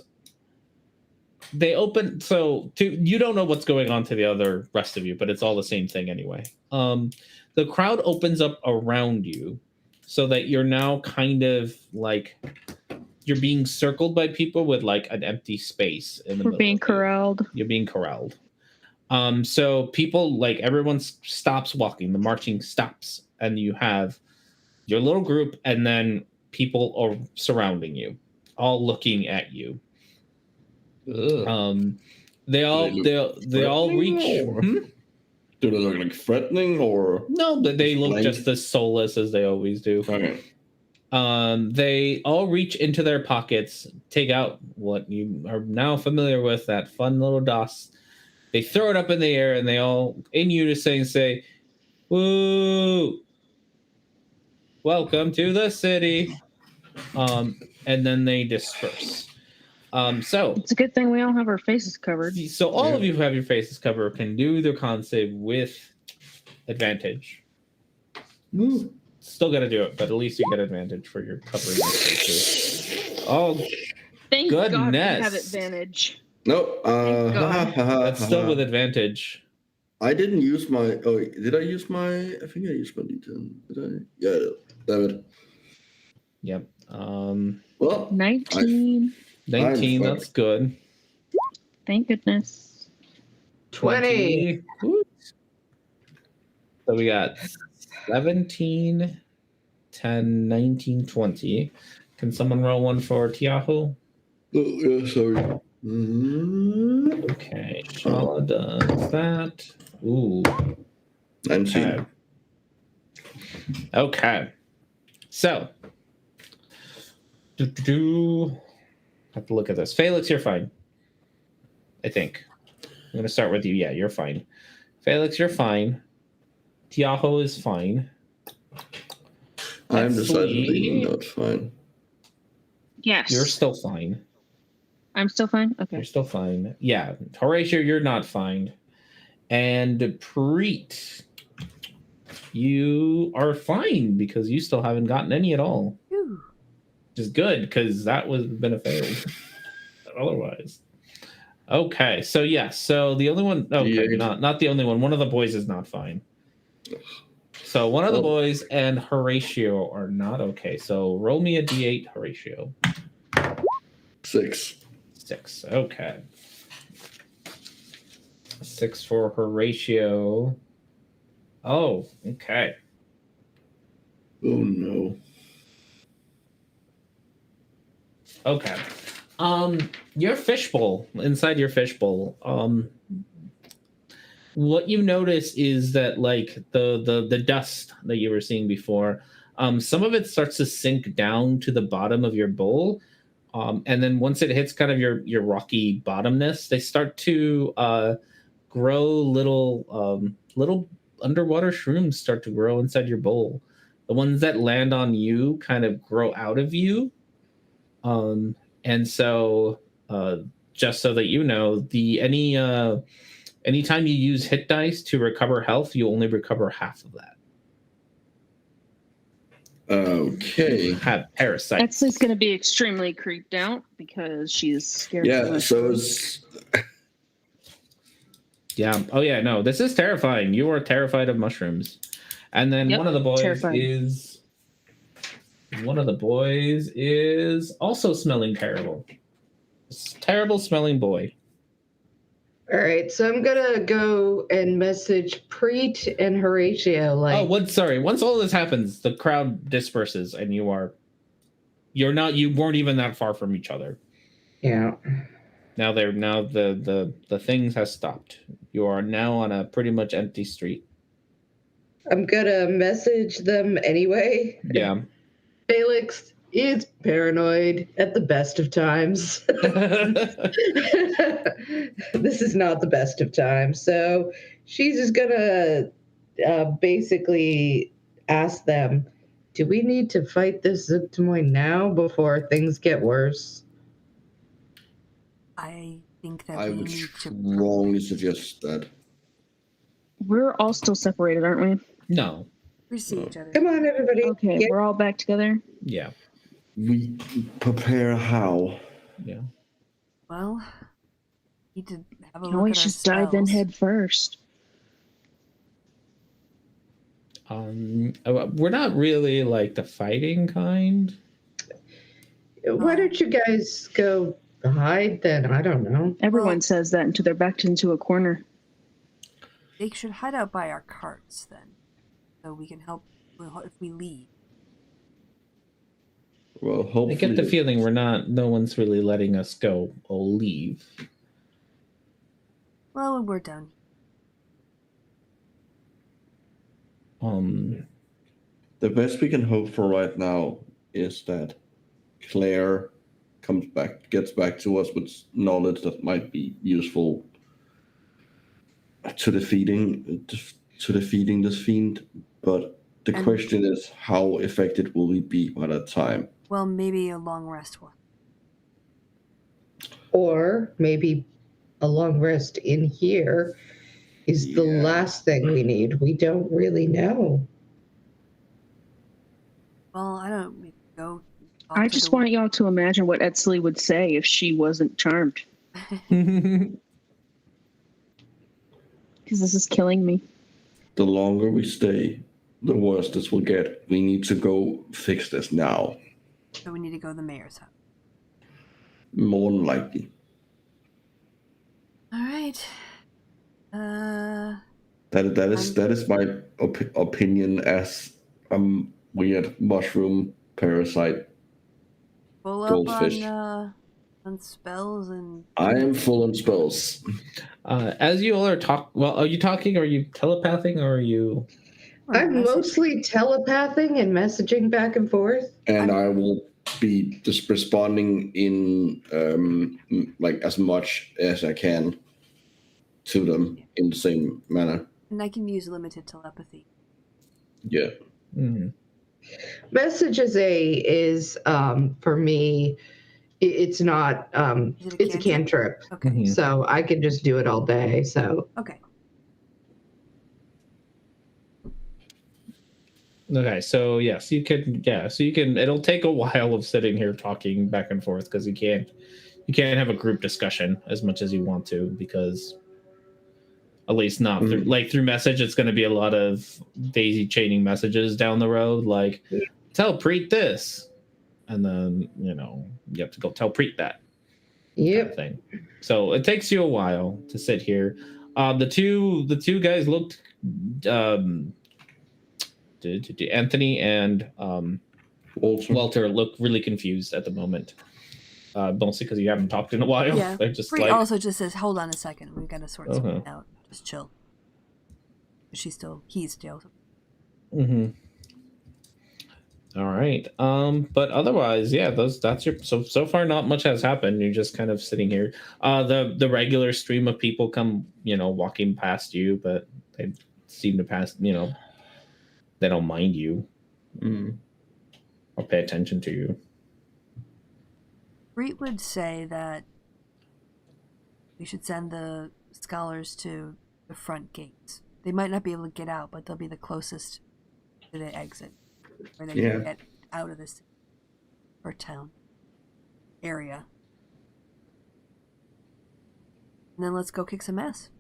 S4: they open. So you don't know what's going on to the other rest of you, but it's all the same thing anyway. The crowd opens up around you, so that you're now kind of like you're being circled by people with like an empty space in the middle.
S3: We're being corralled.
S4: You're being corralled. So people, like, everyone stops walking. The marching stops, and you have your little group, and then people are surrounding you, all looking at you. They all reach.
S2: Do they look like threatening or
S4: no? But they look just as soulless as they always do.
S2: Okay.
S4: They all reach into their pockets, take out what you are now familiar with, that fun little DOS. They throw it up in the air, and they all, in unison, say, "Woo! Welcome to the city." And then they disperse. So
S3: it's a good thing we all have our faces covered.
S4: So all of you who have your faces covered can do their con save with advantage. Still got to do it, but at least you get advantage for your covering your faces. Oh,
S3: thank
S4: goodness.
S3: God we have advantage.
S2: Nope.
S4: That's still with advantage.
S2: I didn't use my. Oh, did I use my? I think I used my D10. Did I? Yeah, damn it.
S4: Yep.
S2: Well,
S3: 19.
S4: 19. That's good.
S3: Thank goodness.
S5: 20.
S4: So we got 17, 10, 19, 20. Can someone roll one for Tiahu?
S2: Oh, yeah, sorry.
S4: Okay, Shala does that. Ooh.
S2: 19.
S4: Okay. So. Have to look at this. Felix, you're fine. I think. I'm going to start with you. Yeah, you're fine. Felix, you're fine. Tiaho is fine.
S2: I'm decidedly not fine.
S3: Yes.
S4: You're still fine.
S3: I'm still fine? Okay.
S4: You're still fine. Yeah. Horatio, you're not fine. And Preet, you are fine because you still haven't gotten any at all.
S1: Whew.
S4: Which is good because that would have been a fail otherwise. Okay. So, yeah. So the only one. Okay. Not the only one. One of the boys is not fine. So one of the boys and Horatio are not okay. So roll me a d8, Horatio.
S2: 6.
S4: 6. Okay. 6 for Horatio. Oh, okay.
S2: Oh no.
S4: Okay. Your fishbowl, inside your fishbowl, what you notice is that, like, the dust that you were seeing before, some of it starts to sink down to the bottom of your bowl. And then once it hits kind of your rocky bottomness, they start to grow little underwater shrooms start to grow inside your bowl. The ones that land on you kind of grow out of you. And so just so that you know, anytime you use hit dice to recover health, you only recover half of that.
S2: Okay.
S4: Have parasites.
S3: Exley's going to be extremely creeped out because she's scared.
S2: Yeah, so it's...
S4: Yeah. Oh, yeah, no, this is terrifying. You are terrified of mushrooms. And then one of the boys is also smelling terrible. Terrible smelling boy.
S5: All right, so I'm gonna go and message Preet and Horatio.
S4: Once all this happens, the crowd disperses, and you weren't even that far from each other.
S5: Yeah.
S4: Now the things has stopped. You are now on a pretty much empty street.
S5: I'm gonna message them anyway.
S4: Yeah.
S5: Felix is paranoid at the best of times. This is not the best of times. So she's just gonna basically ask them, do we need to fight this Zuktamoy now before things get worse?
S1: I think that
S2: I
S1: we
S2: would
S1: need to
S2: strongly suggest that.
S3: We're all still separated, aren't we?
S4: No.
S1: see each other.
S5: Come on, everybody.
S3: Okay,
S5: Yeah.
S3: we're all back together.
S4: Yeah.
S2: We prepare how?
S4: Yeah.
S1: Well, we need to have a
S3: Can
S1: look
S3: always
S1: at our
S3: just dive in
S1: spells.
S3: head first.
S4: We're not really like the fighting kind.
S5: Why don't you guys go hide then? I don't know.
S3: Everyone
S1: Well-
S3: says that until they're backed into a corner.
S1: They should hide out by our carts then, so we can help if we leave.
S2: Well,
S4: I
S2: hopefully.
S4: get the feeling no one's really letting us go or leave.
S1: Well, we're done.
S2: The best we can hope for right now is that Claire gets back to us with knowledge that might be useful to defeating this fiend. But the question is, how effective will we be by that time?
S1: Well, maybe a long rest one.
S5: Or maybe a long rest in here is the last thing we need. We don't really know.
S1: Well, I don't go.
S3: I just want y'all to imagine what Etsley would say if she wasn't charmed. Because this is killing me.
S2: The longer we stay, the worse this will get. We need to go fix this now.
S1: So we need to go to the mayor's house.
S2: More than likely.
S1: All right.
S2: That is my opinion as weird mushroom parasite.
S1: Full
S2: Goldfish.
S1: up on spells and.
S2: I am full on spells.
S4: As you all are are you talking? Or are you telepathing? Or are you?
S5: I'm mostly telepathing and messaging back and forth.
S2: And I will be just responding in like as much as I can to them in the same manner.
S1: And I can use limited telepathy.
S2: Yeah.
S4: Mm-hmm.
S5: Message is for me. It's not. It's a cantrip.
S1: Okay.
S4: Mm-hmm.
S5: So I can just do it all day. So
S1: Okay.
S4: Okay, so yes, you can. Yeah, so you can. It'll take a while of sitting here talking back and forth because you can't have a group discussion as much as you want to, because at least not through message. It's going to be a lot of daisy chaining messages down the road, like tell Preet this, and then you have to go tell Preet that.
S5: Yep.
S4: Kind of thing. So it takes you a while to sit here. The two guys looked. Anthony and Walter look really confused at the moment. Mostly because you haven't talked in a while.
S1: Yeah.
S4: They're just
S1: Bree also just says, "Hold on a second. We've got to sort something out. Just chill." He's still.
S4: Mm-hmm. All right. But otherwise, yeah, that's your. So far, not much has happened. You're just kind of sitting here. The regular stream of people come, walking past you, but they seem to pass. They don't mind you or pay attention to you.
S1: Bree would say that we should send the scholars to the front gates. They might not be able to get out, but they'll be the closest to the exit where they can get out of this or town area. And then let's go kick some ass.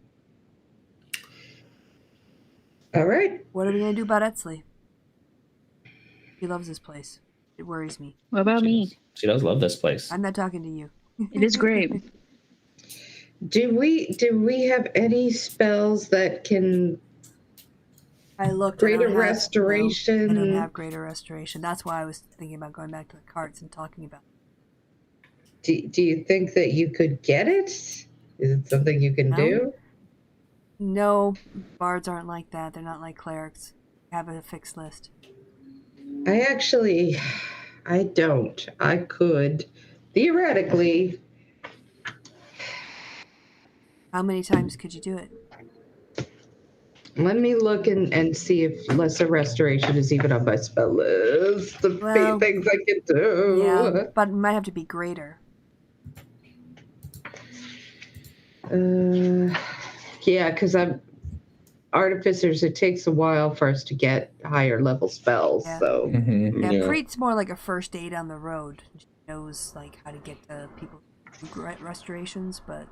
S5: All right.
S1: What are we going to do about Etsley? He loves this place. It worries me.
S3: What about me?
S4: She does love this place.
S1: I'm not talking to you.
S3: It is great.
S5: Do we have any spells that can
S1: I looked.
S5: greater
S1: I
S5: restoration?
S1: don't have greater restoration. That's why I was thinking about going back to the carts and talking about it.
S5: Do you think that you could get it? Is it something you can do?
S1: No, bards aren't like that. They're not like clerics. have a fixed list?
S5: I don't. I could, theoretically.
S1: How many times could you do it?
S5: Let me look and see if lesser restoration is even on my spell list. The
S1: Well,
S5: things I can do.
S1: Yeah, but it might have to be greater.
S5: Yeah, because I'm artificers. It takes a while for us to get higher level spells.
S1: Yeah.
S5: So
S1: Yeah,
S2: Yeah.
S1: Preet's more like a first aid on the road. She knows like how to get to people who do restorations, but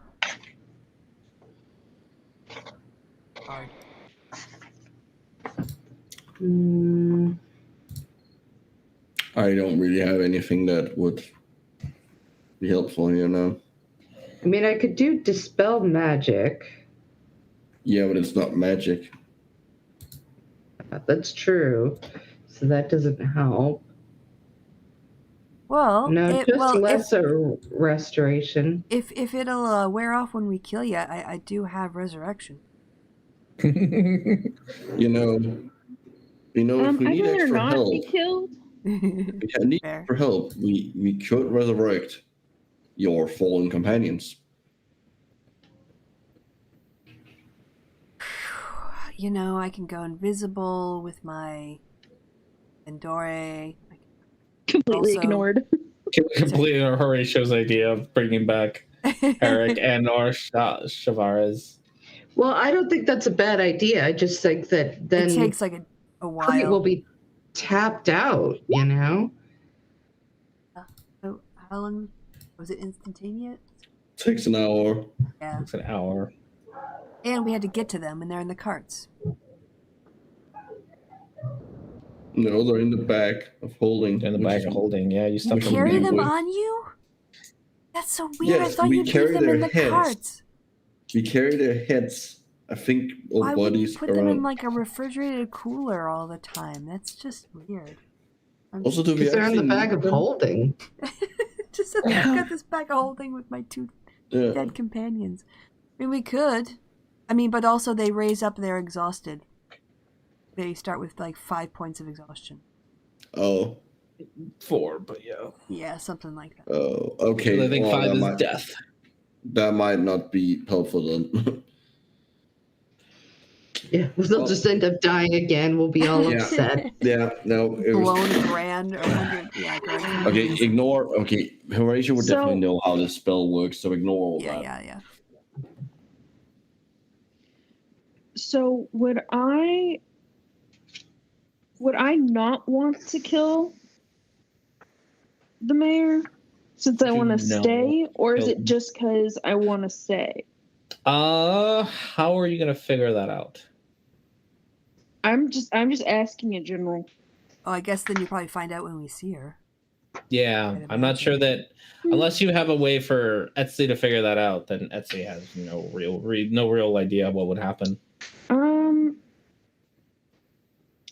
S1: hard.
S2: I don't really have anything that would be helpful, you know.
S5: I mean, I could do dispel magic.
S2: Yeah, but it's not magic.
S5: That's true. So that doesn't help.
S1: Well,
S5: No, just lesser restoration.
S1: If it'll wear off when we kill you, I do have resurrection.
S2: You know, if we
S3: I'd
S2: need
S3: rather
S2: extra
S3: not
S2: help,
S3: be killed.
S2: if we need
S1: Fair.
S2: extra help, we could resurrect your fallen companions.
S1: You know, I can go invisible with my Endore.
S3: Completely
S1: Also-
S3: ignored.
S4: Completely Horatio's idea of bringing back Eric and or Chavares.
S5: Well, I don't think that's a bad idea. I just think that then
S1: It takes like a
S5: Preet will
S1: while.
S5: be tapped out, you know?
S1: So how long was it? Instantaneous?
S2: Takes an hour.
S1: Yeah.
S4: It's an hour.
S1: And we had to get to them, and they're in the carts.
S2: No, they're in the back of holding.
S4: In the bag of holding. Yeah, you
S1: You
S4: stuff
S1: carry them
S2: with.
S1: on you? That's so weird. I
S2: Yes,
S1: thought
S2: we
S1: you'd leave
S2: carry
S1: them in
S2: their
S1: the
S2: heads.
S1: carts.
S2: We carry their heads, I think, or
S1: Why wouldn't you
S2: bodies
S1: put them in
S2: around.
S1: like a refrigerated cooler all the time? That's just weird.
S2: Also, do we
S5: Because they're in
S2: actually
S5: the bag
S2: need
S5: of
S2: them?
S5: holding.
S1: Just I've got this bag of holding with my two
S2: Yeah.
S1: dead companions. I mean, we could. I mean, but also they raise up, they're exhausted. They start with like 5 points of exhaustion.
S2: Oh.
S4: 4, but yeah.
S1: Yeah, something like that.
S2: Oh. Okay.
S4: I think
S2: well,
S4: 5 is death.
S2: That might not be helpful then.
S5: Yeah, they'll just end up dying again. We'll be all
S2: Yeah.
S5: upset.
S2: Yeah. No. It was.
S1: Blown grand or 100. Yeah, grand.
S2: Okay. Ignore. Okay. Horatio would
S3: So-
S2: definitely know how this spell works, so ignore all
S1: Yeah,
S2: that.
S1: yeah.
S3: So would I not want to kill the mayor since I want to
S4: No.
S3: stay, or is
S4: No.
S3: it just because I want to stay?
S4: How are you gonna figure that out?
S3: I'm just asking in general.
S1: Oh, I guess then you probably find out when we see her.
S4: Yeah,
S1: I'd
S4: I'm not sure
S1: imagine.
S4: that unless you have a way for Etsy to figure that out, then Etsy has no real idea what would happen.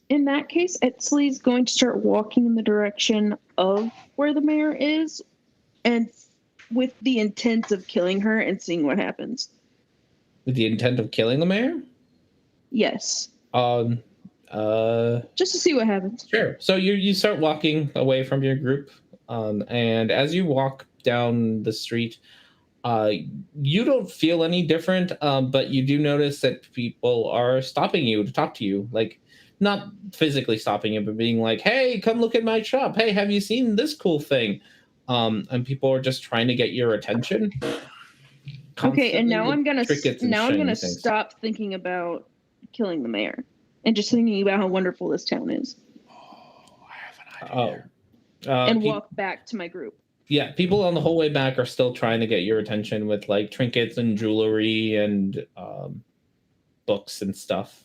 S3: In that case, Etsley's going to start walking in the direction of where the mayor is, and with the intent of killing her and seeing what happens.
S4: With the intent of killing the mayor?
S3: Yes,
S4: Just
S3: to see what happens.
S4: Sure. So you start walking away from your group, and as you walk down the street, you don't feel any different, but you do notice that people are stopping you to talk to you, like not physically stopping you, but being like, "Hey, come look at my shop. Hey, have you seen this cool thing?" And people are just trying to get your attention.
S3: Okay, and now I'm gonna
S4: Trinkets and shiny things.
S3: stop thinking about killing the mayor and just thinking about how wonderful this town is, and walk back to my group.
S4: Yeah, people on the whole way back are still trying to get your attention with like trinkets and jewelry and books and stuff.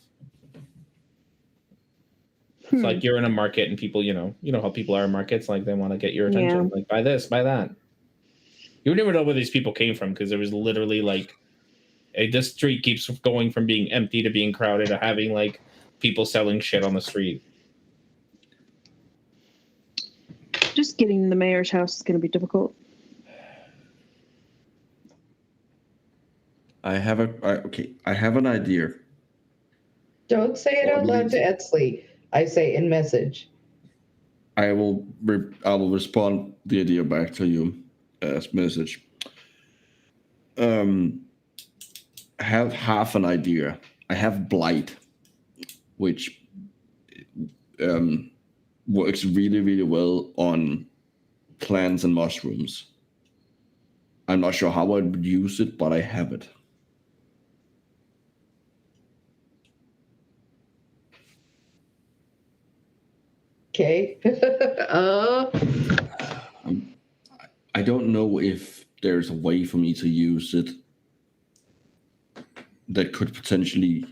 S4: It's like you're in a market and people, you know how people are in markets, like they want to get your attention,
S3: Yeah.
S4: like buy this, buy that. You would never know where these people came from because there was literally like this street keeps going from being empty to being crowded to having like people selling shit on the street.
S3: Just getting to the mayor's house is going to be difficult.
S2: I have an idea.
S5: Don't say it out loud to Etsley. I say in message.
S2: I will respond the idea back to you as message. I have half an idea. I have blight, which works really, really well on plants and mushrooms. I'm not sure how I would use it, but I have it.
S5: Okay.
S2: I don't know if there's a way for me to use it that could potentially,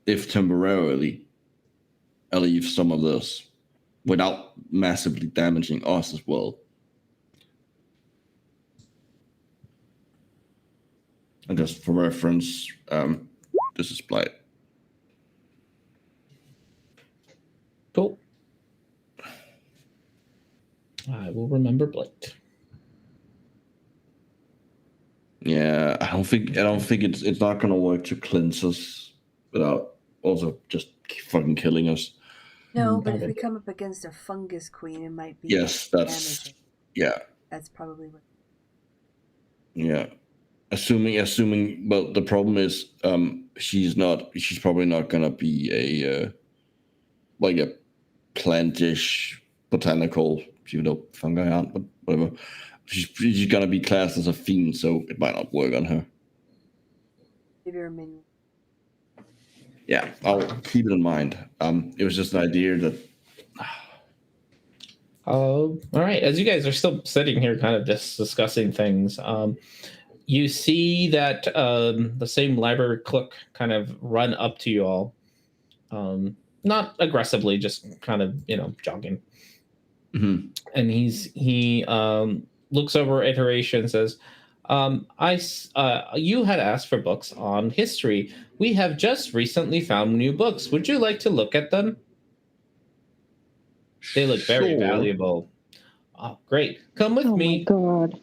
S2: if temporarily, alleviate some of this without massively damaging us as well. And just for reference, this is blight.
S4: Cool. I will remember blight.
S2: Yeah, I don't think it's not gonna work to cleanse us without also just fucking killing us.
S1: No, but if we come up against a fungus queen, it might be
S2: yes, that's
S1: damaging.
S2: Yeah.
S1: That's probably what.
S2: Yeah, assuming. Well, the problem is, she's probably not gonna be a like a plantish botanical, even though fungi aren't, but whatever. She's gonna be classed as a fiend, so it might not work on her.
S1: Maybe our minion.
S2: Yeah, I'll keep it in mind. It was just an idea that.
S4: All right. As you guys are still sitting here, kind of just discussing things, you see that the same library clerk kind of run up to you all, not aggressively, just kind of jogging.
S2: Mm-hmm.
S4: And he looks over at Horatio and says, you had asked for books on history. We have just recently found new books. Would you like to look at them? They look very valuable. Oh, great. Come with me.
S3: Oh, my God.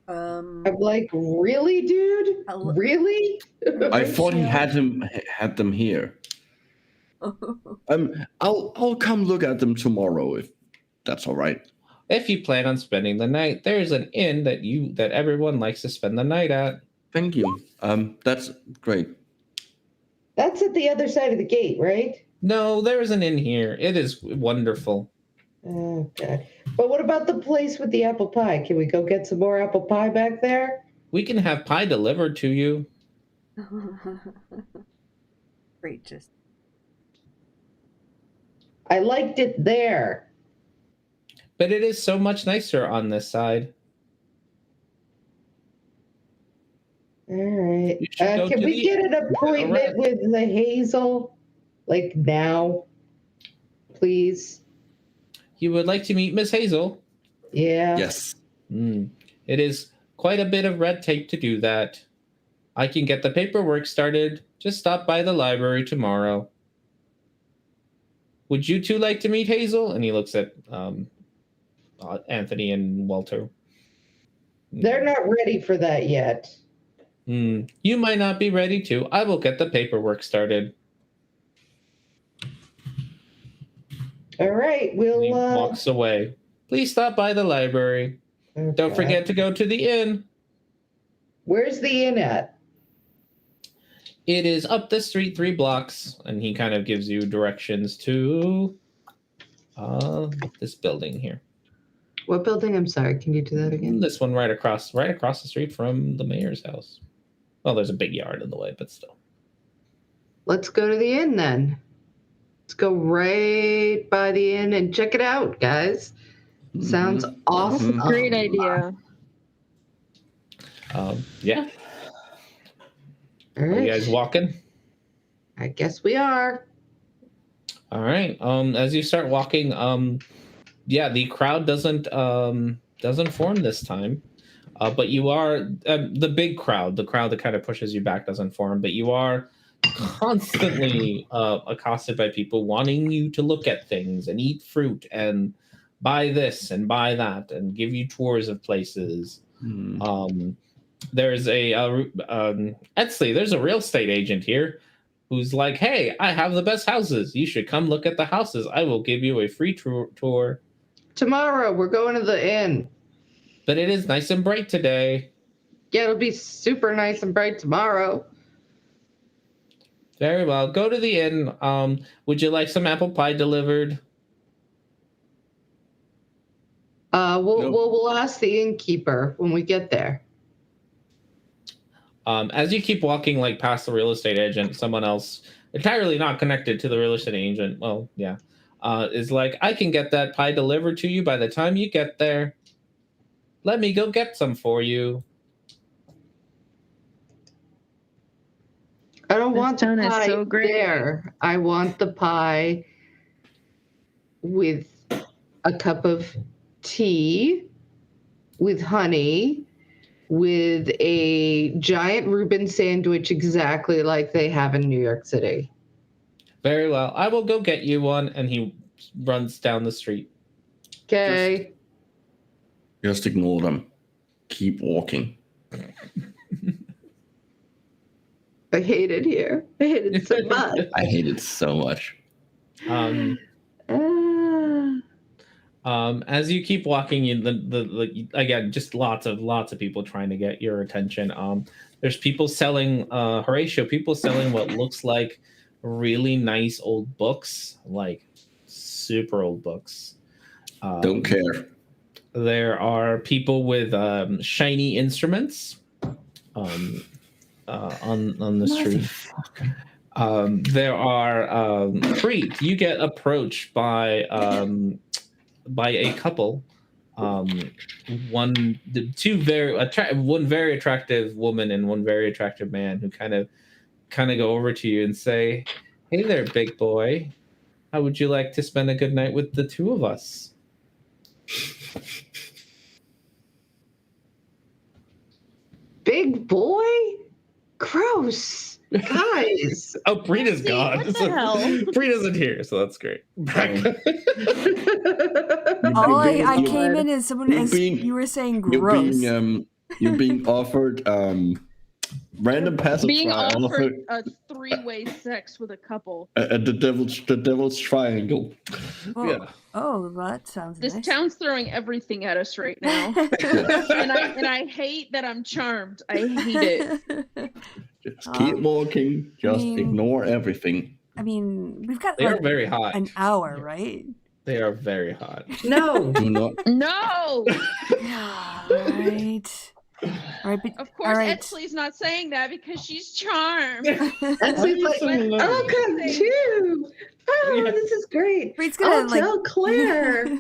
S5: I'm like, really, dude? Really?
S2: I thought he had them here. I'll come look at them tomorrow if that's all right.
S4: If you plan on spending the night, there's an inn that everyone likes to spend the night at.
S2: Thank you. That's great.
S5: That's at the other side of the gate, right?
S4: No, there is an inn here. It is wonderful.
S5: Oh, God. But what about the place with the apple pie? Can we go get some more apple pie back there?
S4: We can have pie delivered to you.
S1: Great, just.
S5: I liked it there.
S4: But it is so much nicer on this side.
S5: All right. Can we get an appointment with the Hazel? Like now? Please?
S4: You would like to meet Miss Hazel?
S5: Yeah.
S2: Yes.
S4: It is quite a bit of red tape to do that. I can get the paperwork started. Just stop by the library tomorrow. Would you two like to meet Hazel? And he looks at Anthony and Walter.
S5: They're not ready for that yet.
S4: You might not be ready to. I will get the paperwork started.
S5: All right, we'll.
S4: He walks away. Please stop by the library. Okay. Don't forget to go to the inn.
S5: Where's the inn at?
S4: It is up the street 3 blocks, and he kind of gives you directions to this building here.
S5: What building? I'm sorry. Can you do that again?
S4: This one right across the street from the mayor's house. Well, there's a big yard in the way, but still.
S5: Let's go to the inn then. Let's go right by the inn and check it out, guys. Sounds awesome.
S3: Great idea.
S4: Yeah.
S5: All right.
S4: Are you guys walking?
S5: I guess we are.
S4: All right. As you start walking, the crowd doesn't form this time. But you are the big crowd, the crowd that kind of pushes you back doesn't form, but you are constantly accosted by people wanting you to look at things and eat fruit and buy this and buy that and give you tours of places. there's Etsley, there's a real estate agent here who's like, hey, I have the best houses. You should come look at the houses. I will give you a free tour.
S5: Tomorrow, we're going to the inn.
S4: But it is nice and bright today.
S5: Yeah, it'll be super nice and bright tomorrow.
S4: Very well. Go to the inn. Would you like some apple pie delivered?
S5: We'll ask the innkeeper when we get there.
S4: As you keep walking like past the real estate agent, someone else entirely not connected to the real estate agent, is like, I can get that pie delivered to you by the time you get there. Let me go get some for you.
S5: I don't want the
S3: town is
S5: pie
S3: so great.
S5: there. I want the pie with a cup of tea, with honey, with a giant Reuben sandwich exactly like they have in New York City.
S4: Very well. I will go get you one. And he runs down the street.
S5: Okay.
S2: Just ignore them. Keep walking.
S5: I hate it here. I hate it so much.
S2: I hate it so much.
S4: As you keep walking, again, just lots of people trying to get your attention. There's people selling, Horatio, people selling what looks like really nice old books, like super old books.
S2: Don't care.
S4: There are people with shiny instruments on the street. There are Preet. You get approached by a couple. One very attractive woman and one very attractive man who kind of go over to you and say, "Hey there, big boy. How would you like to spend a good night with the two of us?"
S5: Big boy? Gross. Guys.
S4: Oh, Brita's gone.
S3: What the hell?
S4: Brita isn't here, so that's great.
S1: All I came in as someone as you were saying gross.
S2: You're being offered random pacifier.
S3: Being offered a three-way sex with a couple.
S2: The devil's triangle.
S1: Oh,
S2: Yeah.
S1: oh, well, that sounds
S3: This
S1: nice.
S3: town's throwing everything at us right now. and I hate that I'm charmed. I hate it.
S2: Just keep walking. Just ignore everything.
S1: I mean, we've got
S4: They are very hot.
S1: an hour, right?
S4: They are very hot.
S5: No.
S2: Do not.
S3: No!
S1: All right. All right, but
S3: Of course, Etsley's not saying that because she's charmed.
S5: That's like, oh, come too. Oh,
S4: Yeah.
S5: this is great.
S1: Breed's gonna
S5: Tell Claire.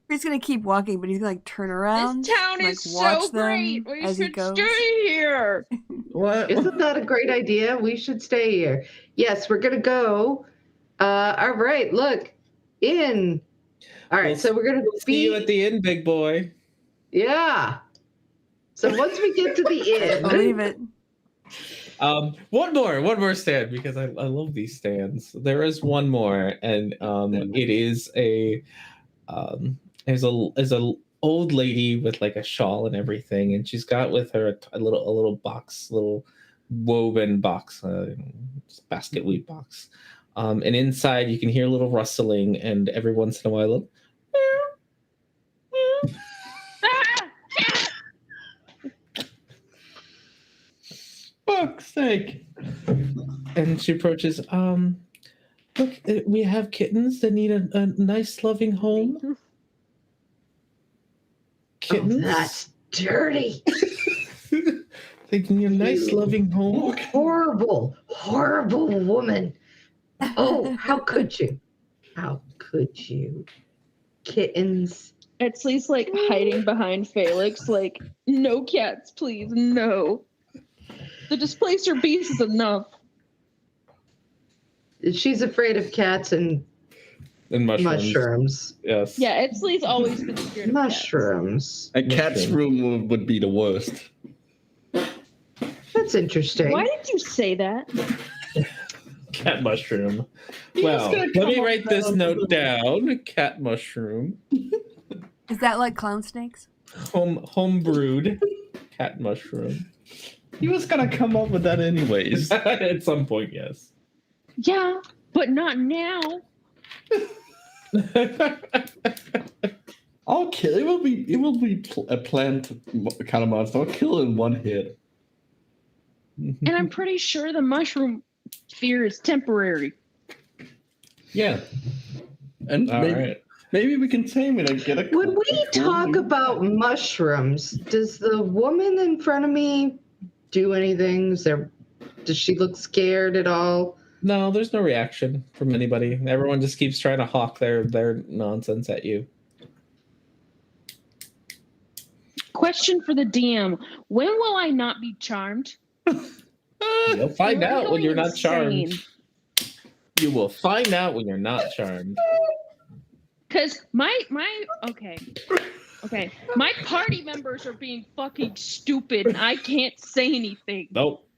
S1: Breed's gonna keep walking, but he's gonna turn around.
S3: This town
S1: like,
S3: is
S1: watch
S3: so great.
S1: them
S3: We
S1: as he
S3: should
S1: goes.
S3: stay here.
S4: What?
S5: Isn't that a great idea? We should stay here. Yes, we're gonna go. All right, look. In. All right, so we're gonna
S4: See you at the inn, big boy.
S5: Yeah. So once we get to the inn,
S1: Believe it.
S4: One more stand because I love these stands. There is one more, and it is a old lady with like a shawl and everything, and she's got with her a little box, little woven box, basket weave box, and inside you can hear a little rustling, and every once in a while,
S2: Fuck's sake.
S4: and she approaches. Look, we have kittens that need a nice, loving home. Kittens.
S5: that's dirty.
S4: They need a nice, loving home.
S5: Horrible, horrible woman. Oh, how could you? How could you? Kittens.
S3: Etsley's like hiding behind Felix, like, no cats, please, no. The displacer beast is enough.
S5: She's afraid of cats and
S4: And
S5: mushrooms.
S4: Yes.
S3: Yeah, Etsley's always been scared of
S5: Mushrooms.
S2: A cat's room would be the worst.
S5: That's interesting.
S3: Why did you say that?
S4: Cat mushroom. Well, let me write this note down. Cat mushroom.
S1: Is that like clown snakes?
S4: Home brewed cat mushroom.
S2: He was gonna come up with that anyways.
S4: At some point, yes.
S3: Yeah, but not now.
S2: I'll kill. It will be a plant kind of monster. I'll kill in one hit.
S3: And I'm pretty sure the mushroom fear is temporary.
S2: Yeah. And maybe we can tame it and get a.
S5: When we talk about mushrooms, does the woman in front of me do anything? Does she look scared at all?
S4: No, there's no reaction from anybody. Everyone just keeps trying to hawk their nonsense at you.
S3: Question for the DM: when will I not be charmed?
S4: You'll find out when you're not charmed.
S3: Insane.
S4: You will find out when you're not charmed.
S3: Because my party members are being fucking stupid and I can't say anything.
S4: Nope.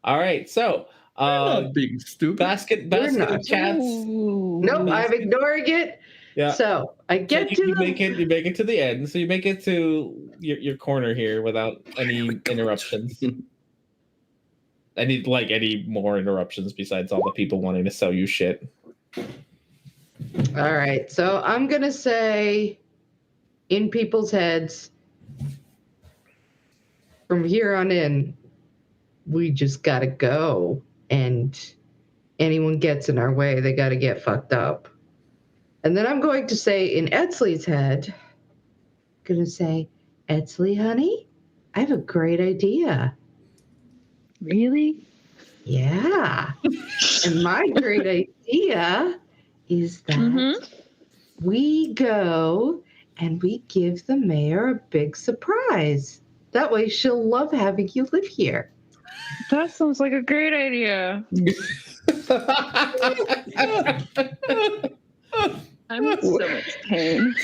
S4: All right, so
S2: not being stupid.
S4: basket of cats.
S3: Ooh.
S5: Nope, I'm ignoring it.
S4: Yeah.
S5: So I get to
S4: you make it to the end. So you make it to your corner here without any interruptions. Any more interruptions besides all the people wanting to sell you shit.
S5: All right, so I'm gonna say, in people's heads, from here on in, we just gotta go, and anyone gets in our way, they gotta get fucked up. And then I'm going to say, in Edsley's head, Edsley, honey, I have a great idea.
S3: Really?
S5: Yeah. And my great idea is that we go and we give the mayor a big surprise. That way she'll love having you live here.
S3: That sounds like a great idea. I'm in so much pain.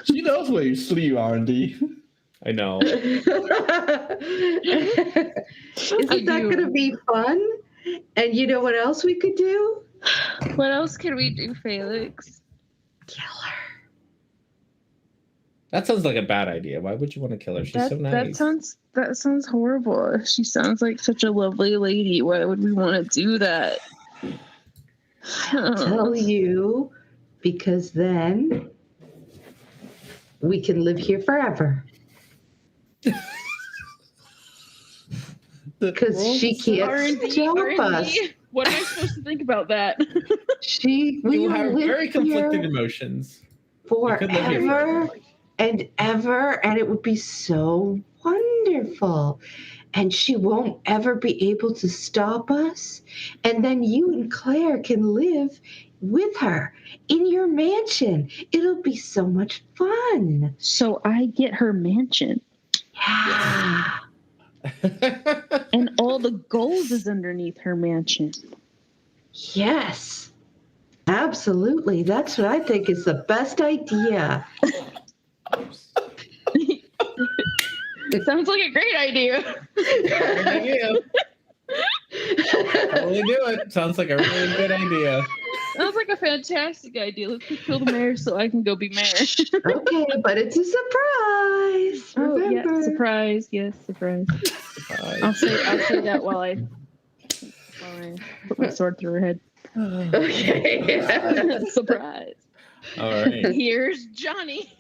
S2: She knows where you sleep, R&D.
S4: I know.
S5: Isn't that going to be fun? And you know what else we could do?
S3: What else could we do, Felix?
S5: Kill her.
S4: That sounds like a bad idea. Why would you want to kill her? She's so nice.
S3: That sounds horrible. She sounds like such a lovely lady. Why would we want to do that?
S5: I'll tell you, because then we can live here forever. Because she can't stop us.
S3: What am I supposed to think about that?
S4: You have very conflicted emotions.
S5: Forever and ever, and it would be so wonderful. And she won't ever be able to stop us. And then you and Claire can live with her in your mansion. It'll be so much fun.
S3: So I get her mansion.
S5: Yeah.
S3: And all the gold is underneath her mansion.
S5: Yes. Absolutely. That's what I think is the best idea.
S3: It sounds like a great idea.
S4: Great idea. Totally do it. Sounds like a really good idea.
S3: Sounds like a fantastic idea. Let's go kill the mayor so I can go be mayor.
S5: Okay, but it's a surprise.
S3: Oh, yeah,
S5: Remember.
S3: surprise. Yes, surprise. I'll say that while I put my sword through her head.
S5: Okay.
S3: Surprise.
S4: All right.
S3: Here's Johnny.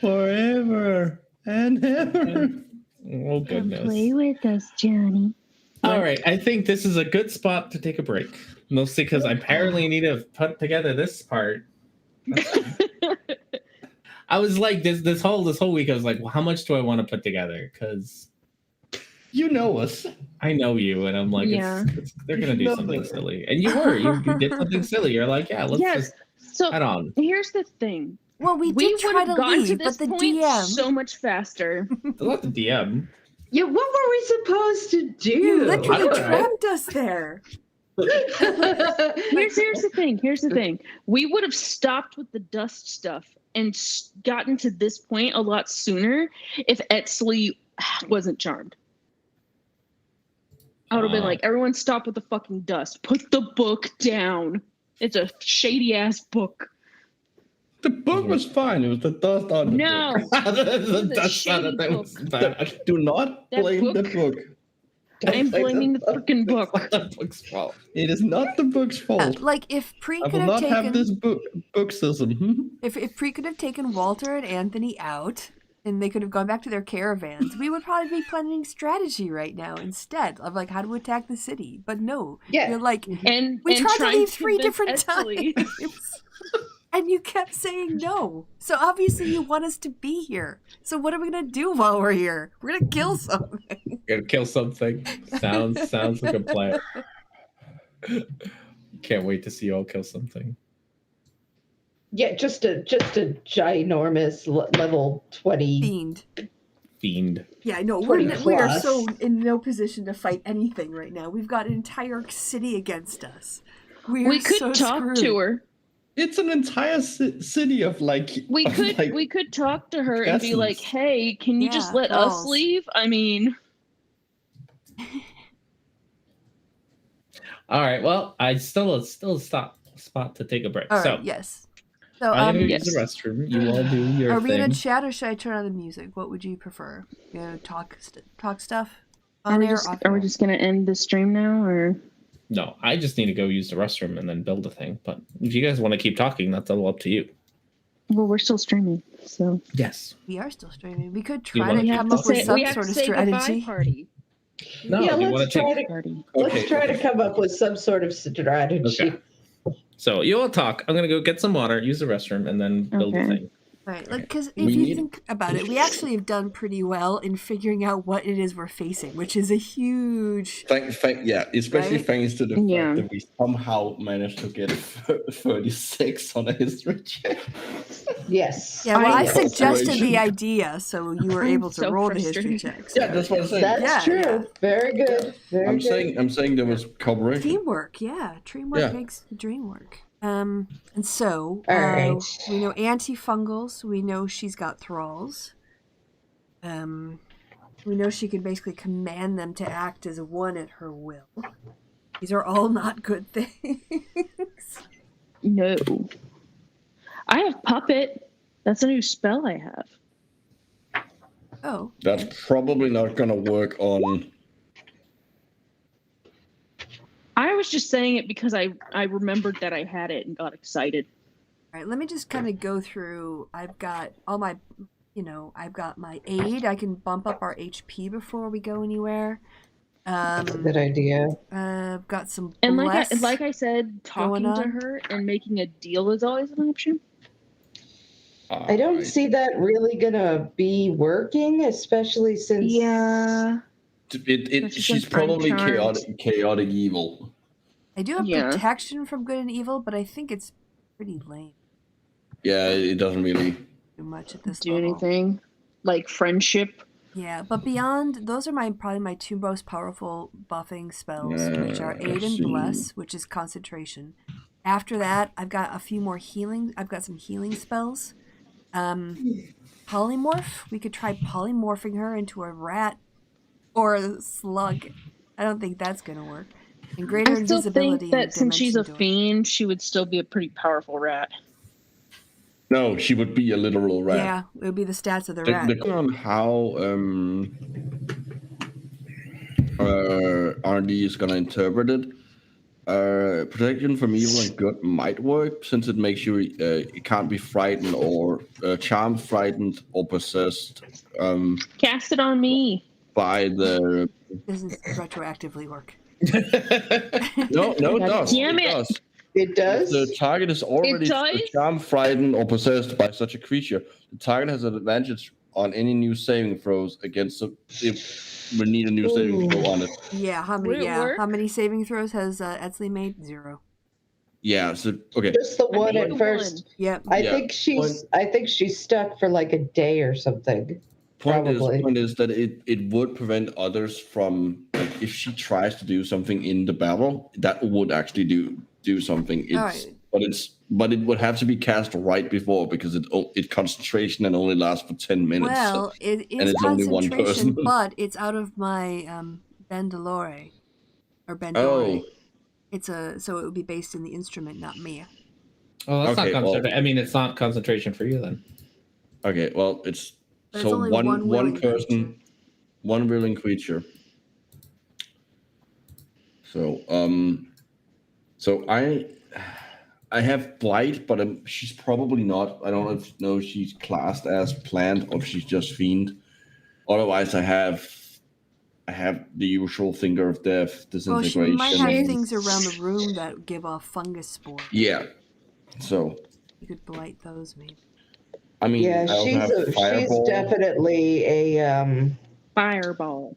S2: Forever and ever.
S4: Oh, goodness.
S3: Come play with us, Johnny.
S4: All right. I think this is a good spot to take a break. Mostly because I apparently need to put together this part. I was like, this whole week, I was like, well, how much do I want to put together? Because
S2: You know us.
S4: I know you, and I'm like,
S3: Yeah.
S4: they're going to do something silly. And you were. You did something silly. You're like, yeah, let's just
S3: So
S4: head on.
S3: here's the thing.
S1: Well, we
S3: We
S1: did
S3: would
S1: try
S3: have
S1: to
S3: gotten
S1: leave,
S3: to
S1: but
S3: this
S1: the
S3: point
S1: DM.
S3: so much faster.
S4: Not the DM.
S5: Yeah, what were we supposed to do?
S1: You
S4: I
S1: literally
S4: don't know.
S1: trapped us there.
S3: Here's the thing. Here's the thing. We would have stopped with the dust stuff and gotten to this point a lot sooner if Etsley wasn't charmed. I would have been like, everyone stop with the fucking dust. Put the book down. It's a shady ass book.
S2: The book was fine. It was the dust on the
S3: No.
S2: book.
S3: The dust on it, that was
S4: bad.
S2: Do not
S3: That
S2: blame the
S3: book-
S2: book.
S3: I'm blaming the freaking book.
S4: It's not the book's fault.
S2: It is not the book's fault.
S1: Like if Pre
S2: I
S1: could
S2: will
S1: have
S2: not
S1: taken
S2: have this booksism.
S1: if Pre could have taken Walter and Anthony out and they could have gone back to their caravans, we would probably be planning strategy right now instead of like how to attack the city. But no,
S5: Yeah.
S1: you're like
S3: And
S1: we tried to
S3: trying
S1: leave 3
S3: convince
S1: different
S3: Esli.
S1: times. And you kept saying no. So obviously you want us to be here. So what are we gonna do while we're here? We're gonna kill something.
S4: Gonna kill something. Sounds like a plan. Can't wait to see you all kill something.
S5: Yeah, just a ginormous level 20
S1: Fiend. Yeah, no,
S5: 20
S1: we are
S5: plus.
S1: so in no position to fight anything right now. We've got an entire city against us.
S3: We could
S1: so
S3: talk
S1: screwed.
S3: to her.
S2: It's an entire city of like.
S3: We
S2: of,
S3: could
S2: like,
S3: we could talk to her and be like,
S2: essence.
S3: "Hey, can you just
S1: Yeah,
S3: let us
S1: balls.
S3: leave?" I mean,
S4: All right. Well, I still a spot to take a break.
S1: All right,
S4: so
S1: yes. So
S4: I'm gonna
S3: yes.
S4: use the restroom. You all do your
S1: are we
S4: thing.
S1: gonna chat or should I turn on the music? What would you prefer? You know, talk stuff
S3: are
S1: on
S3: we
S1: air.
S3: just
S1: off
S3: are we
S1: air?
S3: just gonna end the stream now, or
S4: No, I just need to go use the restroom and then build a thing. But if you guys want to keep talking, that's all up to you.
S3: well, we're still streaming, so
S4: Yes.
S1: We are still streaming. We could
S4: You
S1: try
S4: wanna
S1: to
S4: keep
S1: come up with
S4: talking?
S1: some
S3: we have
S1: sort
S3: to
S1: of
S3: say goodbye
S1: strategy.
S3: party.
S4: No,
S5: Yeah,
S4: if you want
S5: let's
S4: to
S5: try
S4: take.
S5: to
S3: Party.
S5: let's try to come up with some sort of strategy.
S4: Okay. So you all talk. I'm gonna go get some water, use the restroom, and then build a
S3: Okay.
S4: thing.
S1: Right, like because if
S2: We
S1: you
S2: need-
S1: think about it, we actually have done pretty well in figuring out what it is we're facing, which is a huge.
S2: Yeah, especially
S1: Right?
S2: thanks to the
S3: Yeah.
S2: fact that we somehow managed to get 36 on a history check.
S5: Yes.
S1: Yeah, well, I
S5: Yes.
S1: suggested the idea, so you were
S3: I'm
S1: able to
S3: so
S1: roll the history
S3: frustrated.
S1: check. So.
S2: Yeah, that's what I'm saying.
S5: That's
S1: Yeah,
S5: true.
S1: yeah.
S5: Very good. Very
S2: I'm
S5: good.
S2: saying there was cooperation.
S1: Teamwork, yeah. Teamwork
S2: Yeah.
S1: makes the dream work. And so
S5: All right.
S1: we know antifungals. We know she's got thralls. We know she can basically command them to act as one at her will. These are all not good things.
S3: No, I have puppet. That's a new spell I have.
S1: Oh,
S2: That's probably not gonna work on.
S3: I was just saying it because I remembered that I had it and got excited.
S1: all right. Let me just kind of go through. I've got all my, I've got my aid. I can bump up our HP before we go anywhere.
S5: That's a good idea.
S1: I've got some
S3: And
S1: bless.
S3: like I said, talking
S1: going
S3: to
S1: on.
S3: her and making a deal is always an option.
S5: I don't see that really gonna be working, especially since
S2: She's probably chaotic evil.
S1: I do have
S3: Yeah.
S1: protection from good and evil, but I think it's pretty lame.
S2: Yeah, it doesn't really.
S1: Too much at this
S3: Do
S1: level.
S3: anything like friendship.
S1: Yeah, but beyond those are probably my 2 most powerful buffing spells, which are
S2: I
S1: Aid and
S2: see.
S1: Bless, which is concentration. After that, I've got a few more healing. I've got some healing spells. Polymorph. We could try polymorphing her into a rat or a slug. I don't think that's gonna work. And greater
S3: I still
S1: invisibility.
S3: think that
S1: and
S3: since she's a
S1: dimension door.
S3: fiend, she would still be a pretty powerful rat.
S2: No, she would be a literal rat.
S1: Yeah, it would be the stats of the rat.
S2: Depending on how R&D is gonna interpret it, protection from evil and good might work since it makes you it can't be frightened or charmed, frightened, or possessed
S3: Cast it on me.
S2: by the.
S1: Doesn't retroactively work.
S2: No, it
S3: God
S2: does.
S3: damn it.
S2: Does.
S5: it does.
S2: The target is already
S3: does?
S2: charmed, frightened, or possessed by such a creature. The target has an advantage on any new saving throws against it. If we need a new saving throw on it.
S1: Yeah, how
S3: Would
S1: many?
S3: it
S1: Yeah,
S3: work?
S1: how many saving throws has Etzli made? 0.
S2: Yeah. So okay.
S5: Just the
S3: I
S5: one
S3: made
S5: at
S3: the
S5: first.
S1: Yep.
S5: I
S2: Yeah.
S5: think she's stuck for like a day or something.
S2: Point
S5: Probably.
S2: is that it would prevent others from, like, if she tries to do something in the battle, that would actually do something.
S1: Alright.
S2: But it would have to be cast right before because it concentration and only lasts for 10 minutes.
S1: Well, it
S2: and
S1: is
S2: it's only one
S1: concentration,
S2: person.
S1: but it's out of my Bandalore or Bandore.
S2: Oh.
S1: So it would be based in the instrument, not me.
S4: Oh, that's
S2: Okay,
S4: not
S2: well-
S4: concentration. I mean, it's not concentration for you then.
S2: Okay, well, it's
S1: But
S2: so
S1: it's only
S2: one
S1: willing
S2: person,
S1: creature.
S2: one willing creature. So so I have blight, but she's probably not. I don't know if she's classed as plant or if she's just fiend. Otherwise, I have the usual finger of death,
S1: Well, she
S2: disintegration.
S1: might have
S5: She's-
S1: things around the room that give off fungus spore.
S2: Yeah. So
S1: You could blight those, maybe.
S2: I mean,
S5: Yeah,
S2: I also have
S5: she's
S2: fireball.
S5: definitely a
S3: Fireball.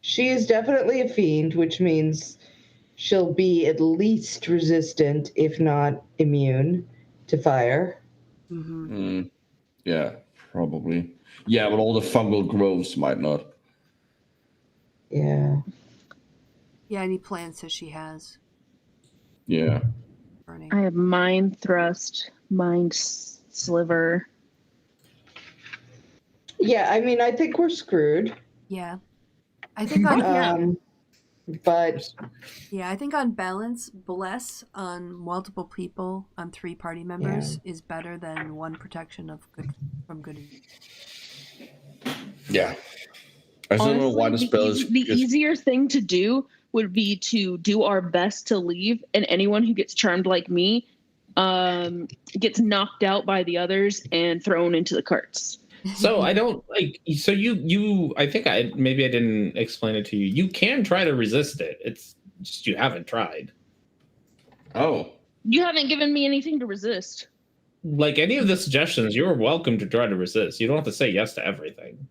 S5: she is definitely a fiend, which means she'll be at least resistant, if not immune, to fire.
S1: Mm-hmm.
S2: Yeah, probably. Yeah, but all the fungal growths might not.
S5: Yeah.
S1: Yeah, any plants that she has
S2: Yeah.
S1: burning.
S3: I have mind thrust, mind sliver.
S5: Yeah, I mean, I think we're screwed.
S1: Yeah. I think on
S3: Yeah.
S5: But
S1: I think on balance, bless on multiple people on 3 party members is better than 1 protection of good from good.
S2: Yeah. I still don't know why the
S3: Honestly,
S2: spell is.
S3: the easier thing to do would be to do our best to leave, and anyone who gets charmed like me gets knocked out by the others and thrown into the carts.
S4: So I don't like. So you. I think I didn't explain it to you. You can try to resist it. It's just you haven't tried.
S2: Oh.
S3: You haven't given me anything to resist.
S4: Like any of the suggestions, you're welcome to try to resist. You don't have to say yes to everything,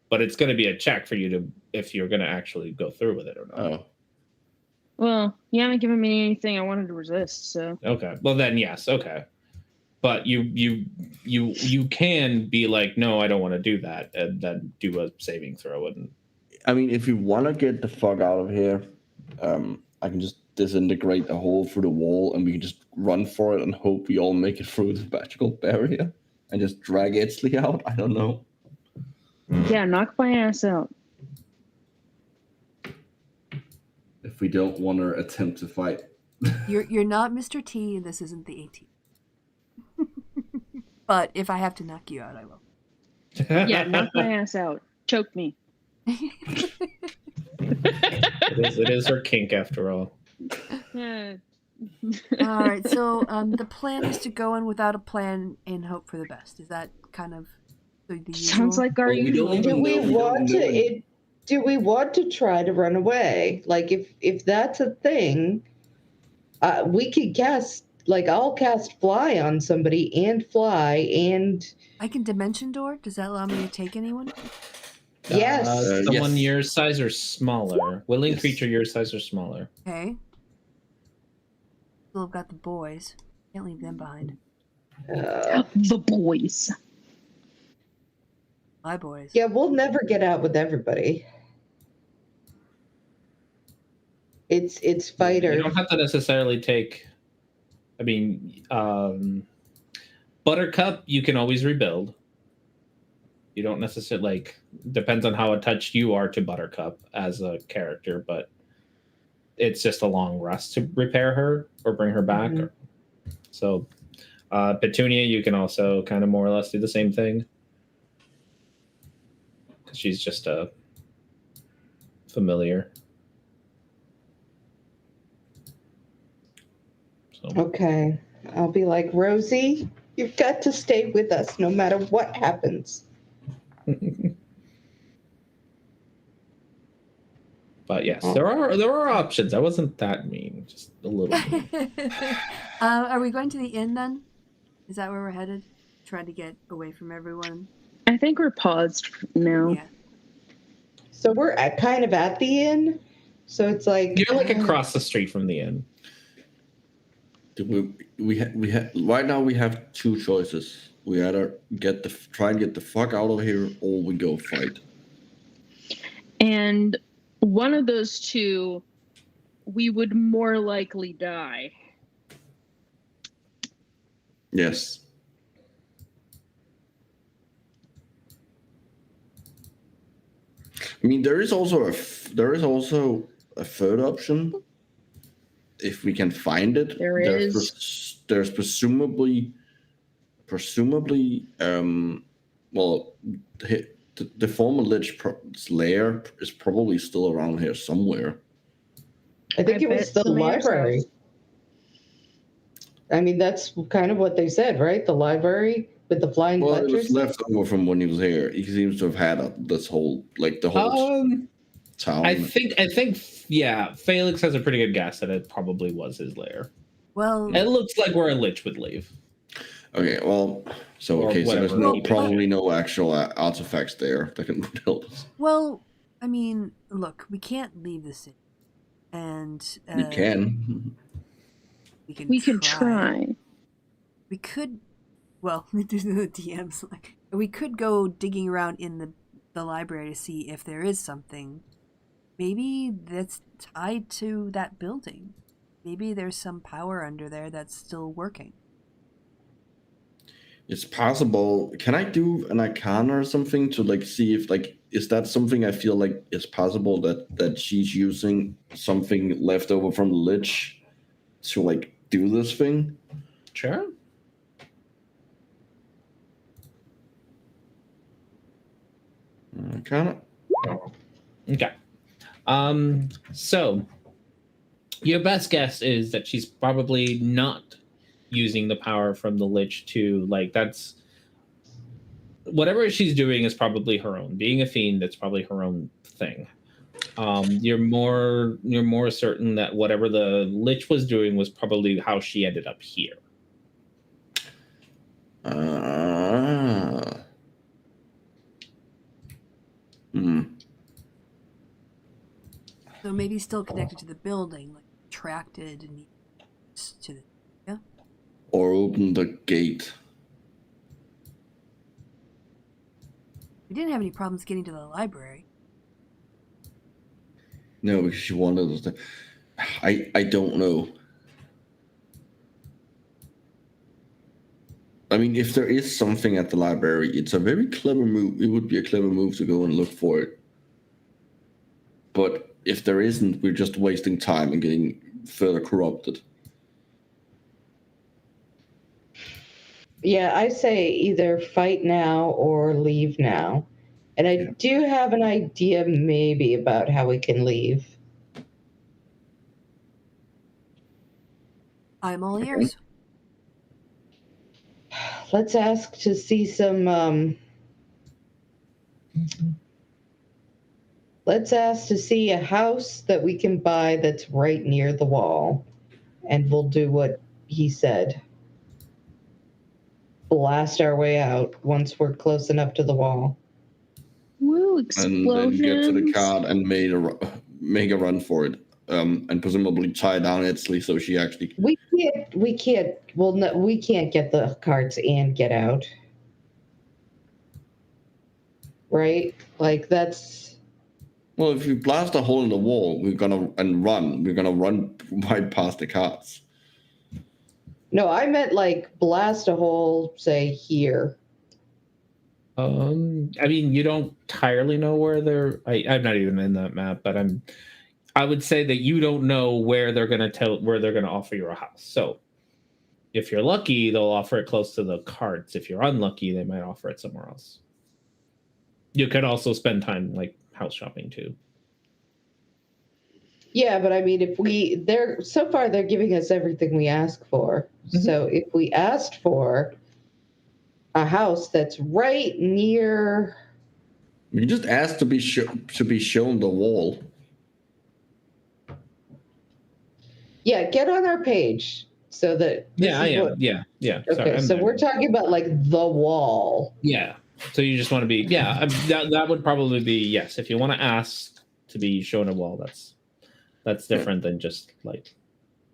S4: but it's going to be a check for you to if you're going to actually go through with it or not.
S2: Oh.
S3: Well, you haven't given me anything I wanted to resist, so.
S4: Okay. Well then, yes. Okay. But you can be like, no, I don't want to do that, and then do a saving throw. And
S2: I mean, if you want to get the fuck out of here, I can just disintegrate a hole through the wall, and we can just run for it and hope we all make it through the magical barrier and just drag Edsley out. I don't know.
S3: Yeah, knock my ass out.
S2: If we don't want to attempt to fight.
S1: You're not Mr. T, and this isn't the 18. But if I have to knock you out, I will.
S3: Yeah, knock my ass out. Choke me.
S4: it is her kink after all.
S3: Yeah.
S1: All right, so the plan is to go in without a plan and hope for the best. Is that kind of the usual?
S3: Sounds like our
S2: Well, we
S3: usual.
S2: don't
S5: do
S2: even
S5: we
S2: know- we
S5: want
S2: don't
S5: to
S2: know.
S5: do we want to try to run away? Like if that's a thing, we could cast, like, I'll cast fly on somebody and fly and
S1: I can dimension door. Does that allow me to take anyone?
S5: yes.
S4: Someone
S2: Yes.
S4: your size or smaller. Willing
S2: Yes.
S4: creature your size or smaller.
S1: Okay. Still have got the boys. Can't leave them behind.
S3: The boys.
S1: My boys.
S5: Yeah, we'll never get out with everybody. It's fighter.
S4: You don't have to necessarily take. I mean, Buttercup, you can always rebuild. You don't necessarily like. Depends on how attached you are to Buttercup as a character, but it's just a long rest to repair her or bring her back.
S5: Mhm.
S4: So, Petunia, you can also kind of more or less do the same thing. Because she's just a familiar. So.
S5: Okay. I'll be like, Rosie, you've got to stay with us no matter what happens.
S4: But yes, there are options. I wasn't that mean, just a little mean.
S1: Are we going to the inn then? Is that where we're headed? Trying to get away from everyone.
S3: I think we're paused now.
S1: Yeah.
S5: So we're kind of at the inn. So it's like
S4: You're like across the street from the inn.
S2: Right now we have 2 choices. We either try and get the fuck out of here, or we go fight.
S3: And one of those two, we would more likely die.
S2: Yes. I mean, there is also a third option. if we can find it, there's presumably, well, the former Lich's lair is probably still around here somewhere.
S5: I think it was the library. I mean, that's kind of what they said, right? The library with the flying
S2: Well, it was
S5: letters.
S2: left over from when he was here. He seems to have had this whole, like, the whole town.
S4: I think, yeah, Felix has a pretty good guess that it probably was his lair.
S1: Well,
S4: it looks like where a Lich would leave.
S2: Okay, well, so there's probably no actual artifacts there that can help us.
S1: Well, I mean, look, we can't leave the city, and
S2: we can.
S3: We can try.
S1: We could. Well, the DM's like, we could go digging around in the library to see if there is something. Maybe that's tied to that building. Maybe there's some power under there that's still working.
S2: It's possible. Can I do an Arcana or something to like see if like is that something I feel like it's possible that she's using something left over from the Lich to like do this thing?
S4: Sure.
S2: Arcana.
S4: Okay. So your best guess is that she's probably not using the power from the Lich to like that's whatever she's doing is probably her own. Being a fiend, that's probably her own thing. You're more certain that whatever the Lich was doing was probably how she ended up here.
S1: So maybe still connected to the building, like attracted and to the
S2: or open the gate.
S1: We didn't have any problems getting to the library.
S2: No, because she wanted us to. I don't know. I mean, if there is something at the library, it's a very clever move. It would be a clever move to go and look for it. But if there isn't, we're just wasting time and getting further corrupted.
S5: Yeah, I say either fight now or leave now. And I do have an idea maybe about how we can leave.
S1: I'm all ears.
S5: Let's ask to see some let's ask to see a house that we can buy that's right near the wall. And we'll do what he said. Blast our way out once we're close enough to the wall.
S3: Woo, explosions.
S2: And then get to the cart and make a run for it. And presumably tie down Edsley so she actually...
S5: We can't get the carts and get out. Right? Like, that's...
S2: Well, if we blast a hole in the wall, we're gonna run right past the carts.
S5: No, I meant like blast a hole, say here.
S4: I mean, you don't entirely know where they're. I'm not even in that map, but I would say that you don't know where they're gonna offer you a house. So, if you're lucky, they'll offer it close to the carts. If you're unlucky, they might offer it somewhere else. You could also spend time like house shopping too.
S5: Yeah, but I mean, so far they're giving us everything we ask for. Mm-hmm. So if we asked for a house that's right near,
S2: you just asked to be shown the wall.
S5: Yeah, get on our page so that.
S4: Yeah.
S5: Okay,
S4: sorry,
S5: so we're talking about like the wall.
S4: Yeah. So you just want to be that would probably be yes. If you want to ask to be shown a wall, that's different than just like,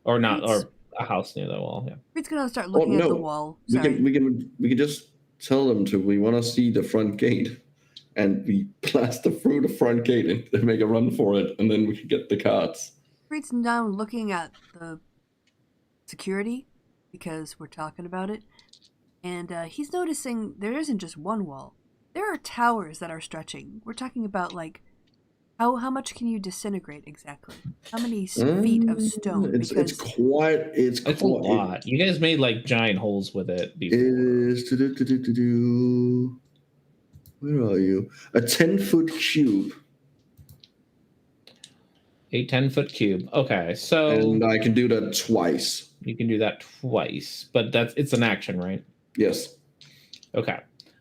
S4: or not, or a house near the wall. Yeah.
S1: It's gonna start looking at the wall. Sorry.
S2: We can just tell them we want to see the front gate, and we blast through the front gate and make a run for it, and then we can get the carts.
S1: Reed's down looking at the security because we're talking about it, and he's noticing there isn't just one wall. There are towers that are stretching. We're talking about like How much can you disintegrate exactly? How many feet of stone?
S2: It's quite
S4: a lot. You guys made like giant holes with it before.
S2: Where are you? A 10-foot cube.
S4: A 10-foot cube. Okay, so
S2: and I can do that twice.
S4: You can do that twice, but it's an action, right?
S2: Yes.
S4: Okay.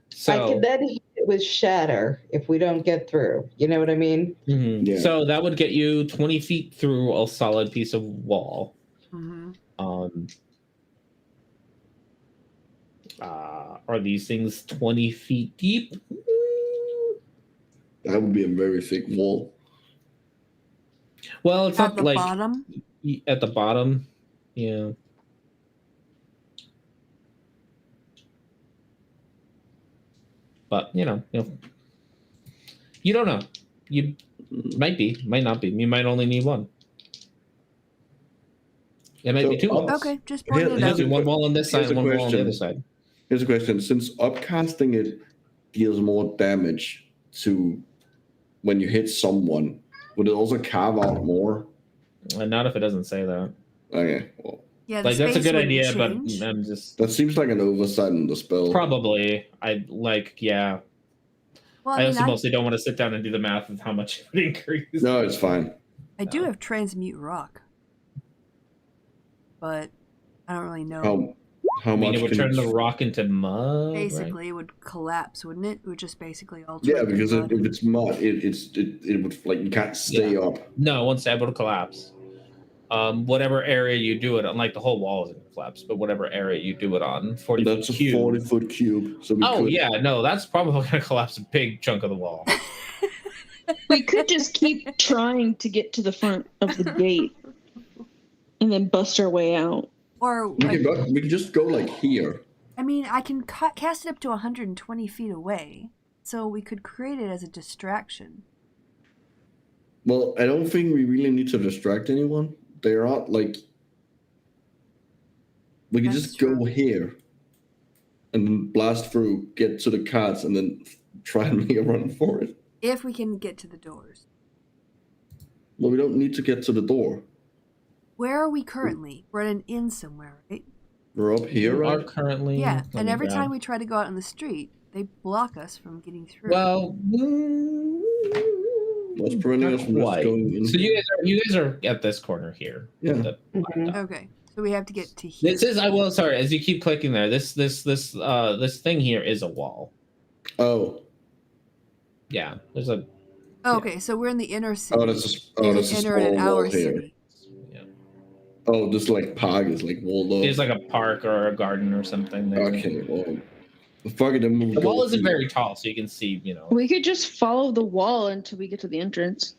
S4: So
S5: I could then hit it with shatter if we don't get through. You know what I mean?
S4: Mm-hmm. Yeah. So that would get you 20 feet through a solid piece of wall.
S1: Mm-hmm.
S4: Are these things 20 feet deep?
S2: That would be a very thick wall.
S4: Well, it's
S1: at
S4: not
S1: the
S4: like
S1: bottom.
S4: At the bottom, yeah. But you don't know. You might not be. You might only need one. It might be two walls.
S1: Okay, just point it out.
S4: One wall on this side, one wall on the other side.
S2: Here's a question: since upcasting it deals more damage to when you hit someone, would it also carve out more?
S4: Not if it doesn't say that.
S2: Okay, well.
S1: Yeah,
S4: like that's a good idea,
S1: change.
S4: but I'm just.
S2: That seems like an oversight in the spell.
S4: Probably, yeah. Well, I also mostly don't want to sit down and do the math of how much it would increase.
S2: No, it's fine.
S1: I do have transmute rock, but I don't really know.
S2: How much?
S4: It would turn the rock into mud.
S1: Basically,
S4: right?
S1: It would collapse, wouldn't it? It would just basically alter.
S2: Yeah, because if it's mud, it would like you can't stay up.
S4: No, it won't stay able to collapse. Whatever area you do it on, like the whole wall isn't gonna collapse, but whatever area you do it on, 40
S2: that's
S4: foot cube.
S2: 40-foot cube. So
S4: that's probably gonna collapse a big chunk of the wall.
S3: We could just keep trying to get to the front of the gate and then bust our way out.
S1: Or
S2: we can just go like here.
S1: I mean, I can cast it up to 120 feet away, so we could create it as a distraction.
S2: Well, I don't think we really need to distract anyone. They're not like. We can just go here and then blast through, get to the carts, and then try and make a run for it.
S1: If we can get to the doors.
S2: Well, we don't need to get to the door.
S1: Where are we currently? We're at an inn somewhere, right?
S2: We're up here, right?
S4: Currently.
S1: Yeah, and every time we try to go out on the street, they block us from getting through.
S4: Well,
S2: what's preventing us from just going in?
S4: So you guys are at this corner here.
S2: Yeah.
S1: Okay, so we have to get to here.
S4: This is sorry. As you keep clicking there, this thing here is a wall.
S2: Oh.
S4: Yeah, there's a.
S1: Okay, so we're in the inner city.
S2: That's a small wall here.
S1: City.
S4: Yeah.
S2: Oh, this park is walled off.
S4: There's like a park or a garden or something there.
S2: Okay, well, the
S4: wall isn't very tall, so you can see.
S3: We could just follow the wall until we get to the entrance.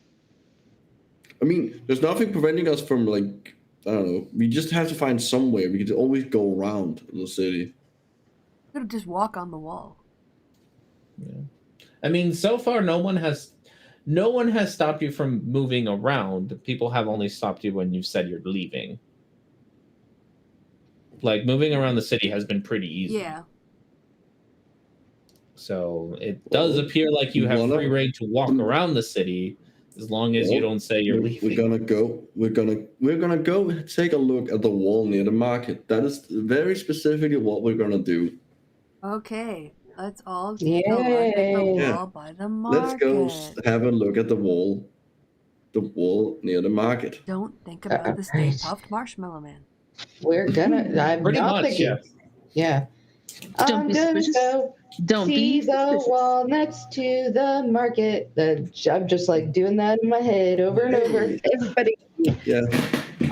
S2: I mean, there's nothing preventing us from I don't know. We just have to find somewhere. We could always go around the city.
S1: We could just walk on the wall.
S4: Yeah. I mean, so far no one has stopped you from moving around. People have only stopped you when you've said you're leaving. Like moving around the city has been pretty easy.
S1: Yeah.
S4: So it does appear like you have free reign to walk around the city as long as you don't say you're leaving.
S2: We're gonna go take a look at the wall near the market. That is very specifically what we're gonna do.
S1: Okay. Let's all take a look at the wall by the market.
S2: Let's go have a look at the wall near the market.
S1: Don't think about the Stay Puft Marshmallow Man.
S5: We're gonna. I'm
S4: Pretty
S5: not
S4: much,
S5: thinking. Yeah.
S3: Don't
S5: I'm
S3: be
S5: gonna
S3: suspicious.
S5: go
S3: Don't
S5: see
S3: be
S5: the
S3: suspicious.
S5: wall next to the market. I'm just doing that in my head over and over. Everybody.
S2: Yeah.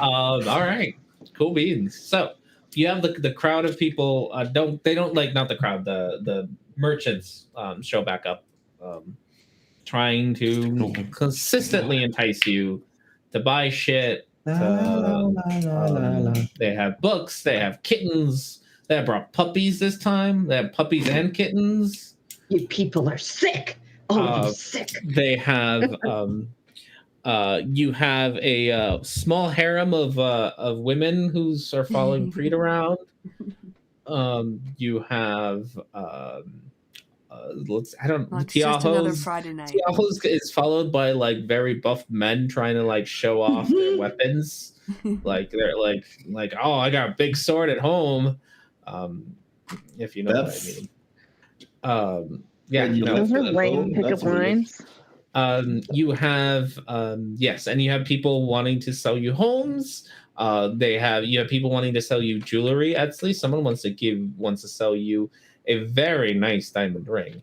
S4: All right. Cool beans. So you have the crowd of people. Not the crowd. The merchants show back up, trying to consistently entice you to buy shit. They have books. They have kittens. They have brought puppies this time. They have puppies and kittens.
S5: You people are sick. Oh, you're sick.
S4: They have. You have a small harem of women who are following Preet around. You have I don't.
S1: Well, it's just another
S4: Tiaho's
S1: Friday night.
S4: Tiaho's is followed by like very buff men trying to like show off their weapons. Like they're like oh, I got a big sword at home. If you know what I mean. Yeah,
S2: When you
S4: no.
S2: left
S3: Those
S2: it
S3: are
S2: at
S3: lame
S2: home,
S3: pickup
S2: that's weird.
S3: lines.
S4: You have yes, and you have people wanting to sell you homes. You have people wanting to sell you jewelry. Actually, someone wants to sell you a very nice diamond ring.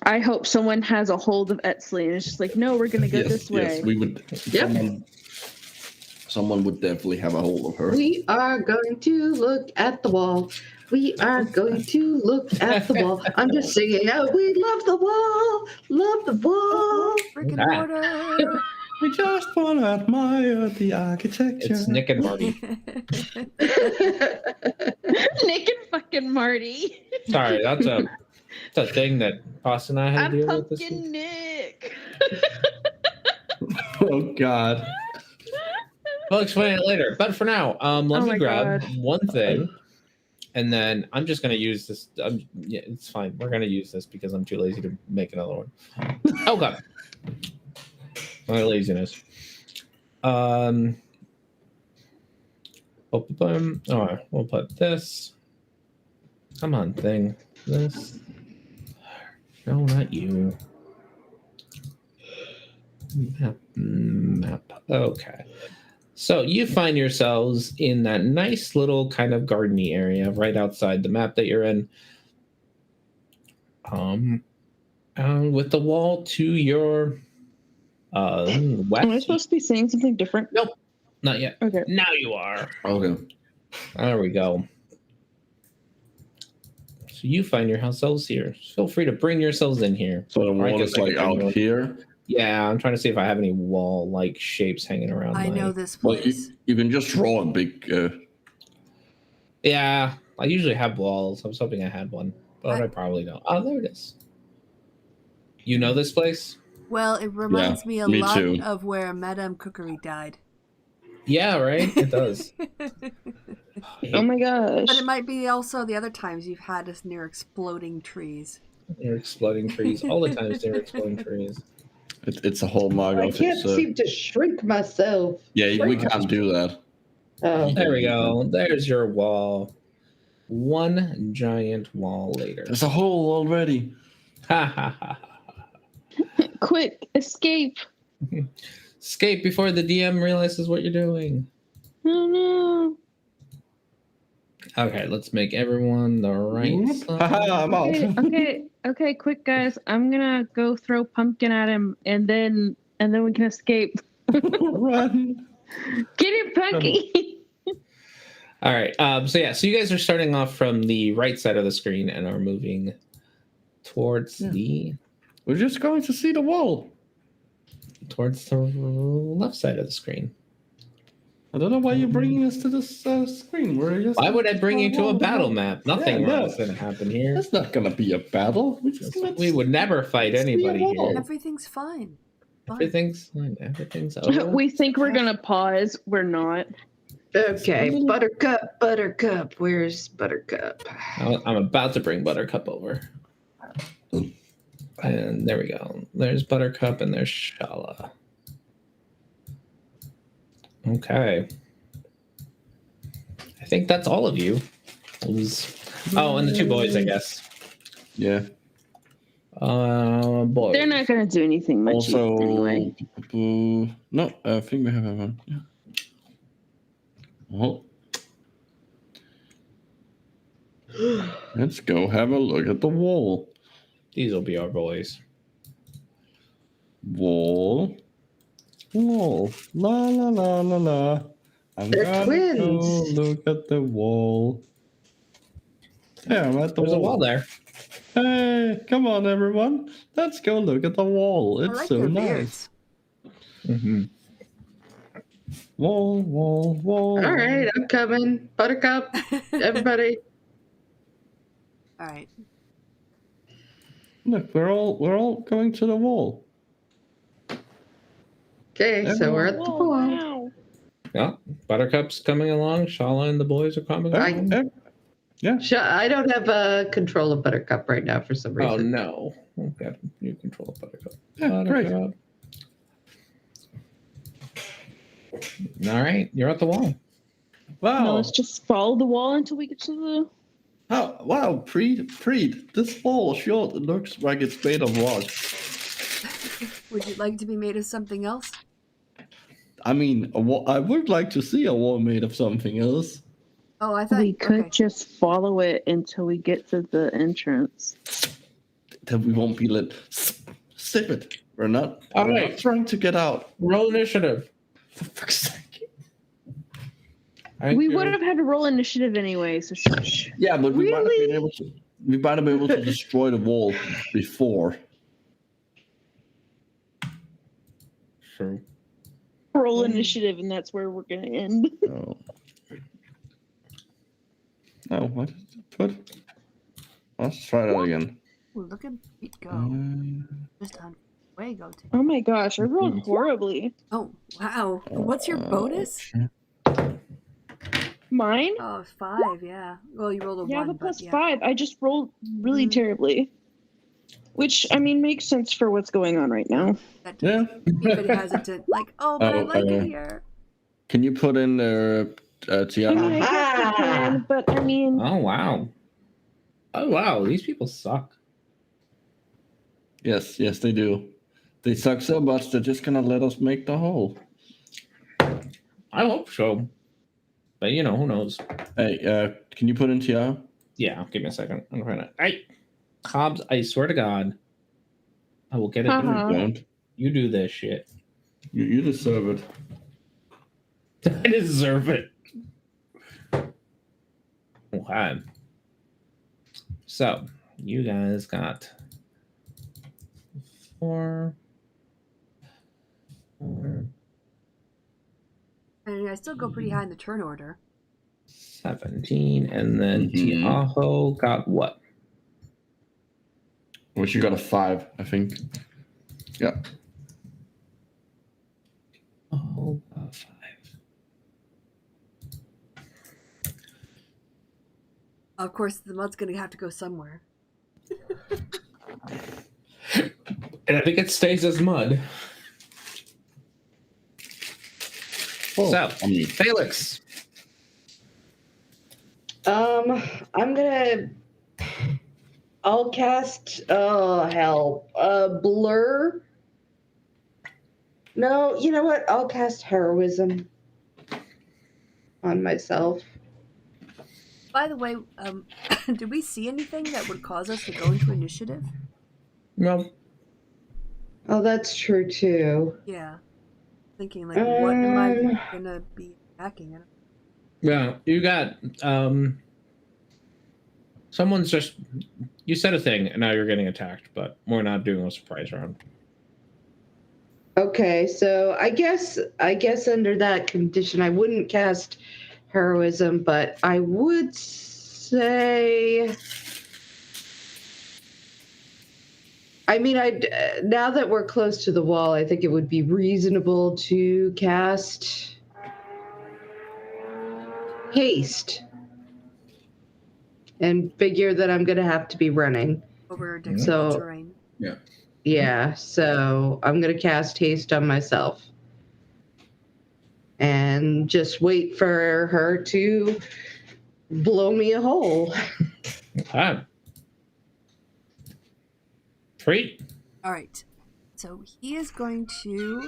S3: I hope someone has a hold of Etsley and it's just like, no, we're gonna go this way.
S2: Yes, we would.
S5: Yep.
S2: Someone would definitely have a hold of her.
S5: We are going to look at the wall. We are going to look at the wall. I'm just singing out, we love the wall, love the wall.
S1: Brick and mortar.
S2: We just want to admire the architecture.
S4: It's Nick and Marty.
S3: Nick and fucking Marty.
S4: Sorry, that's a thing that Austin and I had to
S3: I'm
S4: deal with this week.
S3: Pumpkin Nick.
S2: Oh God.
S4: I'll explain it later. But for now, let me grab one thing, and then I'm just gonna use this. Yeah, it's fine. We're gonna use this because I'm too lazy to make another one. Oh God, my laziness. All right, we'll put this. Come on, thing. This. No, not you. Map. Okay. So you find yourselves in that nice little kind of gardeny area right outside the map that you're in. With the wall to your west.
S3: Am I supposed to be saying something different?
S4: Nope, not yet.
S3: Okay.
S4: Now you are.
S2: Okay.
S4: There we go. So you find yourselves here. Feel free to bring yourselves in here.
S2: So the
S4: Or I
S2: wall
S4: guess
S2: is
S4: I
S2: like
S4: could bring
S2: out
S4: one.
S2: here.
S4: Yeah, I'm trying to see if I have any wall-like shapes hanging around.
S1: I know this
S2: Well,
S1: place.
S2: you can just draw a big.
S4: Yeah, I usually have walls. I was hoping I had one, but I probably don't. Oh, there it is. You know this place?
S1: Well, it reminds me a
S2: me
S1: lot
S2: too.
S1: of where Madame Cookery died.
S4: Yeah, right? It does.
S3: Oh my gosh.
S1: But it might be also the other times you've had us near exploding trees.
S4: Near exploding trees. All the times near exploding trees.
S2: It's a hallmark
S5: I
S2: of
S5: can't
S2: his.
S5: seem to shrink myself.
S2: Yeah, we can't do that.
S5: Oh.
S4: There we go. There's your wall. One giant wall later.
S2: There's a hole already.
S4: Ha ha ha.
S3: Quick, escape.
S4: Escape before the DM realizes what you're doing.
S3: Oh no.
S4: Okay, let's make everyone the right
S2: Haha, I'm out.
S3: Okay, quick guys. I'm gonna go throw pumpkin at him and then we can escape.
S2: Run.
S3: Get it, Punky.
S4: All right. So you guys are starting off from the right side of the screen and are moving towards
S2: We're just going to see the wall.
S4: towards the left side of the screen.
S2: I don't know why you're bringing us to this screen.
S4: Why would I bring you to a battle map? Nothing
S2: Yeah,
S4: is going to happen here.
S2: That's not going to be a battle.
S4: We would never fight anybody here.
S1: Everything's fine.
S4: Everything's fine. Everything's over.
S3: We think we're gonna pause. We're not.
S5: Okay, Buttercup. Where's Buttercup?
S4: I'm about to bring Buttercup over. And there we go. There's Buttercup and there's Shala. Okay. I think that's all of you. Oh, and the two boys, I guess.
S2: Yeah.
S4: Boys.
S3: They're not gonna do anything much
S2: Also,
S3: anyway.
S2: no, I think we have one. Yeah. Well, let's go have a look at the wall.
S4: These will be our boys.
S2: Wall. La la la la la. I'm
S5: They're
S2: gonna
S5: twins.
S2: go look at the wall. Yeah, I'm at the
S4: There's a
S2: wall.
S4: wall there.
S2: Hey, come on, everyone. Let's go look at the wall.
S1: I
S2: It's
S1: like
S2: so
S1: their
S2: nice.
S1: beards.
S4: Mm-hmm.
S2: Wall.
S5: All right, I'm coming. Buttercup, everybody.
S1: All right.
S2: Look, we're all going to the wall.
S5: Okay, so we're at the
S3: Oh,
S5: wall.
S3: wow.
S4: Yeah, Buttercup's coming along. Shala and the boys are coming
S5: I-
S4: along.
S2: Yeah.
S5: I don't have control of Buttercup right now for some reason.
S4: Oh no. Okay. You control Buttercup.
S2: Yeah, great.
S4: Buttercup. All right. You're at the wall.
S2: Wow.
S3: No, let's just follow the wall until we get to the.
S2: Wow, Preet, this wall sure looks like it's made of rock.
S1: Would you like to be made of something else?
S2: I mean, I would like to see a wall made of something else.
S1: Oh, I thought
S3: We could
S1: okay.
S3: just follow it until we get to the entrance.
S2: Then we won't be lit. Sip it. We're not trying to get out.
S4: Roll initiative.
S2: For fuck's sake.
S3: We would have had to roll initiative anyway, so shush.
S2: Yeah, but we might have
S5: Really?
S2: been able to. We might have been able to destroy the wall before.
S4: True.
S3: Roll initiative, and that's where we're gonna end.
S2: Oh. Oh, what did it put? Let's try that again.
S1: Ooh, look at Pete go. Just on way go to.
S3: Oh my gosh, I rolled horribly.
S1: Oh wow. What's your bonus?
S3: Mine?
S1: Oh, 5, yeah. Well, you rolled a 1.
S3: Yeah, the
S1: but
S3: plus
S1: yeah.
S3: 5. I just rolled really terribly. Which, I mean, makes sense for what's going on right now.
S1: That
S2: Yeah.
S1: Be a bit hesitant. Like, oh, but I like it here.
S2: Can you put in the
S3: I mean,
S2: Tiana?
S3: I guess I can, but I mean...
S4: Oh wow. Oh wow. These people suck.
S2: Yes, they do. They suck so much they're just gonna let us make the hole.
S4: I hope so. But you know, who knows?
S2: Hey, can you put in Tiana?
S4: Yeah, give me a second. I'm trying to. Hey, Hobbs, I swear to God, I will get it.
S3: Uh-huh.
S2: Don't.
S4: You do this shit.
S2: You deserve it.
S4: I deserve it. Okay. So, you guys got 4.
S1: And I still go pretty high in the turn order.
S4: 17, and then Tiaho got what?
S2: Which you got a 5, I think. Yeah.
S4: Oh, 5.
S1: Of course, the mud's going to have to go somewhere.
S4: And I think it stays as mud.
S2: Oh,
S4: So,
S2: I mean,
S4: Felix.
S5: I'll cast blur. No, you know what? I'll cast heroism on myself.
S1: By the way, did we see anything that would cause us to go into initiative?
S4: No.
S5: Oh, that's true too.
S1: Yeah. Thinking, like, what am I going to be attacking?
S4: Yeah, you got someone's just you said a thing and now you're getting attacked, but we're not doing a surprise round.
S5: Okay, so I guess under that condition I wouldn't cast heroism, but I would say, I mean, now that we're close to the wall, I think it would be reasonable to cast haste and figure that I'm going to have to be running.
S1: Over difficult terrain.
S5: Yeah, so I'm going to cast haste on myself and just wait for her to blow me a hole.
S4: Okay. Treat.
S1: All right. So he is going to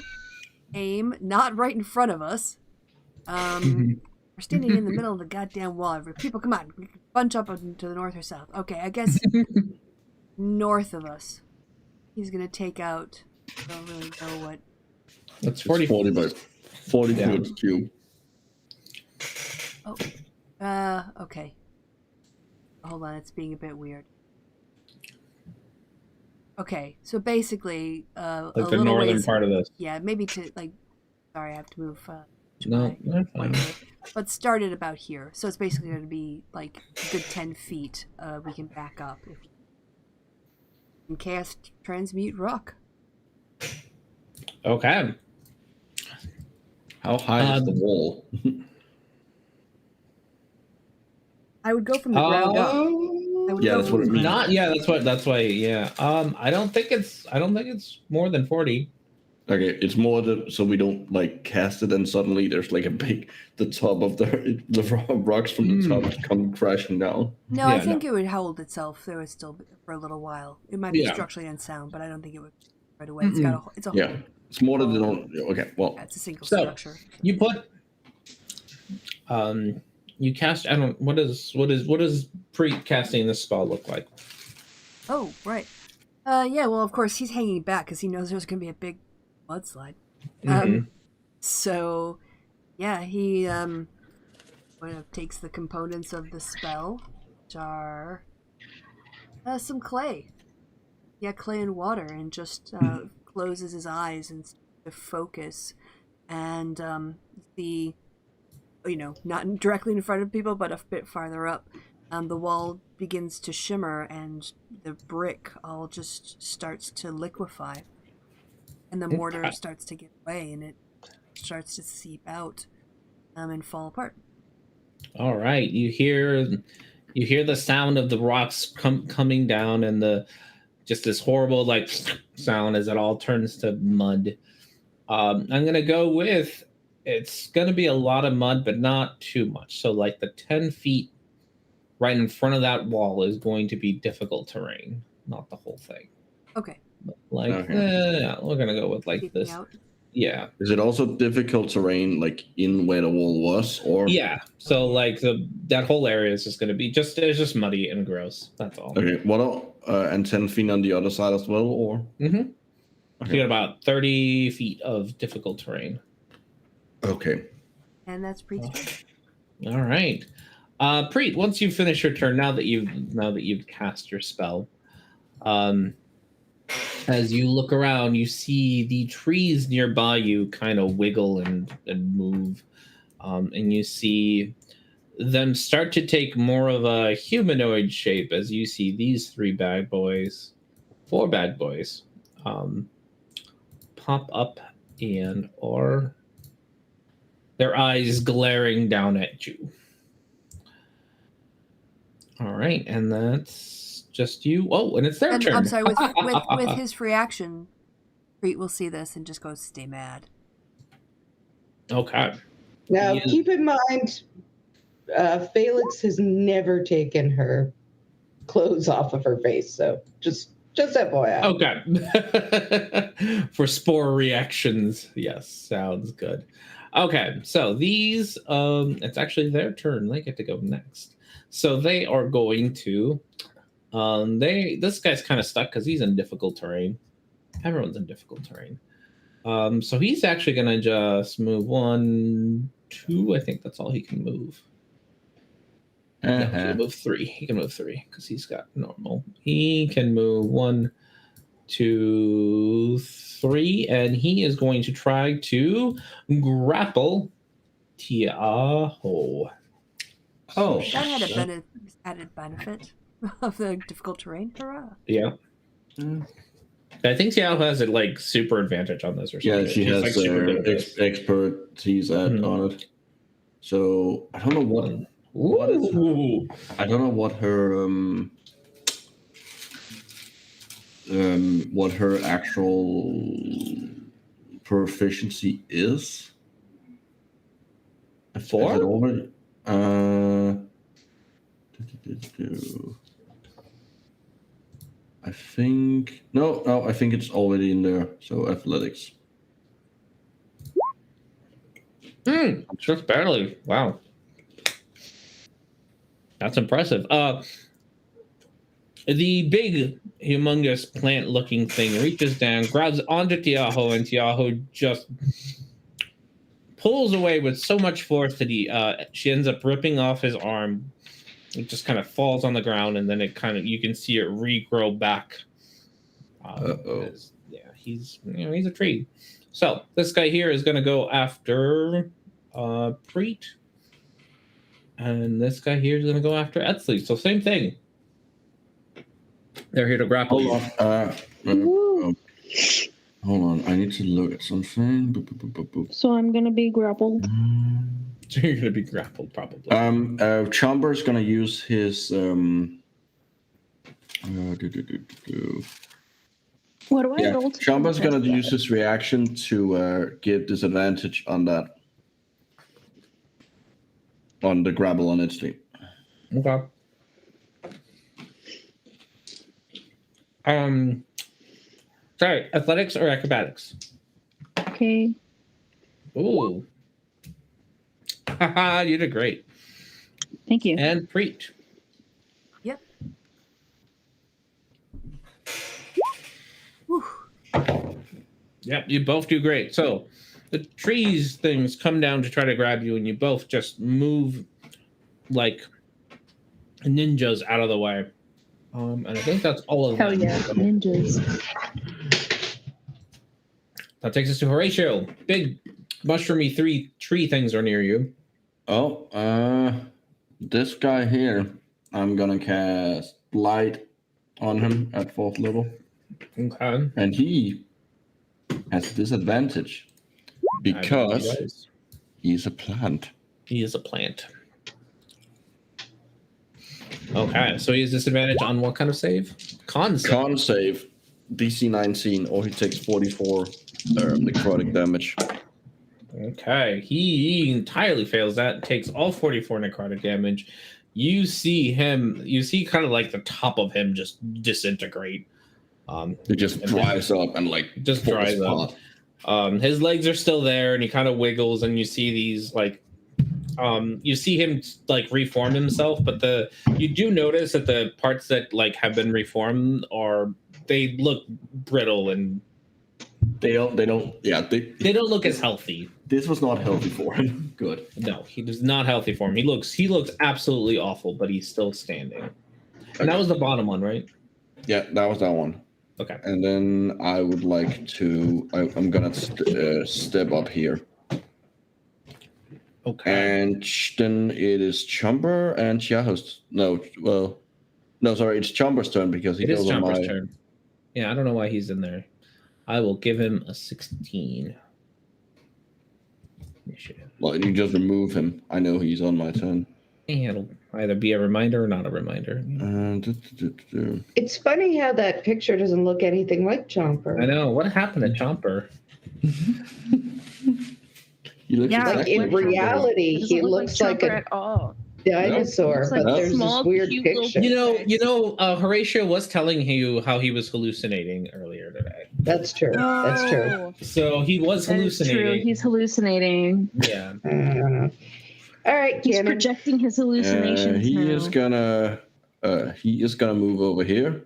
S1: aim not right in front of us. We're standing in the middle of the goddamn wall. People, come on. We can bunch up to the north or south. Okay, I guess north of us. He's going to take out, I don't really know what.
S4: That's 40
S2: by 40 foot cube.
S1: Oh. Okay. Hold on, it's being a bit weird. Okay, so basically,
S4: like
S1: a
S4: the
S1: little
S4: northern
S1: ways,
S4: part of this.
S1: Yeah, maybe to, like, sorry, I have to move.
S4: No, that's fine.
S1: But start it about here. So it's basically going to be like a good 10 feet. We can back up. And cast Transmute Rock.
S4: Okay.
S2: How high is the wall?
S1: I would go from the ground up. I would
S2: Yeah,
S1: go
S2: that's what it means.
S4: That's why. Yeah. I don't think it's more than 40.
S2: Okay, it's more so we don't like cast it and suddenly there's like the top of the rocks from the top come crashing down.
S1: No, I think it would hold itself. There would still be for a little while. It might be structurally unsound, but I don't think it would right away. It's got it's a
S2: yeah. It's more than they don't. Okay, well,
S1: yeah, it's a single structure.
S4: You put you cast. I don't. What does pre-casting this spell look like?
S1: Oh, right. Yeah. Well, of course he's hanging back because he knows there's going to be a big mudslide. So, yeah, he kind of takes the components of the spell, which are some clay. Yeah, clay and water, and just closes his eyes and to focus, and the, not directly in front of people, but a bit farther up, the wall begins to shimmer, and the brick all just starts to liquefy. And the mortar starts to give way, and it starts to seep out and fall apart.
S4: All right, you hear the sound of the rocks coming down, and just this horrible like sound as it all turns to mud. I'm gonna go with it's gonna be a lot of mud, but not too much. So like the 10 feet right in front of that wall is going to be difficult terrain, not the whole thing.
S1: Okay.
S4: Like, we're gonna go with like this. Out. Yeah.
S2: Is it also difficult terrain, like in where the wall was, or?
S4: Yeah. So like that whole area is just gonna be it's just muddy and gross. That's all.
S2: Okay. What? And 10 feet on the other side as well, or?
S4: Mm-hmm.
S2: Okay.
S4: So you got about 30 feet of difficult terrain.
S2: Okay.
S1: And that's Preet's turn.
S4: All right. Preet, once you finish your turn, now that you've cast your spell, as you look around, you see the trees nearby you kind of wiggle and move, and you see them start to take more of a humanoid shape as you see these four bad boys, pop up and are their eyes glaring down at you. All right, and that's just you. Oh, and it's their turn.
S1: I'm sorry, with his reaction, Preet will see this and just go, stay mad.
S4: Okay.
S5: Now, keep in mind, Felix has never taken her clothes off of her face, so just FYI.
S4: Okay. For spore reactions, yes, sounds good. Okay, so these, it's actually their turn. They get to go next. So they are going to, this guy's kind of stuck because he's in difficult terrain. Everyone's in difficult terrain. So he's actually going to just move 1, 2. I think that's all he can move. No, he can move 3. He can move 3 because he's got normal. He can move 1, 2, 3, and he is going to try to grapple Tiaho.
S1: Oh, that had a added benefit of the difficult terrain. Hurrah!
S4: Yeah. I think Tiaho has a like super advantage on this or something.
S2: Yeah, she has like, expertise on it. So I don't know I don't know what her actual proficiency is.
S4: A 4?
S2: Is it over? I think no, I think it's already in there. So athletics.
S4: Just barely. Wow. That's impressive. The big, humongous plant-looking thing reaches down, grabs onto Tiaho, and Tiaho just pulls away with so much force that she ends up ripping off his arm. It just kind of falls on the ground, and then you can see it regrow back. Yeah, he's a tree. So this guy here is going to go after Preet. And this guy here is going to go after Etsley. So same thing. They're here to grapple.
S2: Hold on. I need to look at something.
S6: So I'm going to be grappled.
S4: So you're gonna be grappled probably.
S2: Chomber's gonna use his
S3: What do I roll to
S2: Chomber's gonna
S3: contest
S2: use
S3: that?
S2: his reaction to give disadvantage on that. On the grapple on its team.
S4: Okay. Sorry, athletics or acrobatics?
S3: Okay.
S4: Ooh. Haha, you did great.
S3: Thank you.
S4: And Preet.
S1: Yep. Whew.
S4: Yep, you both do great. So the trees things come down to try to grab you, and you both just move like ninjas out of the way. And I think that's all of
S3: Hell
S4: them.
S3: yeah,
S4: So
S3: ninjas.
S4: that takes us to Horatio. Big mushroomy tree things are near you.
S2: Oh, this guy here, I'm gonna cast light on him at 4th level.
S4: Okay.
S2: And he has disadvantage because he's a plant.
S4: He is a plant. Okay, so he has disadvantage on what kind of save? Con save.
S2: Con save, DC 19, or he takes 44 necrotic damage.
S4: Okay, he entirely fails that. Takes all 44 necrotic damage. You see kind of like the top of him just disintegrate.
S2: It just dries up and like
S4: just dries up. His legs are still there, and he kind of wiggles, and you see these like, you see him like reform himself, but you do notice that the parts that like have been reformed they look brittle and they don't look as healthy.
S2: This was not healthy for him. Good.
S4: No, he is not healthy for him. He looks absolutely awful, but he's still standing. Okay. And that was the bottom one, right?
S2: Yeah, that was that one.
S4: Okay.
S2: And then I would like to. I'm gonna step up here.
S4: Okay.
S2: And then it is Chumber and Chiaho's. No, it's Chumber's turn because he goes on my
S4: turn. Yeah, I don't know why he's in there. I will give him a 16.
S2: Well, you just remove him. I know he's on my turn.
S4: It'll either be a reminder or not a reminder.
S5: It's funny how that picture doesn't look anything like Chomper.
S4: I know. What happened to Chomper?
S5: Like in reality, he looks like a
S3: at all.
S5: dinosaur,
S3: like
S5: but there's
S3: small,
S5: this weird
S3: cute
S5: picture.
S4: Horatio was telling you how he was hallucinating earlier today.
S5: That's true. That's true.
S4: So he was hallucinating.
S3: True. He's hallucinating.
S4: Yeah.
S5: All right,
S3: he's
S5: Cannon.
S3: projecting his hallucinations.
S2: He is gonna move over here.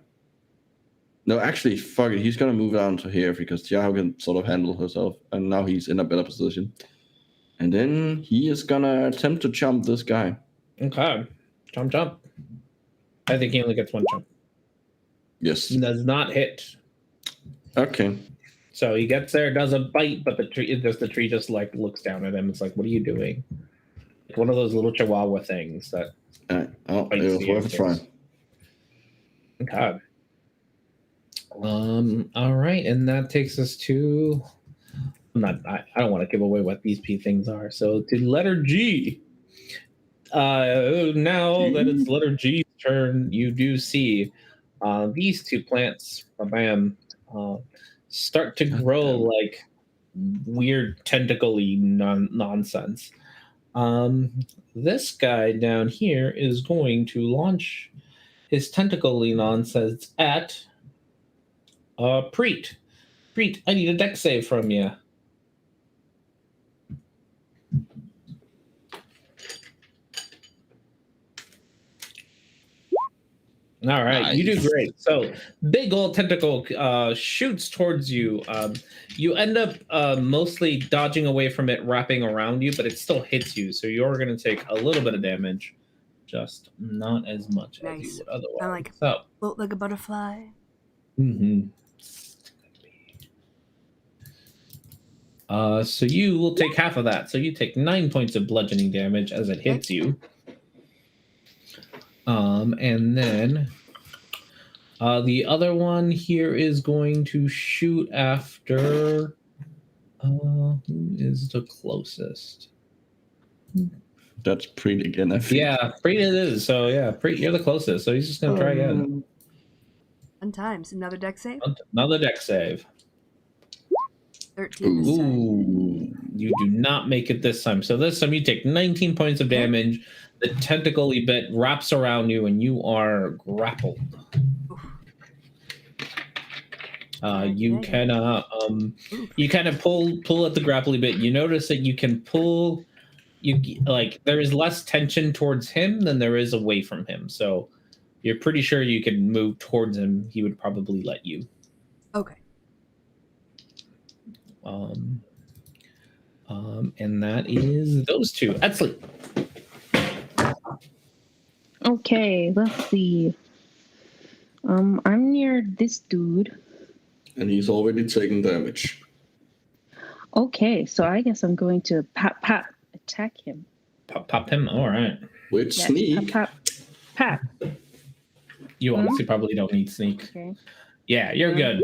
S2: No, actually, fuck it. He's gonna move down to here because Tiago can sort of handle herself, and now he's in a better position. And then he is gonna attempt to jump this guy.
S4: Okay. Jump. I think he only gets one jump.
S2: Yes.
S4: He does not hit.
S2: Okay.
S4: So he gets there, does a bite, but the tree just like looks down at him. It's like, what are you doing? Like one of those little chihuahua things that.
S2: It was worth a try.
S4: Okay. All right, and that takes us to. I don't want to give away what these P things are. So to letter G. Now that it's letter G's turn, you do see these two plants, start to grow like weird tentacle-y nonsense. This guy down here is going to launch his tentacle-y nonsense at Preet. Preet, I need a dex save from you. All right, nice. You do great. So, big old tentacle shoots towards you. You end up mostly dodging away from it, wrapping around you, but it still hits you. So you're going to take a little bit of damage, just not as much as you would otherwise.
S1: Float like a butterfly.
S4: Mm-hmm. So you will take half of that. So you take 9 points of bludgeoning damage as it hits you. And then the other one here is going to shoot after who is the closest?
S2: That's Preet again, I think.
S4: Yeah, Preet it is. So yeah, Preet, you're the closest. So he's just gonna try again.
S1: 1 times. Another deck save.
S4: Another deck save.
S1: 13 this time.
S4: Ooh, you do not make it this time. So this time you take 19 points of damage. The tentacle-y bit wraps around you, and you are grappled. You can you kind of pull at the grapply bit. You notice that you can pull. There is less tension towards him than there is away from him. So you're pretty sure you can move towards him. He would probably let you.
S1: Okay.
S4: And that is those two. Etsley.
S3: Okay, let's see. I'm near this dude.
S2: And he's already taken damage.
S3: Okay, so I guess I'm going to attack him.
S4: Pop him. All right.
S2: With
S3: Yes,
S2: sneak.
S3: Pap.
S4: You honestly probably don't need sneak.
S3: Okay.
S4: Yeah, you're good.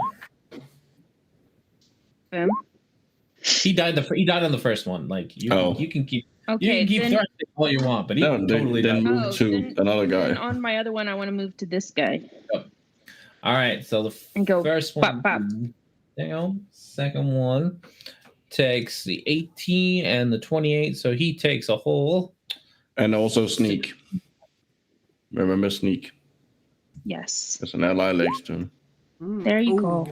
S4: He died on the first one. Like you can keep.
S3: Okay,
S4: you can keep threatening all you want, but he totally
S2: then
S4: died.
S2: move to another guy.
S3: On my other one, I want to move to this guy.
S4: Yep. All right, so the first one down. Second one takes the 18 and the 28, so he takes a hole.
S2: And also sneak. Remember sneak.
S3: Yes.
S2: There's an ally next to him.
S3: There you go.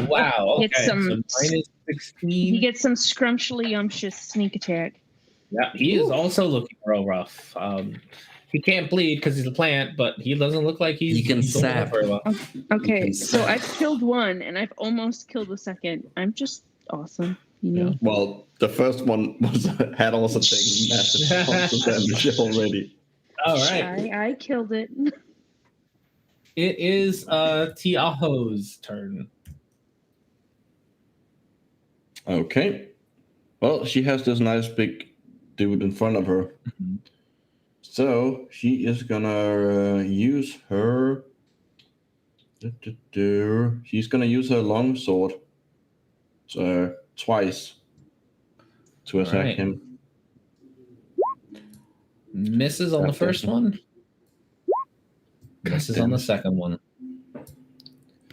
S4: Wow. Okay.
S3: So
S4: minus 16.
S3: He gets some scrumptious sneak attack.
S4: Yeah, he is also looking real rough. He can't bleed because he's a plant, but he doesn't look like he
S7: can sap.
S4: Very well.
S3: Okay, so I've killed one and I've almost killed the second. I'm just awesome, you know.
S2: Yeah. Well, the first one had also taken massive amounts of damage already.
S4: All right.
S3: I killed it.
S4: It is Tiaho's turn.
S2: Okay. Well, she has this nice big dude in front of her.
S4: Mm-hmm.
S2: So she is gonna use her. She's gonna use her longsword twice to attack him.
S4: Misses on the first one. Misses on the second one.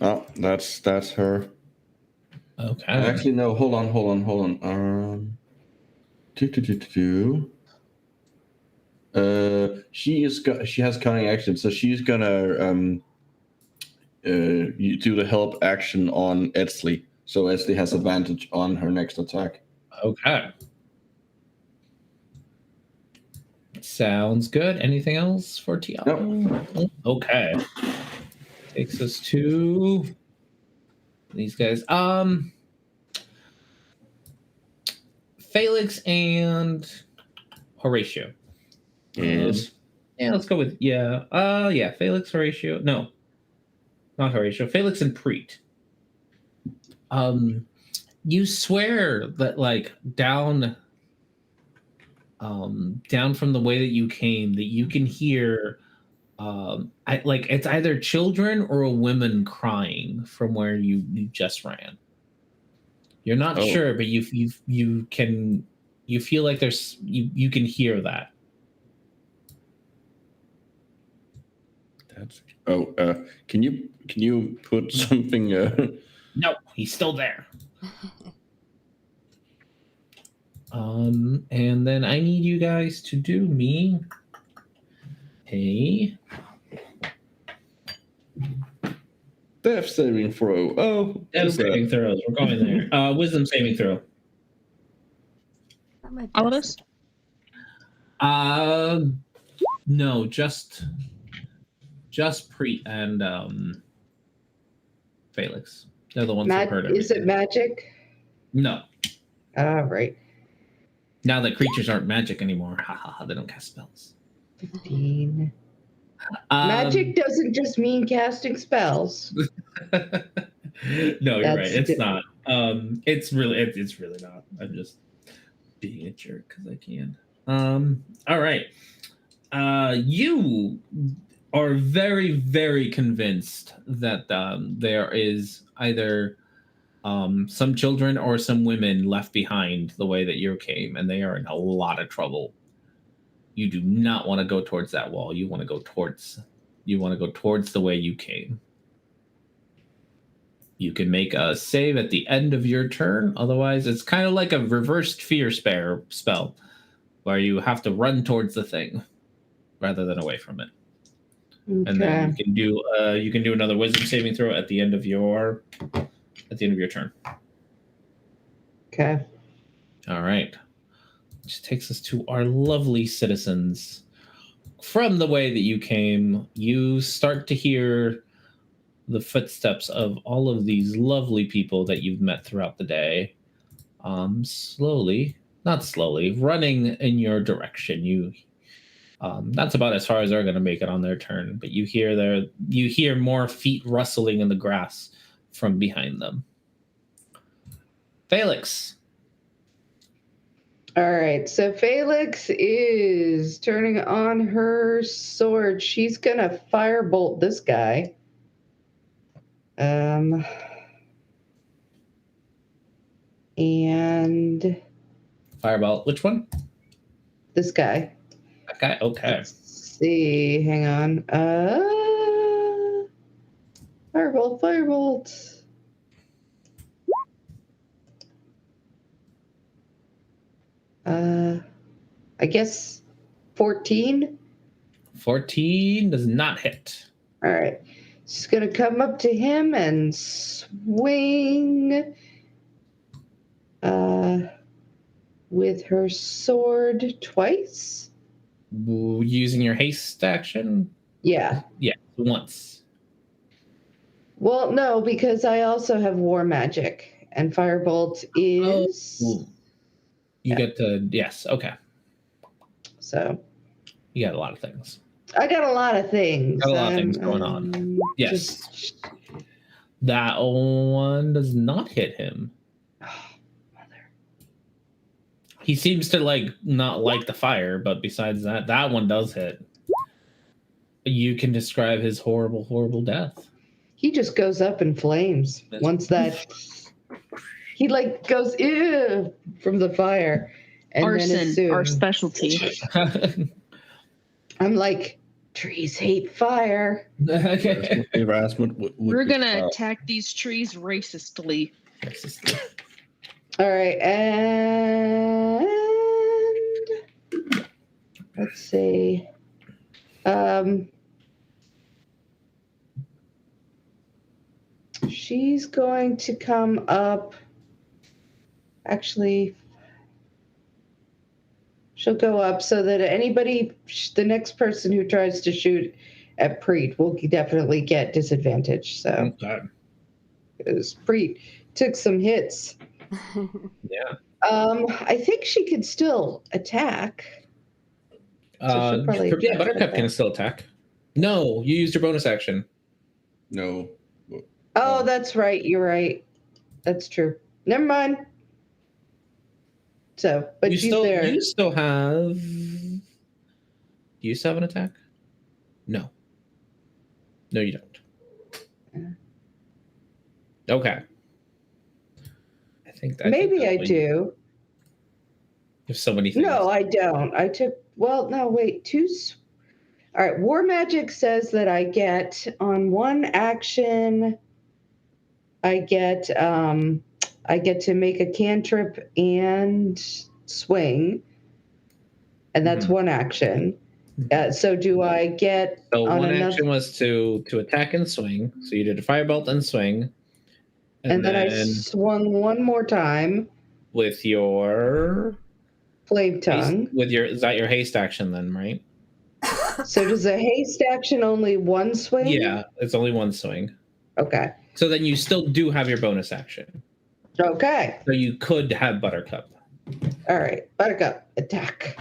S2: Oh, that's her.
S4: Okay.
S2: Actually, no. Hold on. She has cunning action, so she's gonna you do the help action on Etsley, so Etsley has advantage on her next attack.
S4: Okay. Sounds good. Anything else for Tiaho?
S2: Nope.
S4: Okay. Takes us to these guys. Felix and Horatio.
S2: Yes.
S4: Yeah, let's go with Felix, Horatio. No, not Horatio. Felix and Preet. You swear that down from the way that you came, that you can hear it's either children or a woman crying from where you just ran. You're not sure, but you feel like there's you can hear that.
S2: That's can you put something
S4: No, he's still there. And then I need you guys to do me a
S2: death saving throw. Oh,
S4: death saving throws. We're going there. Wisdom saving throw.
S3: All of us?
S4: No, just Preet and Felix. They're the ones who heard it.
S5: Is it magic?
S4: No.
S5: All right.
S4: Now that creatures aren't magic anymore, they don't cast spells.
S5: 15. Magic doesn't just mean casting spells.
S4: No, you're right. It's not. It's really not. I'm just being a jerk because I can. All right. You are very, very convinced that there is either some children or some women left behind the way that you came, and they are in a lot of trouble. You do not want to go towards that wall. You want to go towards the way you came. You can make a save at the end of your turn. Otherwise, it's kind of like a reversed fear spell, where you have to run towards the thing rather than away from it.
S5: Okay.
S4: And then you can do another wisdom saving throw at the end of your turn.
S5: Okay.
S4: All right. Which takes us to our lovely citizens. From the way that you came, you start to hear the footsteps of all of these lovely people that you've met throughout the day. Not slowly, running in your direction. That's about as far as they're going to make it on their turn. But you hear more feet rustling in the grass from behind them. Felix.
S5: All right. So Felix is turning on her sword. She's gonna firebolt this guy. And
S4: Fireball. Which one?
S5: this guy.
S4: That guy? Okay.
S5: Let's see. Hang on. Firebolt. I guess 14.
S4: 14 does not hit.
S5: All right. She's gonna come up to him and swing with her sword twice.
S4: Using your haste action?
S5: Yeah.
S4: Yeah, once.
S5: Well, no, because I also have war magic, and firebolt is
S4: You get to yes, okay.
S5: so.
S4: You got a lot of things.
S5: I got a lot of things.
S4: Got a lot of things going on. Yes. That one does not hit him.
S5: Oh, mother.
S4: He seems to not like the fire, but besides that one does hit. You can describe his horrible, horrible death.
S5: He just goes up in flames once that he goes ew from the fire. And
S3: Arson, our specialty.
S5: I'm like, trees hate fire.
S2: We're
S3: We're gonna attack these trees racistly.
S5: All right, and let's see. She's going to come up. Actually, she'll go up so that the next person who tries to shoot at Preet will definitely get disadvantage. So, because Preet took some hits.
S4: Yeah.
S5: I think she could still attack. So
S4: Buttercup can still attack. No, you used your bonus action.
S2: No.
S5: Oh, that's right. You're right. That's true. Never mind. So, but she's there.
S4: You still have. Do you still have an attack? No. No, you don't. Okay. I think that.
S5: Maybe I do.
S4: There's so many things.
S5: No, I don't. I took. Well, no, wait. All right. War magic says that I get on one action. I get to make a cantrip and swing, and that's one action. So do I get?
S4: So one action was to attack and swing. So you did a firebolt and swing,
S5: and then I swung one more time
S4: with your
S5: flame tongue.
S4: Is that your haste action then, right?
S5: So does a haste action only one swing?
S4: Yeah, it's only one swing.
S5: Okay.
S4: So then you still do have your bonus action.
S5: Okay.
S4: So you could have Buttercup.
S5: All right. Buttercup, attack.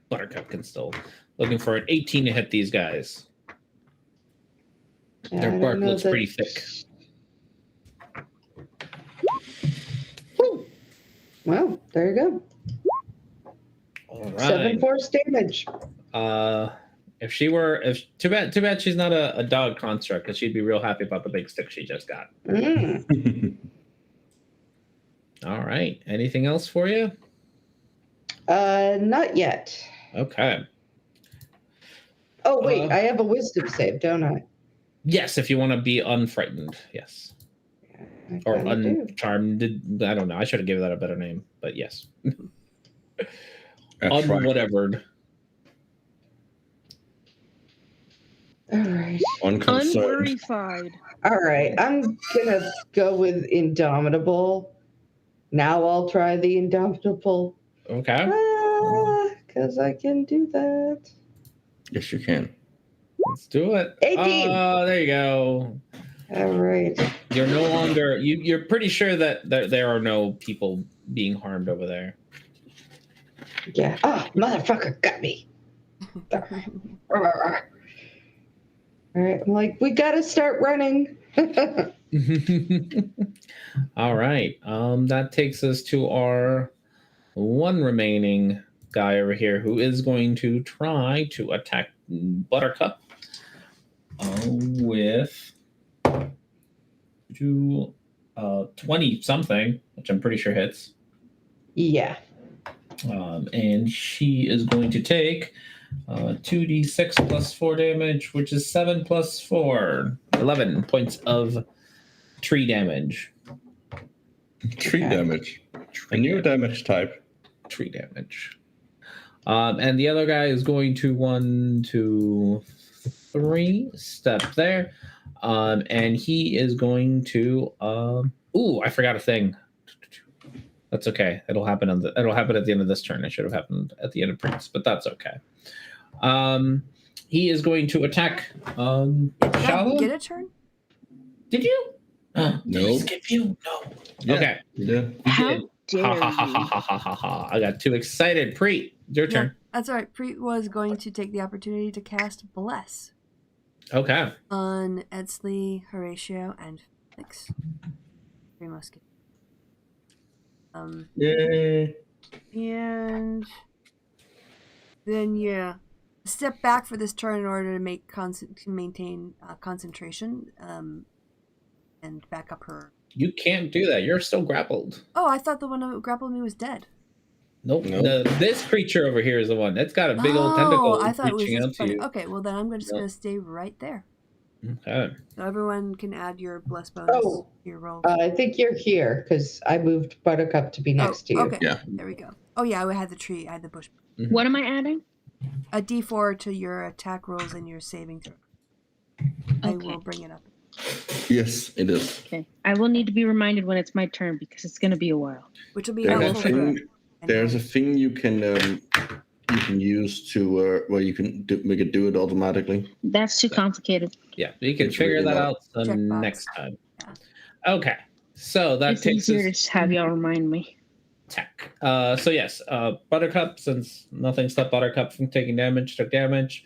S4: Buttercup can still. Looking for an 18 to hit these guys.
S5: Yeah,
S4: their bark looks pretty thick.
S5: Woo. Well, there you go.
S4: All right.
S5: 7 force damage.
S4: Too bad she's not a dog construct, because she'd be real happy about the big stick she just got. All right. Anything else for you?
S5: Not yet.
S4: Okay.
S5: Oh wait, I have a wisdom save, don't I?
S4: Yes, if you want to be unfrightened. Yes.
S5: I
S4: Or
S5: kinda do.
S4: uncharmed. I don't know. I should have given that a better name, but yes.
S2: Attract.
S4: Unwhatevered.
S5: All right.
S2: Unconcerned.
S6: Unworrified.
S5: All right. I'm gonna go with Indomitable. Now I'll try the Indomitable.
S4: Okay.
S5: Because I can do that.
S2: Yes, you can.
S4: Let's do it.
S5: 18.
S4: There you go.
S5: All right.
S4: You're no longer. You're pretty sure that there are no people being harmed over there.
S5: Yeah. Oh, motherfucker got me. All right. I'm like, we gotta start running.
S4: All right. That takes us to our one remaining guy over here who is going to try to attack Buttercup with 20 something, which I'm pretty sure hits.
S5: Yeah.
S4: And she is going to take 2d6 plus 4 damage, which is 7 plus 4, 11 points of tree damage.
S2: Tree damage. A new damage type.
S4: Tree damage. And the other guy is going to 1, 2, 3 step there. And he is going to I forgot a thing. That's okay. It'll happen at the end of this turn. It should have happened at the end of Prince, but that's okay. He is going to attack Shala.
S1: Did I get a turn?
S4: Did you?
S2: No.
S4: Did he skip you? No.
S2: Yeah.
S4: Okay.
S2: Yeah.
S6: How dare
S4: Ha ha ha ha
S6: you?
S4: ha ha ha ha. I got too excited. Preet, your turn.
S1: That's all right. Preet was going to take the opportunity to cast Bless
S4: Okay.
S1: on Edsley, Horatio, and Felix. Three Musketeers.
S2: Yay.
S1: And then step back for this turn in order to maintain concentration, and back up her.
S4: You can't do that. You're still grappled.
S1: Oh, I thought the one who grappled me was dead.
S4: Nope.
S2: Nope.
S4: This creature over here is the one that's got a big old tentacle
S1: I thought it was
S4: reaching
S1: just
S4: out to you.
S1: Okay, well then I'm just going to stay right there.
S4: Okay.
S1: So everyone can add your bless bonus
S5: Oh.
S1: to your roll.
S5: I think you're here because I moved Buttercup to be next to you.
S1: Okay.
S2: Yeah.
S1: There we go. Oh yeah, I had the tree. I had the bush.
S6: What am I adding?
S1: A D4 to your attack rolls and your saving throw. I
S6: Okay.
S1: will bring it up.
S2: Yes, it is.
S6: Okay. I will need to be reminded when it's my turn because it's going to be a while.
S1: Which will be
S2: There's a
S1: helpful.
S2: thing. There's a thing you can use to where you can make it do it automatically.
S6: That's too complicated.
S4: Yeah, you can
S2: It's
S4: figure
S2: really
S4: that
S2: not.
S4: out the
S1: Checkbox.
S4: next time.
S1: Yeah.
S4: Okay. So that
S6: It's
S4: takes
S6: easier to
S4: us
S6: just have y'all remind me.
S4: attack. So yes, Buttercup, since nothing stopped Buttercup from taking damage, took damage.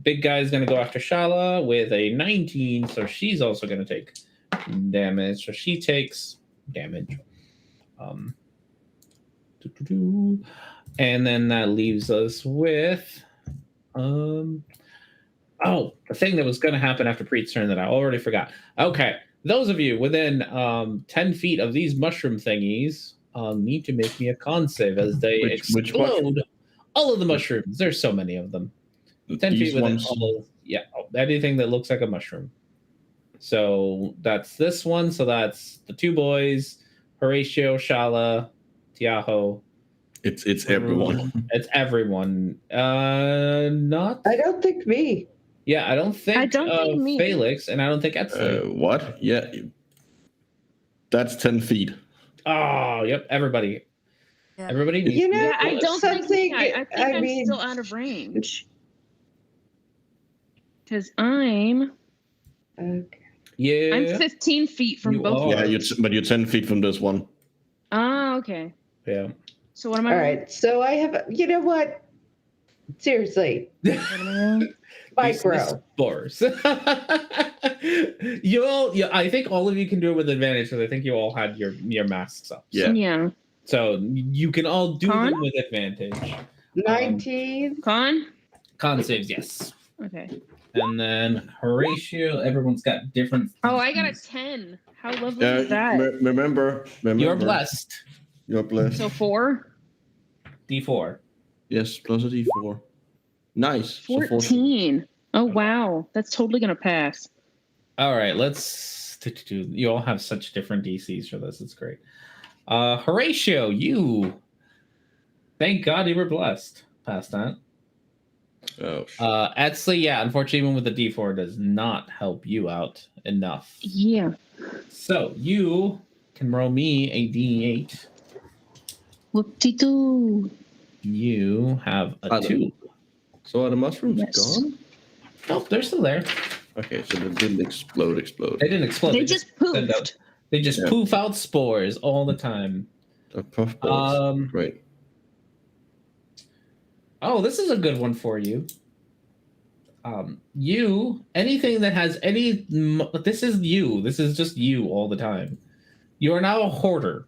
S4: Big guy's gonna go after Shala with a 19, so she's also gonna take damage. So she takes damage. And then that leaves us with the thing that was gonna happen after Preet's turn that I already forgot. Okay. Those of you within 10 feet of these mushroom thingies need to make me a con save as they
S2: Which
S4: explode all of the mushrooms. There's so many of them. 10
S2: These
S4: feet within
S2: ones.
S4: all anything that looks like a mushroom. So that's this one. So that's the two boys, Horatio, Shala, Tiaho.
S2: It's everyone.
S4: It's everyone. Not.
S5: I don't think me.
S4: Yeah, I don't think
S6: me.
S4: Felix, and I don't think Edsley.
S2: What? Yeah. That's 10 feet.
S4: Oh, yep. Everybody.
S1: Yeah.
S4: Everybody needs
S5: You know,
S6: Yeah, I don't think
S5: something.
S6: I think I'm
S5: mean,
S6: still out of range. Because I'm
S5: okay.
S4: Yeah.
S6: I'm 15 feet from
S4: You
S6: both.
S4: are.
S2: Yeah, but you're 10 feet from this one.
S6: Ah, okay.
S4: Yeah.
S6: So what am I?
S5: All right. So I have. You know what? Seriously,
S6: What am I rolling?
S5: micro.
S4: Spores. I think all of you can do it with advantage because I think you all had your masks up.
S2: Yeah.
S6: Yeah.
S4: So you can all do
S6: Con?
S4: them with advantage.
S5: 19.
S6: Con?
S4: Con saves, yes.
S6: Okay.
S4: And then Horatio, everyone's got different.
S3: Oh, I got a
S4: DCs.
S3: 10. How lovely is that?
S2: Remember.
S4: You're blessed.
S2: You're blessed.
S3: So 4?
S4: D4.
S2: Yes, plus a D4. Nice.
S3: 14.
S2: So 14.
S3: Oh, wow. That's totally going to pass.
S4: All right, let's. You all have such different DCs for this. It's great. Horatio, you. Thank God you were blessed. Past that.
S2: Oh.
S4: Etsley, yeah, unfortunately, even with the D4, does not help you out enough.
S3: Yeah.
S4: So you can roll me a D8.
S3: Whoop-de-doo.
S4: You have a 2.
S2: So are the mushrooms gone?
S4: Nope, they're still there.
S2: Okay, so they didn't explode.
S4: They didn't explode.
S3: They just poofed.
S4: They just poof out spores all the time.
S2: The puffballs. Great.
S4: Oh, this is a good one for you. Anything that has any, this is you. This is just you all the time. You are now a hoarder.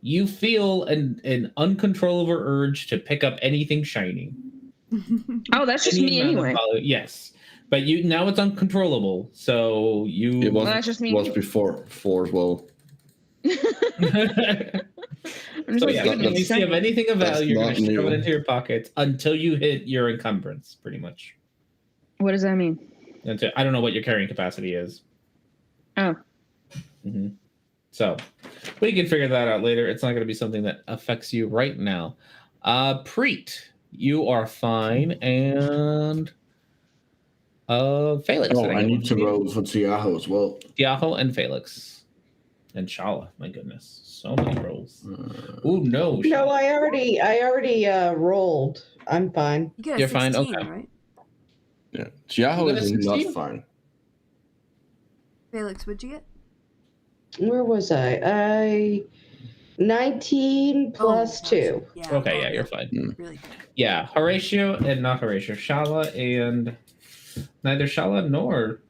S4: You feel an uncontrollable urge to pick up anything shiny.
S3: Oh, that's just me anyway.
S4: Yes, but now it's uncontrollable. So you.
S2: It was,
S3: that's just me.
S2: Was before 4 as well.
S4: So yeah, if you see of anything of value, you're going to shove it into your pockets until you hit your encumbrance, pretty much.
S3: What does that mean?
S4: I don't know what your carrying capacity is.
S3: Oh.
S4: Mm-hmm. So we can figure that out later. It's not going to be something that affects you right now. Preet, you are fine, and Felix.
S2: Oh, I need to roll for Tiago as well.
S4: Tiago and Felix. And Shala, my goodness. So many rolls. Oh no.
S5: Shala. No, I already rolled. I'm fine.
S1: You're 16,
S4: fine, okay.
S1: Right?
S2: Yeah. Tiago is not fine.
S1: Felix, what'd you get?
S5: Where was I? 19 plus 2.
S1: Yeah.
S4: Okay, yeah, you're fine.
S1: Really good.
S4: Yeah, Horatio and not Horatio. Shala and neither Shala nor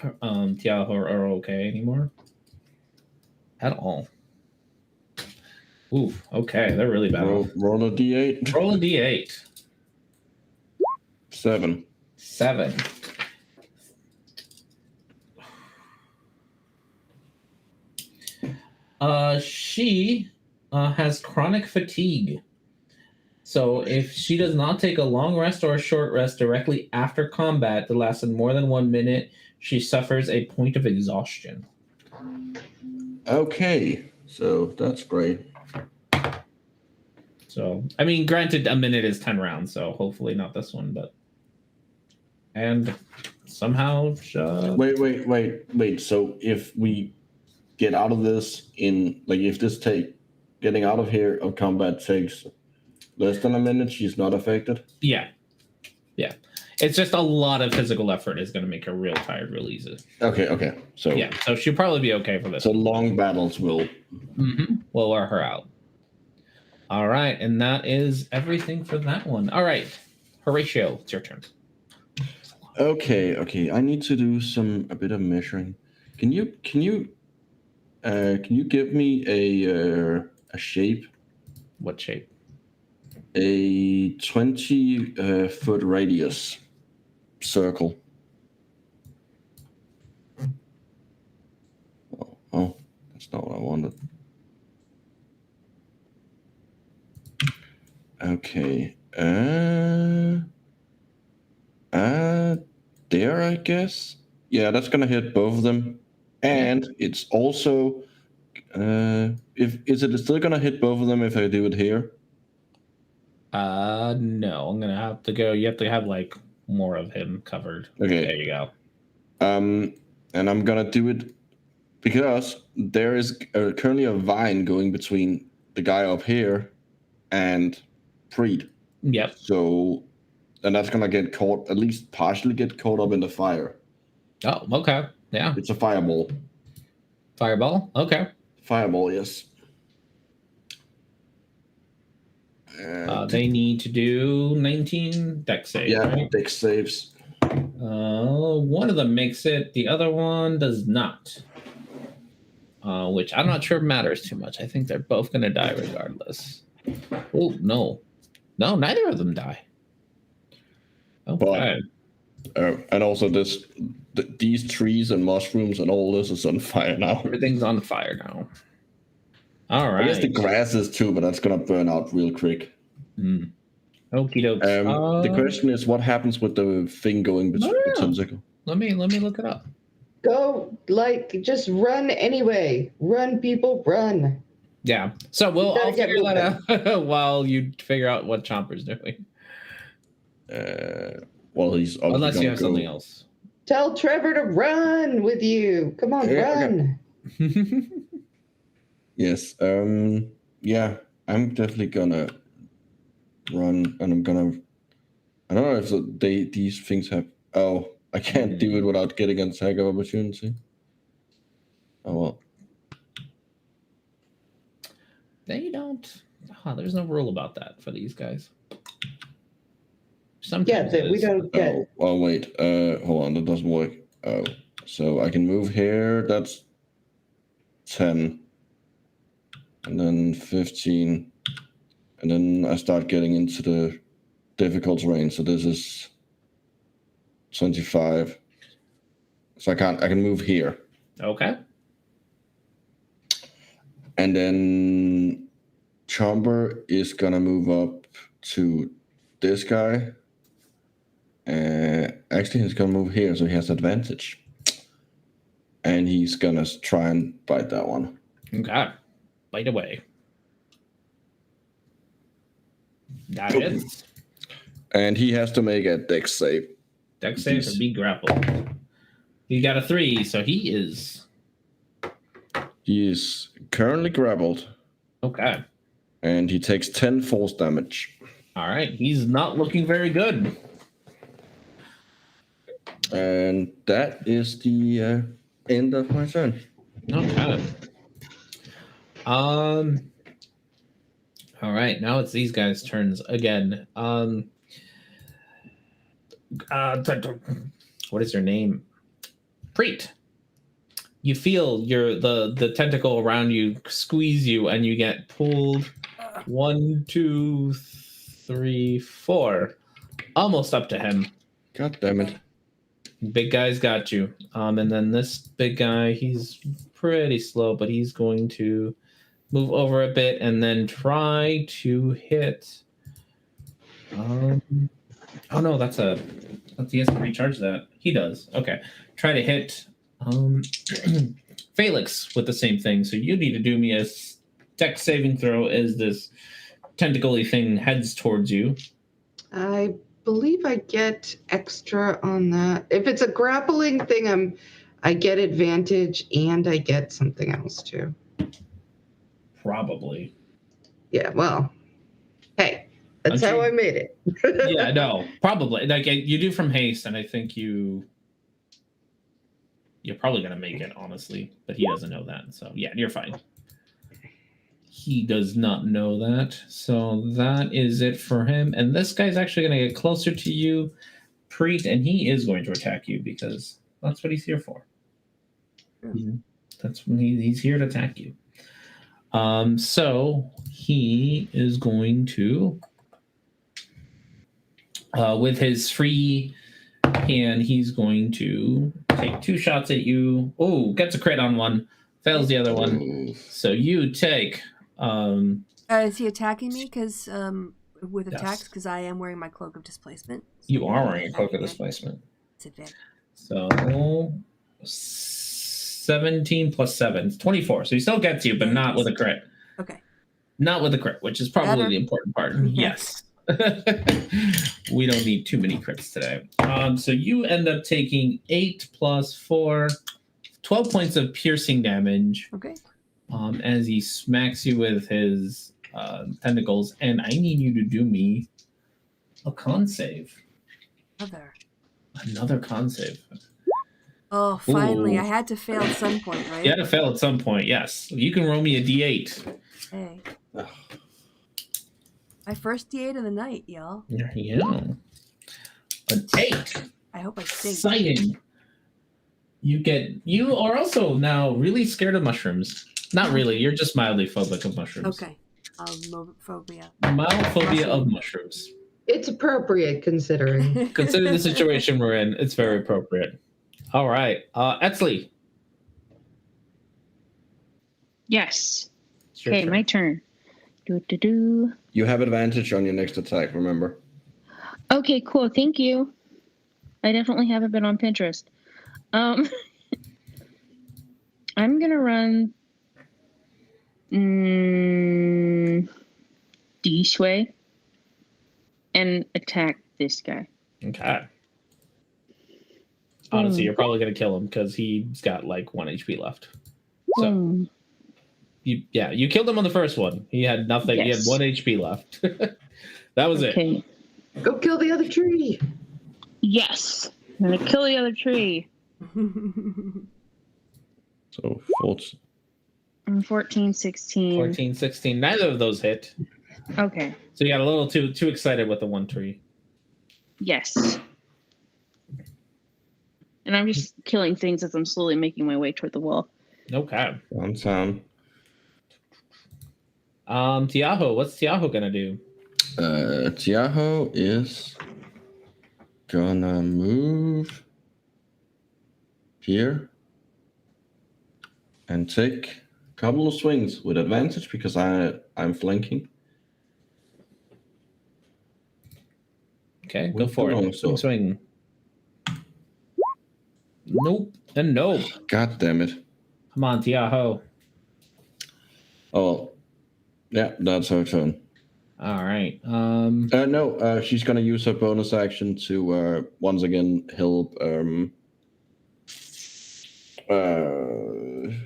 S4: Tiago are okay anymore. At all. Ooh, okay, they're really bad.
S2: Roll a D8.
S4: Roll a D8.
S2: 7.
S4: She has chronic fatigue. So if she does not take a long rest or a short rest directly after combat that lasted more than 1 minute, she suffers a point of exhaustion.
S2: Okay, so that's great.
S4: So, I mean, granted, a minute is 10 rounds, so hopefully not this one, but... And somehow...
S2: Wait. So if we get out of this getting out of here of combat takes less than a minute, she's not affected?
S4: Yeah. It's just a lot of physical effort is going to make her real tired real easy.
S2: Okay. So
S4: yeah, so she'll probably be okay for this.
S2: So long battles will
S4: wear her out. All right, and that is everything for that one. All right, Horatio, it's your turn.
S2: Okay. I need to do a bit of measuring. Can you give me a shape?
S4: What shape?
S2: A 20-foot radius circle. Oh, that's not what I wanted. Okay. There, I guess. Yeah, that's gonna hit both of them, and it's also. Is it still gonna hit both of them if I do it here?
S4: No, I'm gonna have to go. You have to have like more of him covered.
S2: Okay,
S4: there you go.
S2: And I'm gonna do it because there is currently a vine going between the guy up here and Preet.
S4: Yep.
S2: So, and that's gonna get caught, at least partially get caught up in the fire.
S4: Oh, okay. Yeah.
S2: It's a fireball.
S4: Fireball? Okay.
S2: Fireball, yes.
S4: They need to do 19 dex saves.
S2: Yeah,
S4: right?
S2: dex saves.
S4: One of them makes it. The other one does not. Which I'm not sure matters too much. I think they're both going to die regardless. Oh, no. No, neither of them die. Okay.
S2: And also these trees and mushrooms and all this is on fire now.
S4: Everything's on fire now. All right.
S2: I guess the grass is too, but that's gonna burn out real quick.
S4: Okie dokes.
S2: The question is, what happens with the thing going between the tentacle?
S4: Let me look it up.
S5: Go, just run anyway. Run, people, run.
S4: Yeah. So I'll figure that out while you figure out what Chomper's doing.
S2: Well, he's
S4: unless you have something else.
S5: Tell Trevor to run with you. Come on, run.
S2: Yes. Yeah, I'm definitely gonna run, and I'm gonna. I don't know if these things have. Oh, I can't do it without getting an attack of opportunity. Oh well.
S4: They don't. There's no rule about that for these guys. Sometimes
S5: we don't get.
S2: Oh wait. Hold on. That doesn't work. Oh, so I can move here. That's 10, and then 15, and then I start getting into the difficult terrain. So this is 25. So I can move here.
S4: Okay.
S2: And then Chomper is gonna move up to this guy. Actually, he's gonna move here, so he has advantage. And he's gonna try and bite that one.
S4: Okay. Bite away. That is.
S2: And he has to make a dex save.
S4: Dex save or be grappled. He got a 3, so he is.
S2: He is currently grappled.
S4: Okay.
S2: And he takes 10 force damage.
S4: All right. He's not looking very good.
S2: And that is the end of my turn.
S4: Okay. All right. Now it's these guys' turns again. What is your name? Preet. You feel the tentacle around you squeeze you, and you get pulled 1, 2, 3, 4, almost up to him.
S2: God damn it.
S4: Big guy's got you. And then this big guy, he's pretty slow, but he's going to move over a bit and then try to hit. Oh no, he has to recharge that. He does. Okay. Try to hit Felix with the same thing. So you need to do me a dex saving throw as this tentacle-y thing heads towards you.
S5: I believe I get extra on that. If it's a grappling thing, I get advantage and I get something else too.
S4: Probably.
S5: Yeah, well, hey, that's how I made it.
S4: Yeah, no, probably. Like you do from haste, and I think you're probably gonna make it, honestly, but he doesn't know that. So yeah, you're fine. He does not know that. So that is it for him. And this guy's actually going to get closer to you, Preet, and he is going to attack you because that's what he's here for. That's when he's here to attack you. So he is going to, with his free hand, he's going to take 2 shots at you. Oh, gets a crit on one, fails the other one. So you take...
S1: is he attacking me because with attacks? Because I am wearing my cloak of displacement. So
S4: you are wearing a cloak of displacement.
S1: It's advantage.
S4: So 17 plus 7, 24. So he still gets you, but not with a crit.
S1: Okay.
S4: Not with a crit, which is probably the important part. Yes. We don't need too many crits today. So you end up taking 8 plus 4, 12 points of piercing damage.
S1: Okay.
S4: As he smacks you with his tentacles, and I need you to do me a con save. Another con save.
S1: Oh, finally. Ooh. I had to fail at some point, right?
S4: You had to fail at some point, yes. You can roll me a d8.
S1: Hey. My first d8 of the night, y'all.
S4: Yeah. An 8.
S1: I hope I sing.
S4: Exciting. You are also now really scared of mushrooms. Not really. You're just mildly phobic of mushrooms.
S1: Okay. Phobia.
S4: Mild phobia of mushrooms.
S5: It's appropriate considering.
S4: Consider the situation we're in. It's very appropriate. All right. Etsley.
S6: Yes.
S4: It's your
S6: Okay,
S4: turn.
S6: my turn. Do.
S2: You have advantage on your next attack, remember?
S6: Okay, cool. Thank you. I definitely haven't been on Pinterest. I'm gonna run this way and attack this guy.
S4: Okay. Honestly, you're probably going to kill him because he's got like 1 HP left. So, you killed him on the first one. He had nothing.
S6: Yes.
S4: He had 1 HP left. That was it.
S5: Go kill the other tree.
S6: Yes. I'm going to kill the other tree.
S2: So 14.
S6: 14, 16.
S4: 14, 16. Neither of those hit.
S6: Okay.
S4: So you got a little too excited with the one tree.
S6: Yes. And I'm just killing things as I'm slowly making my way toward the wall.
S4: Okay.
S2: Sound.
S4: Tiaho, what's Tiaho gonna do?
S2: Tiaho is gonna move here and take a couple of swings with advantage because I'm flanking.
S4: Okay, go for it. Swing. Nope. And nope.
S2: God damn it.
S4: Come on, Tiaho.
S2: Oh, yeah, that's her turn.
S4: All right.
S2: No, she's gonna use her bonus action to once again help.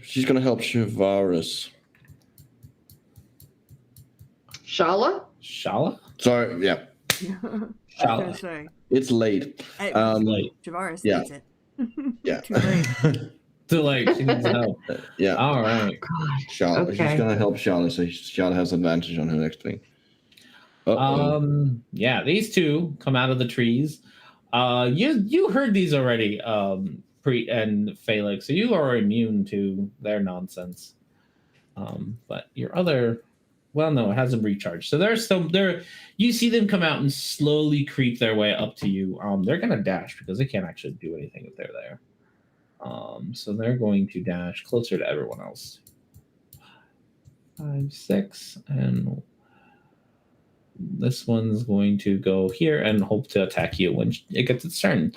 S2: She's gonna help Shivaris.
S4: Shala?
S2: Sorry, yeah.
S4: Shala.
S1: Sorry.
S2: It's late.
S4: Late.
S1: Javaris
S2: Yeah.
S1: needs it.
S2: Yeah.
S1: Too late.
S4: Too late. She needs help.
S2: Yeah.
S4: All right.
S2: Shala.
S5: Okay.
S2: She's gonna help Shala, so Shala has advantage on her next thing.
S4: Yeah, these two come out of the trees. You heard these already, Preet and Felix, so you are immune to their nonsense. But your other, well, no, it hasn't recharged. So they're still there. You see them come out and slowly creep their way up to you. They're gonna dash because they can't actually do anything if they're there. So they're going to dash closer to everyone else. 5, 6, and this one's going to go here and hope to attack you when it gets its turn.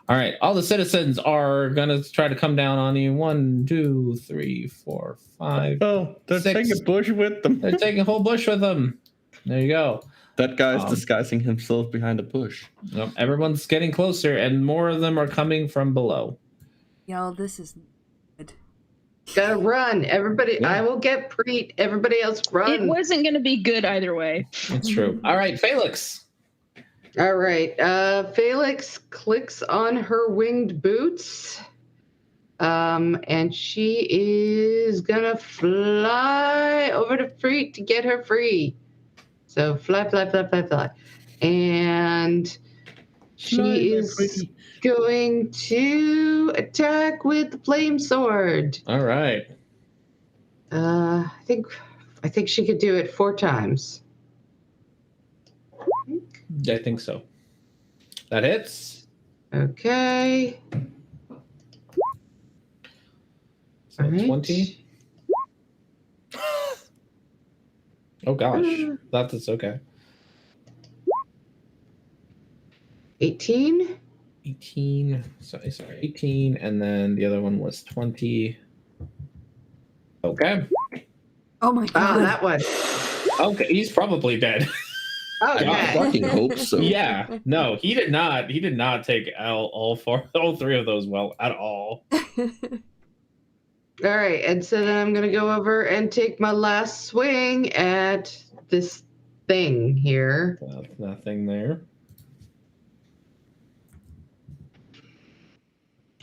S4: All right, all the citizens are gonna try to come down on you. 1, 2, 3, 4, 5.
S2: Oh, they're
S4: 6.
S2: taking a bush with them.
S4: They're taking a whole bush with them. There you go.
S2: That guy's disguising himself behind a bush.
S4: Yep, everyone's getting closer, and more of them are coming from below.
S1: Y'all, this is good.
S5: Gotta run. Everybody,
S2: Yeah.
S5: I will get Preet. Everybody else run.
S6: It wasn't going to be good either way.
S4: It's true. All right, Felix.
S5: All right. Felix clicks on her winged boots. And she is gonna fly over to Preet to get her free. So fly. And she is going to attack with the flame sword.
S4: All right.
S5: I think she could do it 4 times.
S4: I think so. That hits.
S5: Okay.
S4: So
S5: All right.
S4: 20. Oh gosh, that's okay.
S5: 18.
S4: 18. Sorry, 18, and then the other one was 20. Okay.
S1: Oh my god.
S5: That one.
S4: Okay, he's probably dead.
S2: I
S5: Okay.
S2: fucking hope so.
S4: Yeah. No, he did not. He did not take all 3 of those well at all.
S5: All right, and so then I'm gonna go over and take my last swing at this thing here.
S4: That's nothing there.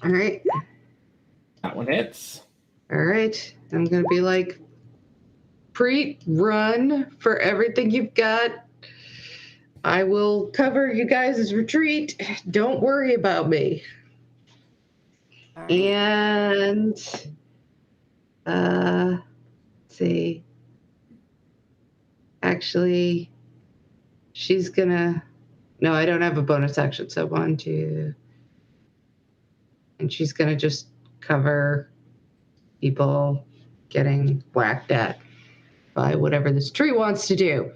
S5: All right,
S4: That one hits.
S5: all right. I'm gonna be like, Preet, run for everything you've got. I will cover you guys' retreat. Don't worry about me.
S1: All right.
S5: And let's see. Actually, she's gonna No, I don't have a bonus action. So 1, 2. And she's going to just cover people getting whacked at by whatever this tree wants to do.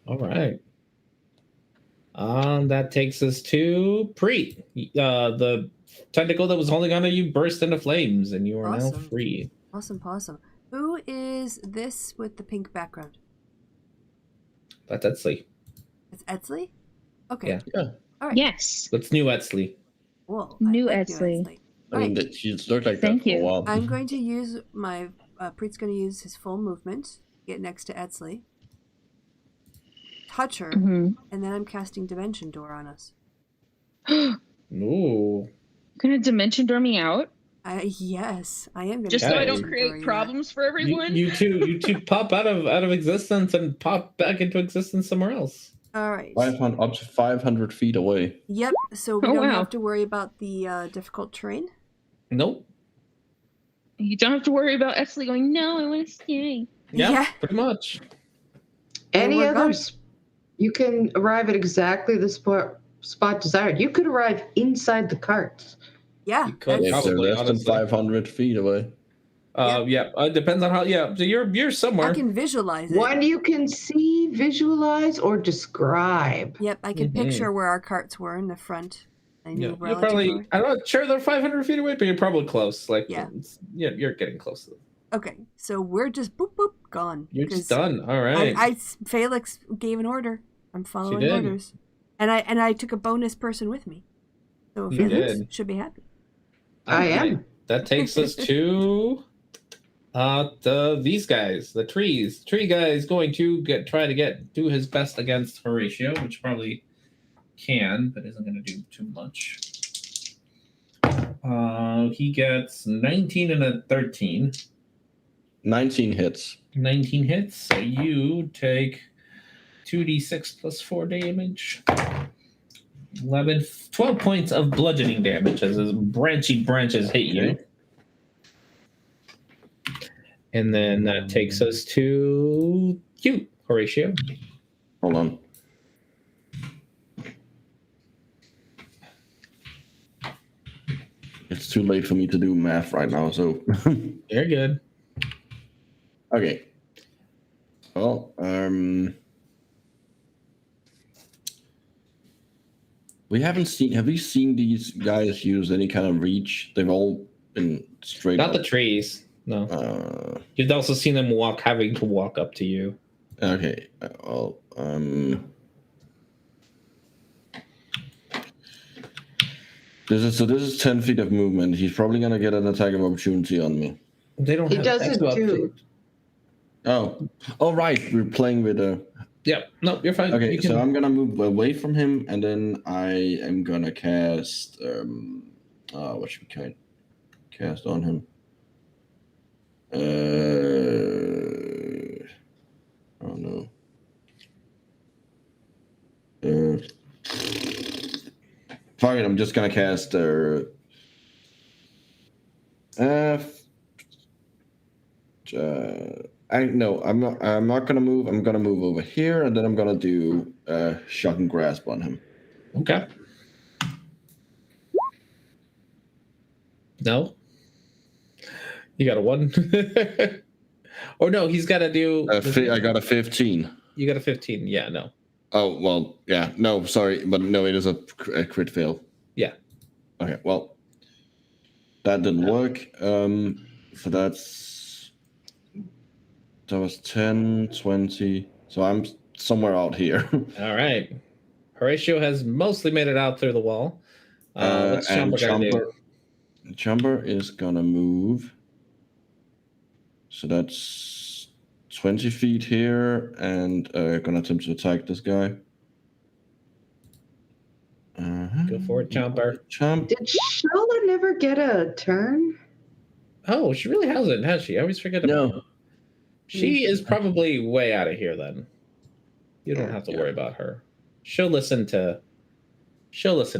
S4: All right. That takes us to Preet. The tentacle that was holding onto you burst into flames, and you are now
S1: Awesome.
S4: free.
S1: Awesome possum. Who is this with the pink background?
S4: That's Etsley.
S1: It's Etsley? Okay.
S4: Yeah.
S2: Yeah.
S1: All right.
S6: Yes.
S4: That's new Etsley.
S1: Cool.
S6: New
S1: I like
S6: Etsley.
S2: I
S1: All
S2: mean,
S1: right.
S2: she's looked like
S6: Thank
S2: that for
S6: you.
S2: a while.
S1: I'm going to use my... Preet's going to use his full movement, get next to Etsley, touch her,
S6: Mm-hmm.
S1: and then I'm casting Dimension Door on us.
S4: Ooh.
S6: Gonna dimension door me out?
S1: Yes, I am going to...
S3: Just so I don't
S1: Dimension Door
S3: create
S1: you
S3: problems for everyone.
S4: You two pop out of existence and pop back into existence somewhere else.
S1: All right.
S2: 500, up to 500 feet away.
S1: Yep, so we
S6: Oh,
S1: don't
S6: wow.
S1: have to worry about the difficult terrain.
S4: Nope.
S6: You don't have to worry about Etsley going, no, I want to stay.
S4: Yeah, pretty much.
S1: And
S5: Any
S1: we're gone.
S5: others? You can arrive at exactly the spot desired. You could arrive inside the carts.
S1: Yeah.
S4: You could.
S2: If they're
S4: Probably,
S2: less than
S4: honestly.
S2: 500 feet away.
S4: Yeah. It depends on how. Yeah. So you're somewhere.
S1: I can visualize it.
S5: One you can see, visualize, or describe.
S1: Yep, I can
S4: Mhm.
S1: picture where our carts were in the front. I knew
S4: You're
S1: relative
S4: probably.
S1: or-
S4: I'm not sure they're 500 feet away, but you're probably close. Like,
S1: Yeah.
S4: You're getting close to them.
S1: Okay, so we're just boop boop gone.
S4: You're just
S1: 'cause
S4: done. All right.
S1: Felix gave an order. I'm following
S4: did.
S1: orders, and I took a bonus person with me, so
S4: You
S1: Felix
S4: did.
S1: should be happy.
S5: I am.
S4: Okay. That takes us to these guys, the trees. Tree guy is going to try to do his best against Horatio, which probably can, but isn't going to do too much. He gets 19 and a 13.
S2: 19 hits.
S4: 19 hits, so you take 2d6 plus 4 damage. 12 points of bludgeoning damage as his branchy branches hit you.
S2: Okay.
S4: And then that takes us to you, Horatio.
S2: Hold on. It's too late for me to do math right now, so.
S4: You're good.
S2: Okay. Well, we haven't seen. Have you seen these guys use any kind of reach? They've all been straight
S4: Not
S2: up.
S4: the trees. No.
S2: Uh,
S4: You've also seen them having to walk up to you.
S2: okay. Well, this is 10 feet of movement. He's probably gonna get an attack of opportunity on me.
S4: They don't
S5: He
S4: have
S5: doesn't
S4: extra
S5: do.
S2: Oh, right. We're playing with a.
S4: Yep. No, you're fine.
S2: Okay,
S4: You can-
S2: so I'm gonna move away from him, and then I am gonna cast. What should we cast on him? Oh no. Fuck it, I'm just gonna cast. I'm not gonna move. I'm gonna move over here, and then I'm gonna do shock and grasp on him.
S4: Okay. No. You got a 1. Or no, he's got to do.
S2: I got a 15.
S4: You got a 15. Yeah, no.
S2: Oh well, yeah. No, sorry, but no, it is a crit fail.
S4: Yeah.
S2: Okay, well, that didn't work. So that was 10, 20. So I'm somewhere out here.
S4: All right. Horatio has mostly made it out through the wall. What's
S2: and
S4: Chomper gonna do?
S2: Chomper is gonna move. So that's 20 feet here, and gonna attempt to attack this guy.
S4: Go for it, Chomper.
S2: Chomp.
S5: Did Shola never get a turn?
S4: Oh, she really hasn't, has she? I always forget about her.
S2: No.
S4: She is probably way out of here then. You don't have to worry about her. She'll listen to Felix.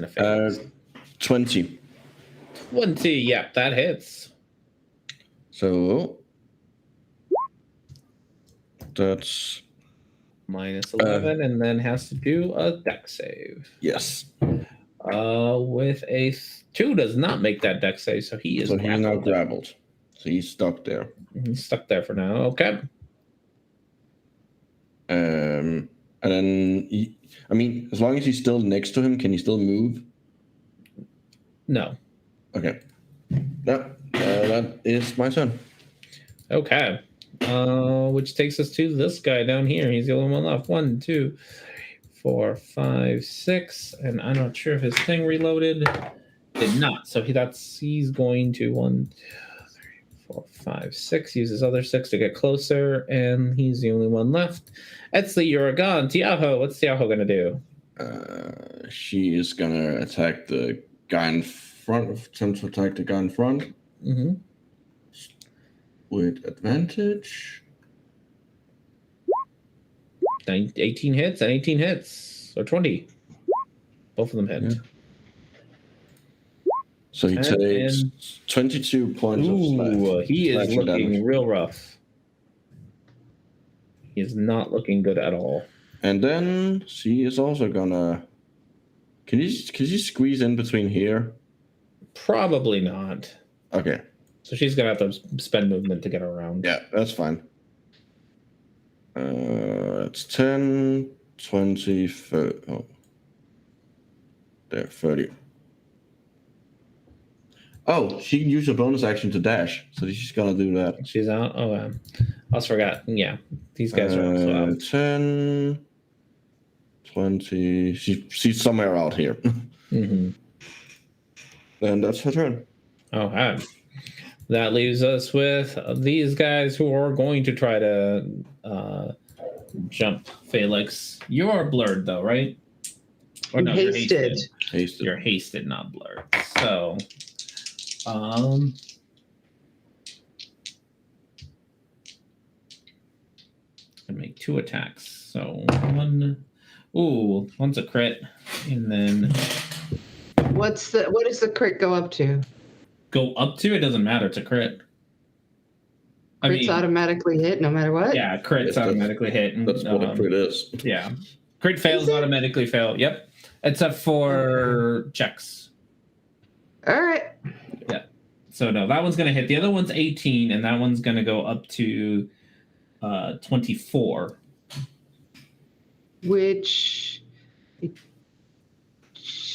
S2: 20.
S4: 20, yeah, that hits.
S2: So that's
S4: minus 11, and then has to do a dex save.
S2: Yes.
S4: With a 2 does not make that dex save, so he is
S2: So he's now
S4: grappled.
S2: grappled. So he's stuck there.
S4: He's stuck there for now. Okay.
S2: And then as long as he's still next to him, can he still move?
S4: No.
S2: Okay. No, that is my turn.
S4: Okay. Which takes us to this guy down here. He's the only one left. 1, 2, 3, 4, 5, 6, and I'm not sure if his thing reloaded. Did not. So he's going to 1, 2, 3, 4, 5, 6. Use his other 6 to get closer, and he's the only one left. Etsley, you're gone. Tiaho, what's Tiaho gonna do?
S2: She is gonna attack the guy in front. Attempt to attack the guy in front.
S4: Mm-hmm.
S2: With advantage.
S4: 18 hits and 18 hits. Or 20. Both of them hit.
S2: Yeah. So he takes 22 points of slash.
S4: He is looking
S2: damage.
S4: real rough. He is not looking good at all.
S2: And then she is also gonna... Can you squeeze in between here?
S4: Probably not.
S2: Okay.
S4: So she's gonna have to spend movement to get around.
S2: Yeah, that's fine. It's 10, 20, 30. Oh. There, 30. Oh, she can use her bonus action to dash, so she's gonna do that.
S4: She's out? Oh, I almost forgot. Yeah, these guys are also out.
S2: 10, 20. She's somewhere out here.
S4: Mm-hmm.
S2: And that's her turn.
S4: Okay. That leaves us with these guys who are going to try to jump Felix. You are blurred, though, right? Or no, you're hasted.
S2: Hasted.
S4: You're hasted, not blurred. So, I make 2 attacks. So one's a crit, and then
S5: What does the crit go up to?
S4: go up to, it doesn't matter. It's a crit.
S5: Crits automatically hit no matter what?
S4: Yeah, crits automatically hit.
S2: That's what a crit is.
S4: Yeah. Crit fails automatically fail. Yep. Except for checks.
S5: All right.
S4: Yeah. So no, that one's going to hit. The other one's 18, and that one's going to go up to 24.
S5: Which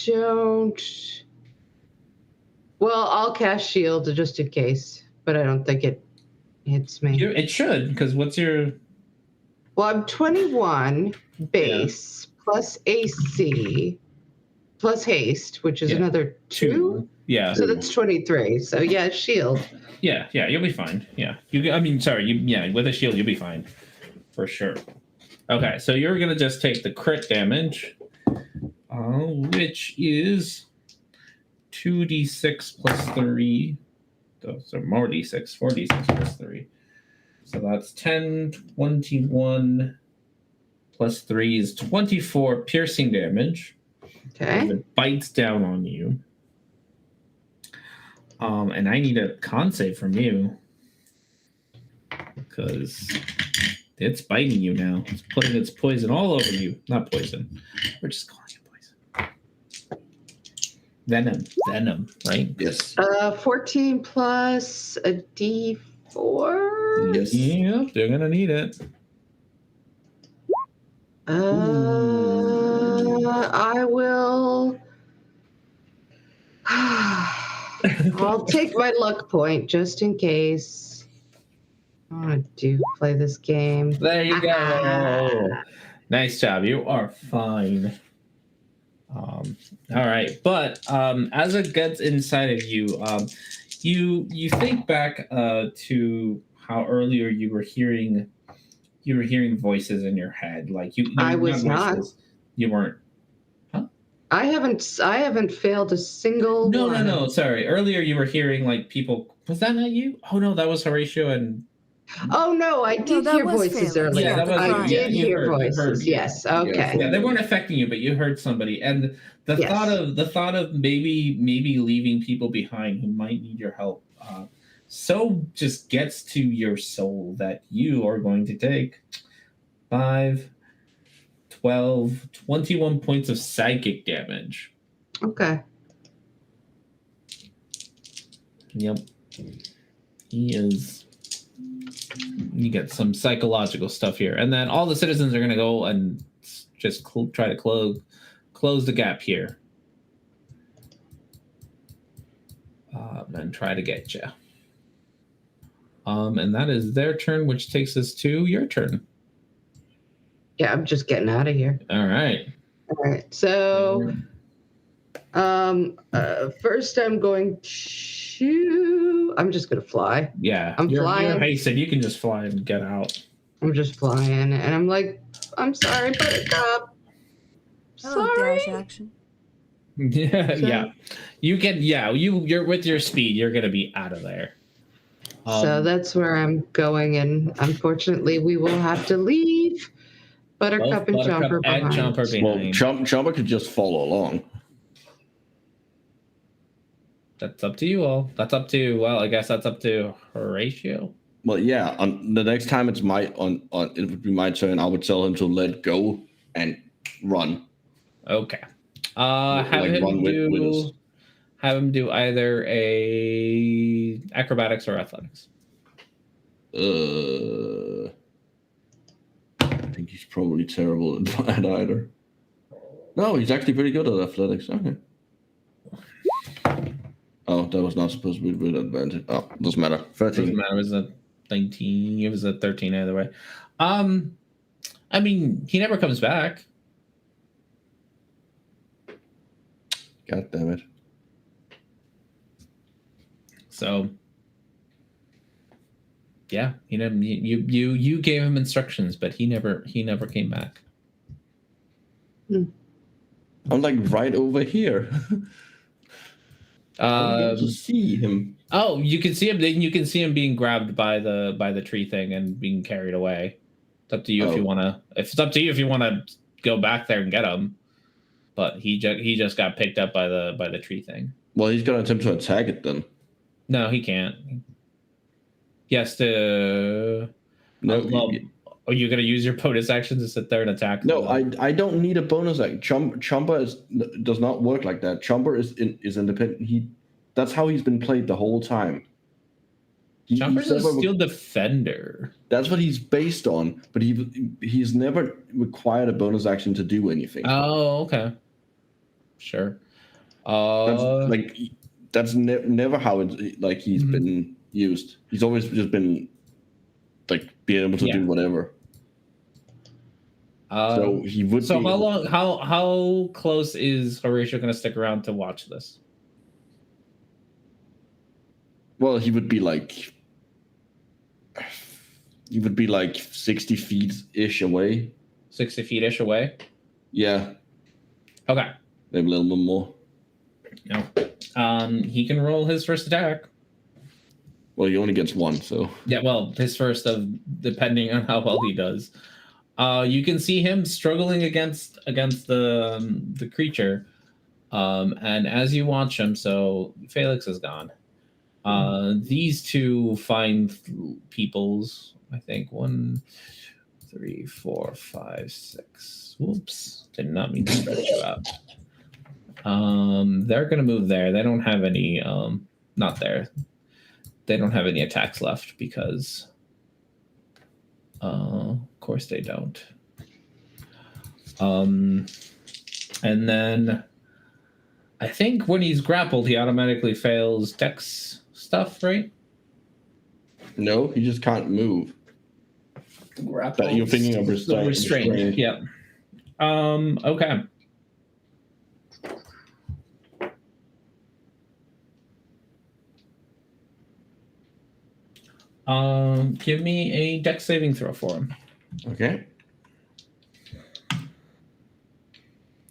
S5: don't... Well, I'll cast shield just in case, but I don't think it hits me.
S4: It should, because what's your...
S5: Well, I'm 21 base plus AC plus haste, which is another 2.
S4: Yeah.
S5: So that's 23. So yeah, shield.
S4: Yeah, you'll be fine. Yeah. With a shield, you'll be fine. For sure. Okay, so you're going to just take the crit damage, which is 2d6 plus 3. So more d6, 4d6 plus 3. So that's 10, 21 plus 3 is 24 piercing damage.
S5: Okay.
S4: It bites down on you. And I need a con save from you. Because it's biting you now. It's putting its poison all over you. Not poison. We're just calling it poison. Venom, right?
S2: Yes.
S5: 14 plus a D4.
S2: Yes.
S4: Yep, they're gonna need it.
S5: I will. I'll take my luck point just in case. I want to play this game.
S4: There you go. Nice job. You are fine. All right, but as it gets inside of you, you think back to how earlier you were hearing voices in your head, like you.
S5: I was not.
S4: You weren't. Huh?
S5: I haven't failed a single.
S4: No. Sorry. Earlier you were hearing like people. Was that not you? Oh no, that was Horatio and.
S5: Oh no, I did hear voices earlier.
S4: Yeah,
S5: I did hear voices. Yes. Okay.
S4: Yeah, they weren't affecting you, but you heard somebody, and the thought of maybe leaving people behind who might need your help, so just gets to your soul that you are going to take 5, 12, 21 points of psychic damage.
S5: Okay.
S4: Yep. You get some psychological stuff here. And then all the citizens are going to go and just try to close the gap here. And try to get you. And that is their turn, which takes us to your turn.
S5: Yeah, I'm just getting out of here.
S4: All right.
S5: All right. So, first I'm going to. I'm just gonna fly.
S4: Yeah,
S5: I'm flying.
S4: You're hasted. You can just fly and get out.
S5: I'm just flying, and I'm like, I'm sorry, Buttercup. Sorry.
S1: Dash action.
S4: Yeah, yeah. You can. Yeah, you're with your speed. You're gonna be out of there.
S5: So that's where I'm going, and unfortunately, we will have to leave Buttercup and Jumper behind.
S2: Well, Jumper could just follow along.
S4: That's up to you all. That's up to, well, I guess that's up to Horatio.
S2: Well, yeah. On the next time it would be my turn. I would tell him to let go and run.
S4: Okay. Have him do either a acrobatics or athletics.
S2: I think he's probably terrible at either. No, he's actually pretty good at athletics. Okay. Oh, that was not supposed to be with advantage. Oh, doesn't matter. 13.
S4: Doesn't matter. It was a 19. It was a 13 either way. I mean, he never comes back.
S2: God damn it.
S4: So, yeah, you gave him instructions, but he never came back.
S2: I'm like right over here. To see him.
S4: Oh, you can see him. Then you can see him being grabbed by the tree thing and being carried away. It's up to you if you want to. It's up to you if you want to go back there and get him. But he just got picked up by the tree thing.
S2: Well, he's gonna attempt to attack it then.
S4: No, he can't. He has to.
S2: No.
S4: Are you gonna use your bonus action to sit there and attack?
S2: No, I don't need a bonus action. Chomper does not work like that. Chomper is independent. That's how he's been played the whole time.
S4: Chomper's a steel defender.
S2: That's what he's based on, but he's never required a bonus action to do anything.
S4: Oh, okay. Sure.
S2: That's never how he's been used. He's always just been being able to do whatever. So he would.
S4: So how long? How close is Horatio going to stick around to watch this?
S2: Well, he would be like 60 feet ish away.
S4: 60 feet ish away.
S2: Yeah.
S4: Okay.
S2: Maybe a little bit more.
S4: No. He can roll his first attack.
S2: Well, he only gets one, so.
S4: Yeah, well, his first depending on how well he does. You can see him struggling against the creature. And as you watch him, so Felix is gone. These two find peoples, I think 1, 3, 4, 5, 6. Whoops. Did not mean to stretch you out. They're gonna move there. They don't have any not there. They don't have any attacks left because of course they don't. And then I think when he's grappled, he automatically fails dex stuff, right?
S2: No, he just can't move.
S4: Grappled.
S2: You're thinking of restraint.
S4: Yeah. Okay. Give me a dex saving throw for him.
S2: Okay.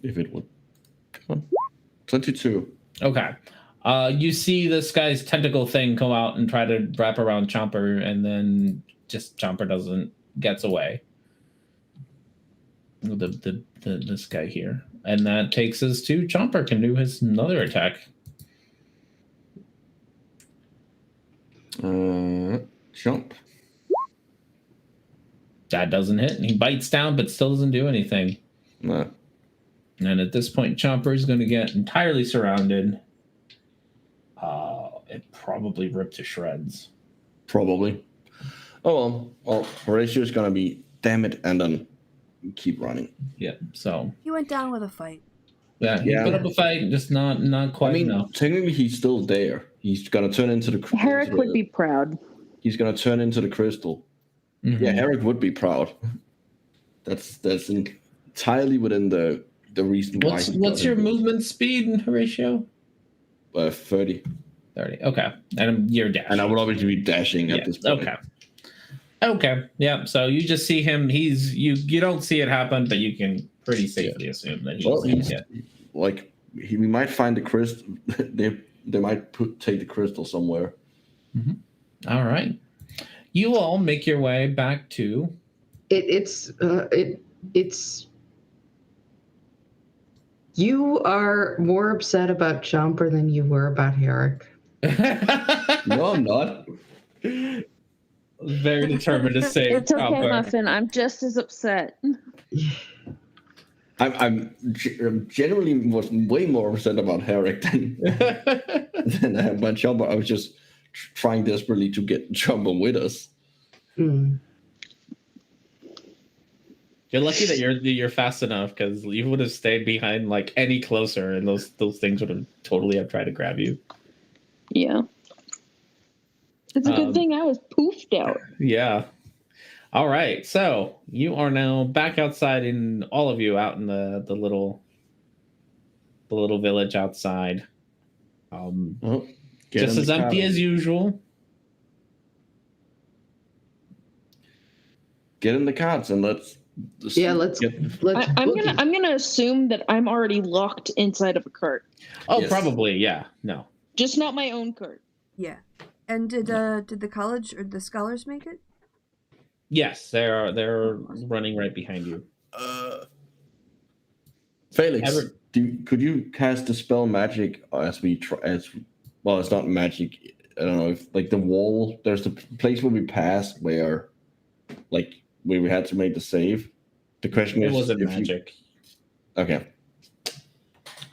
S2: If it would. Come on. 22.
S4: Okay. You see this guy's tentacle thing come out and try to wrap around Chomper, and then just Chomper gets away. This guy here. And that takes us to Chomper can do his another attack.
S2: Jump.
S4: That doesn't hit. He bites down, but still doesn't do anything.
S2: No.
S4: And at this point, Chomper is going to get entirely surrounded. It probably ripped to shreds.
S2: Probably. Oh well. Horatio's gonna be damn it, and then keep running.
S4: Yeah. So
S1: He went down with a fight.
S4: he put up a fight, just not quite enough.
S2: Technically, he's still there. He's gonna turn into the.
S3: Herrick would be proud.
S2: He's gonna turn into the crystal.
S4: Mm-hmm.
S2: Yeah, Herrick would be proud. That's entirely within the reason why.
S4: What's your movement speed, Horatio?
S2: 30.
S4: 30. Okay, and you're dashing.
S2: And I would obviously be dashing at this point.
S4: Okay. Yeah. So you just see him. You don't see it happen, but you can pretty safely assume that
S2: we might find the crystal. They might take the crystal somewhere.
S4: Mm-hmm. All right. You all make your way back to.
S5: It's. You are more upset about Chomper than you were about Herrick.
S2: No, I'm not.
S4: Very determined to say
S6: It's okay,
S4: Chomper.
S6: Muffin. I'm just as upset.
S2: I'm generally was way more upset about Herrick than I am about Chomper. I was just trying desperately to get Chomper with us.
S5: Mm.
S4: You're lucky that you're fast enough, because you would have stayed behind like any closer, and those things would have totally have tried to grab you.
S6: Yeah. It's a good thing I was poofed out.
S4: Yeah. All right. So you are now back outside, in all of you out in the little village outside. Just as empty as usual.
S2: Get in the carts and let's.
S6: I'm gonna assume that I'm already locked inside of a cart.
S4: Oh,
S2: Yes.
S4: probably. Yeah. No.
S6: Just not my own cart.
S1: Yeah. And did the college or the scholars make it?
S4: Yes, they're running right behind you.
S2: Felix, could you cast the spell magic as well? It's not magic. I don't know if like the wall. There's the place where we passed where we had to make the save. The question
S4: It
S2: is,
S4: wasn't
S2: if
S4: magic.
S2: Okay.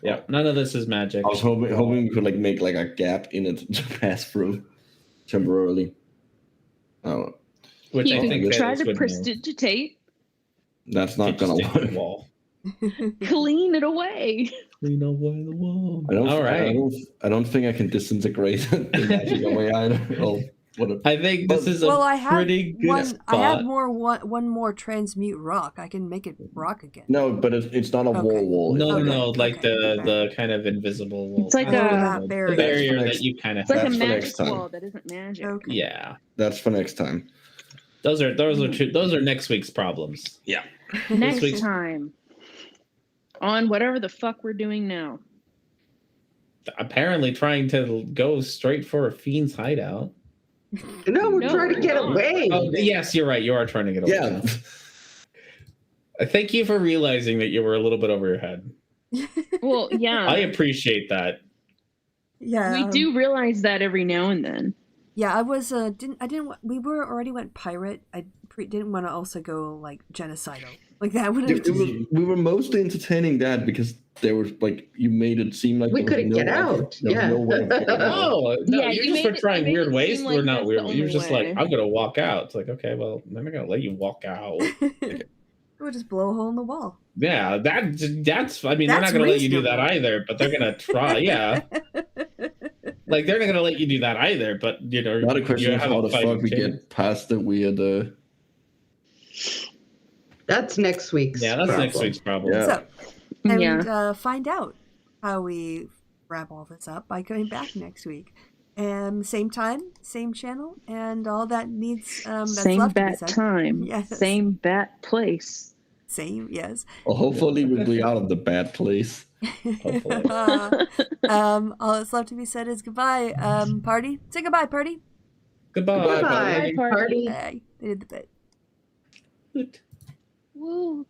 S4: Yeah, none of this is magic.
S2: I was hoping we could make a gap in it to pass through temporarily. Oh,
S4: Which
S6: You
S4: I think
S6: could try
S4: Felix
S6: to
S4: would know.
S6: prestidigitate,
S2: that's not
S4: Just
S2: gonna
S4: stick to
S2: work.
S4: the wall.
S6: clean it away.
S4: Clean away the wall.
S2: All
S4: right.
S2: I don't think I can disintegrate the magic away either. Oh,
S4: I think this is
S1: I
S4: a
S1: had
S4: pretty good
S1: one.
S4: spot.
S1: I had one more transmute rock. I can make it rock again.
S2: No, but it's not a
S1: Okay.
S2: wall.
S4: No,
S1: Okay,
S4: no, like
S1: okay.
S4: the kind of invisible wall.
S6: It's like
S1: a
S4: the
S1: barrier.
S4: barrier
S2: That's
S4: that you kind of
S6: It's like
S2: That's
S6: a
S2: for
S6: magic
S2: next time.
S6: wall that isn't magic.
S1: Okay.
S4: Yeah.
S2: That's for next time.
S4: Those are next week's problems.
S2: Yeah.
S6: Next
S4: week's-
S6: time. On whatever the fuck we're doing now.
S4: Apparently trying to go straight for a fiend's hideout.
S5: No, we're
S6: No,
S5: trying to
S6: we're
S5: get
S6: not.
S5: away.
S4: Oh, yes, you're right. You are trying to get away.
S2: Yeah.
S4: Thank you for realizing that you were a little bit over your head.
S6: Well, yeah.
S4: I appreciate that.
S1: Yeah.
S6: We do realize that every now and then.
S1: Yeah, I was we already went pirate. I didn't want to also go genocidal. That would have
S2: We were mostly entertaining that because there was you made it seem like
S5: We
S2: there was
S5: couldn't
S2: no
S5: get
S2: way-
S5: out.
S2: there was
S5: Yeah.
S2: no way of getting out.
S4: Oh, no,
S6: Yeah,
S4: you
S6: you
S4: just
S6: made
S4: were
S6: it-
S4: trying
S6: you made
S4: weird
S6: it
S4: ways.
S6: seem
S4: We're
S6: like
S4: not
S6: that's
S4: weird.
S6: the
S4: You were
S6: only
S4: just
S6: way.
S4: like, I'm going to walk out. It's like, okay, well, I'm not going to let you walk out.
S1: We'll just blow a hole in the wall.
S4: Yeah, that's. I mean, they're
S1: That's
S4: not going to let you do that
S1: reasonable.
S4: either, but they're going to try. Yeah, they're not going to let you do that either. But
S2: Now the question
S4: you
S2: is
S4: have
S2: how
S4: a
S2: the
S4: fighting
S2: fuck we
S4: chance.
S2: get past the weird.
S5: That's next week's.
S4: Yeah, that's
S5: problem.
S4: next week's problem.
S2: Yeah.
S1: So, and
S6: Yeah.
S1: find out how we wrap all this up by coming back next week. Same time, same channel, and all that needs that's
S6: Same
S1: left to be
S6: bat
S1: said.
S6: time.
S1: Yes.
S6: Same bat place.
S1: Same, yes.
S2: Well, hopefully we'll be out of the bad place.
S4: Hopefully.
S1: All that's left to be said is goodbye, party. Say goodbye, party.
S4: Goodbye.
S5: Goodbye,
S6: Bye, party.
S5: party.
S1: Hey, they did the bit.
S4: Good.
S6: Woo.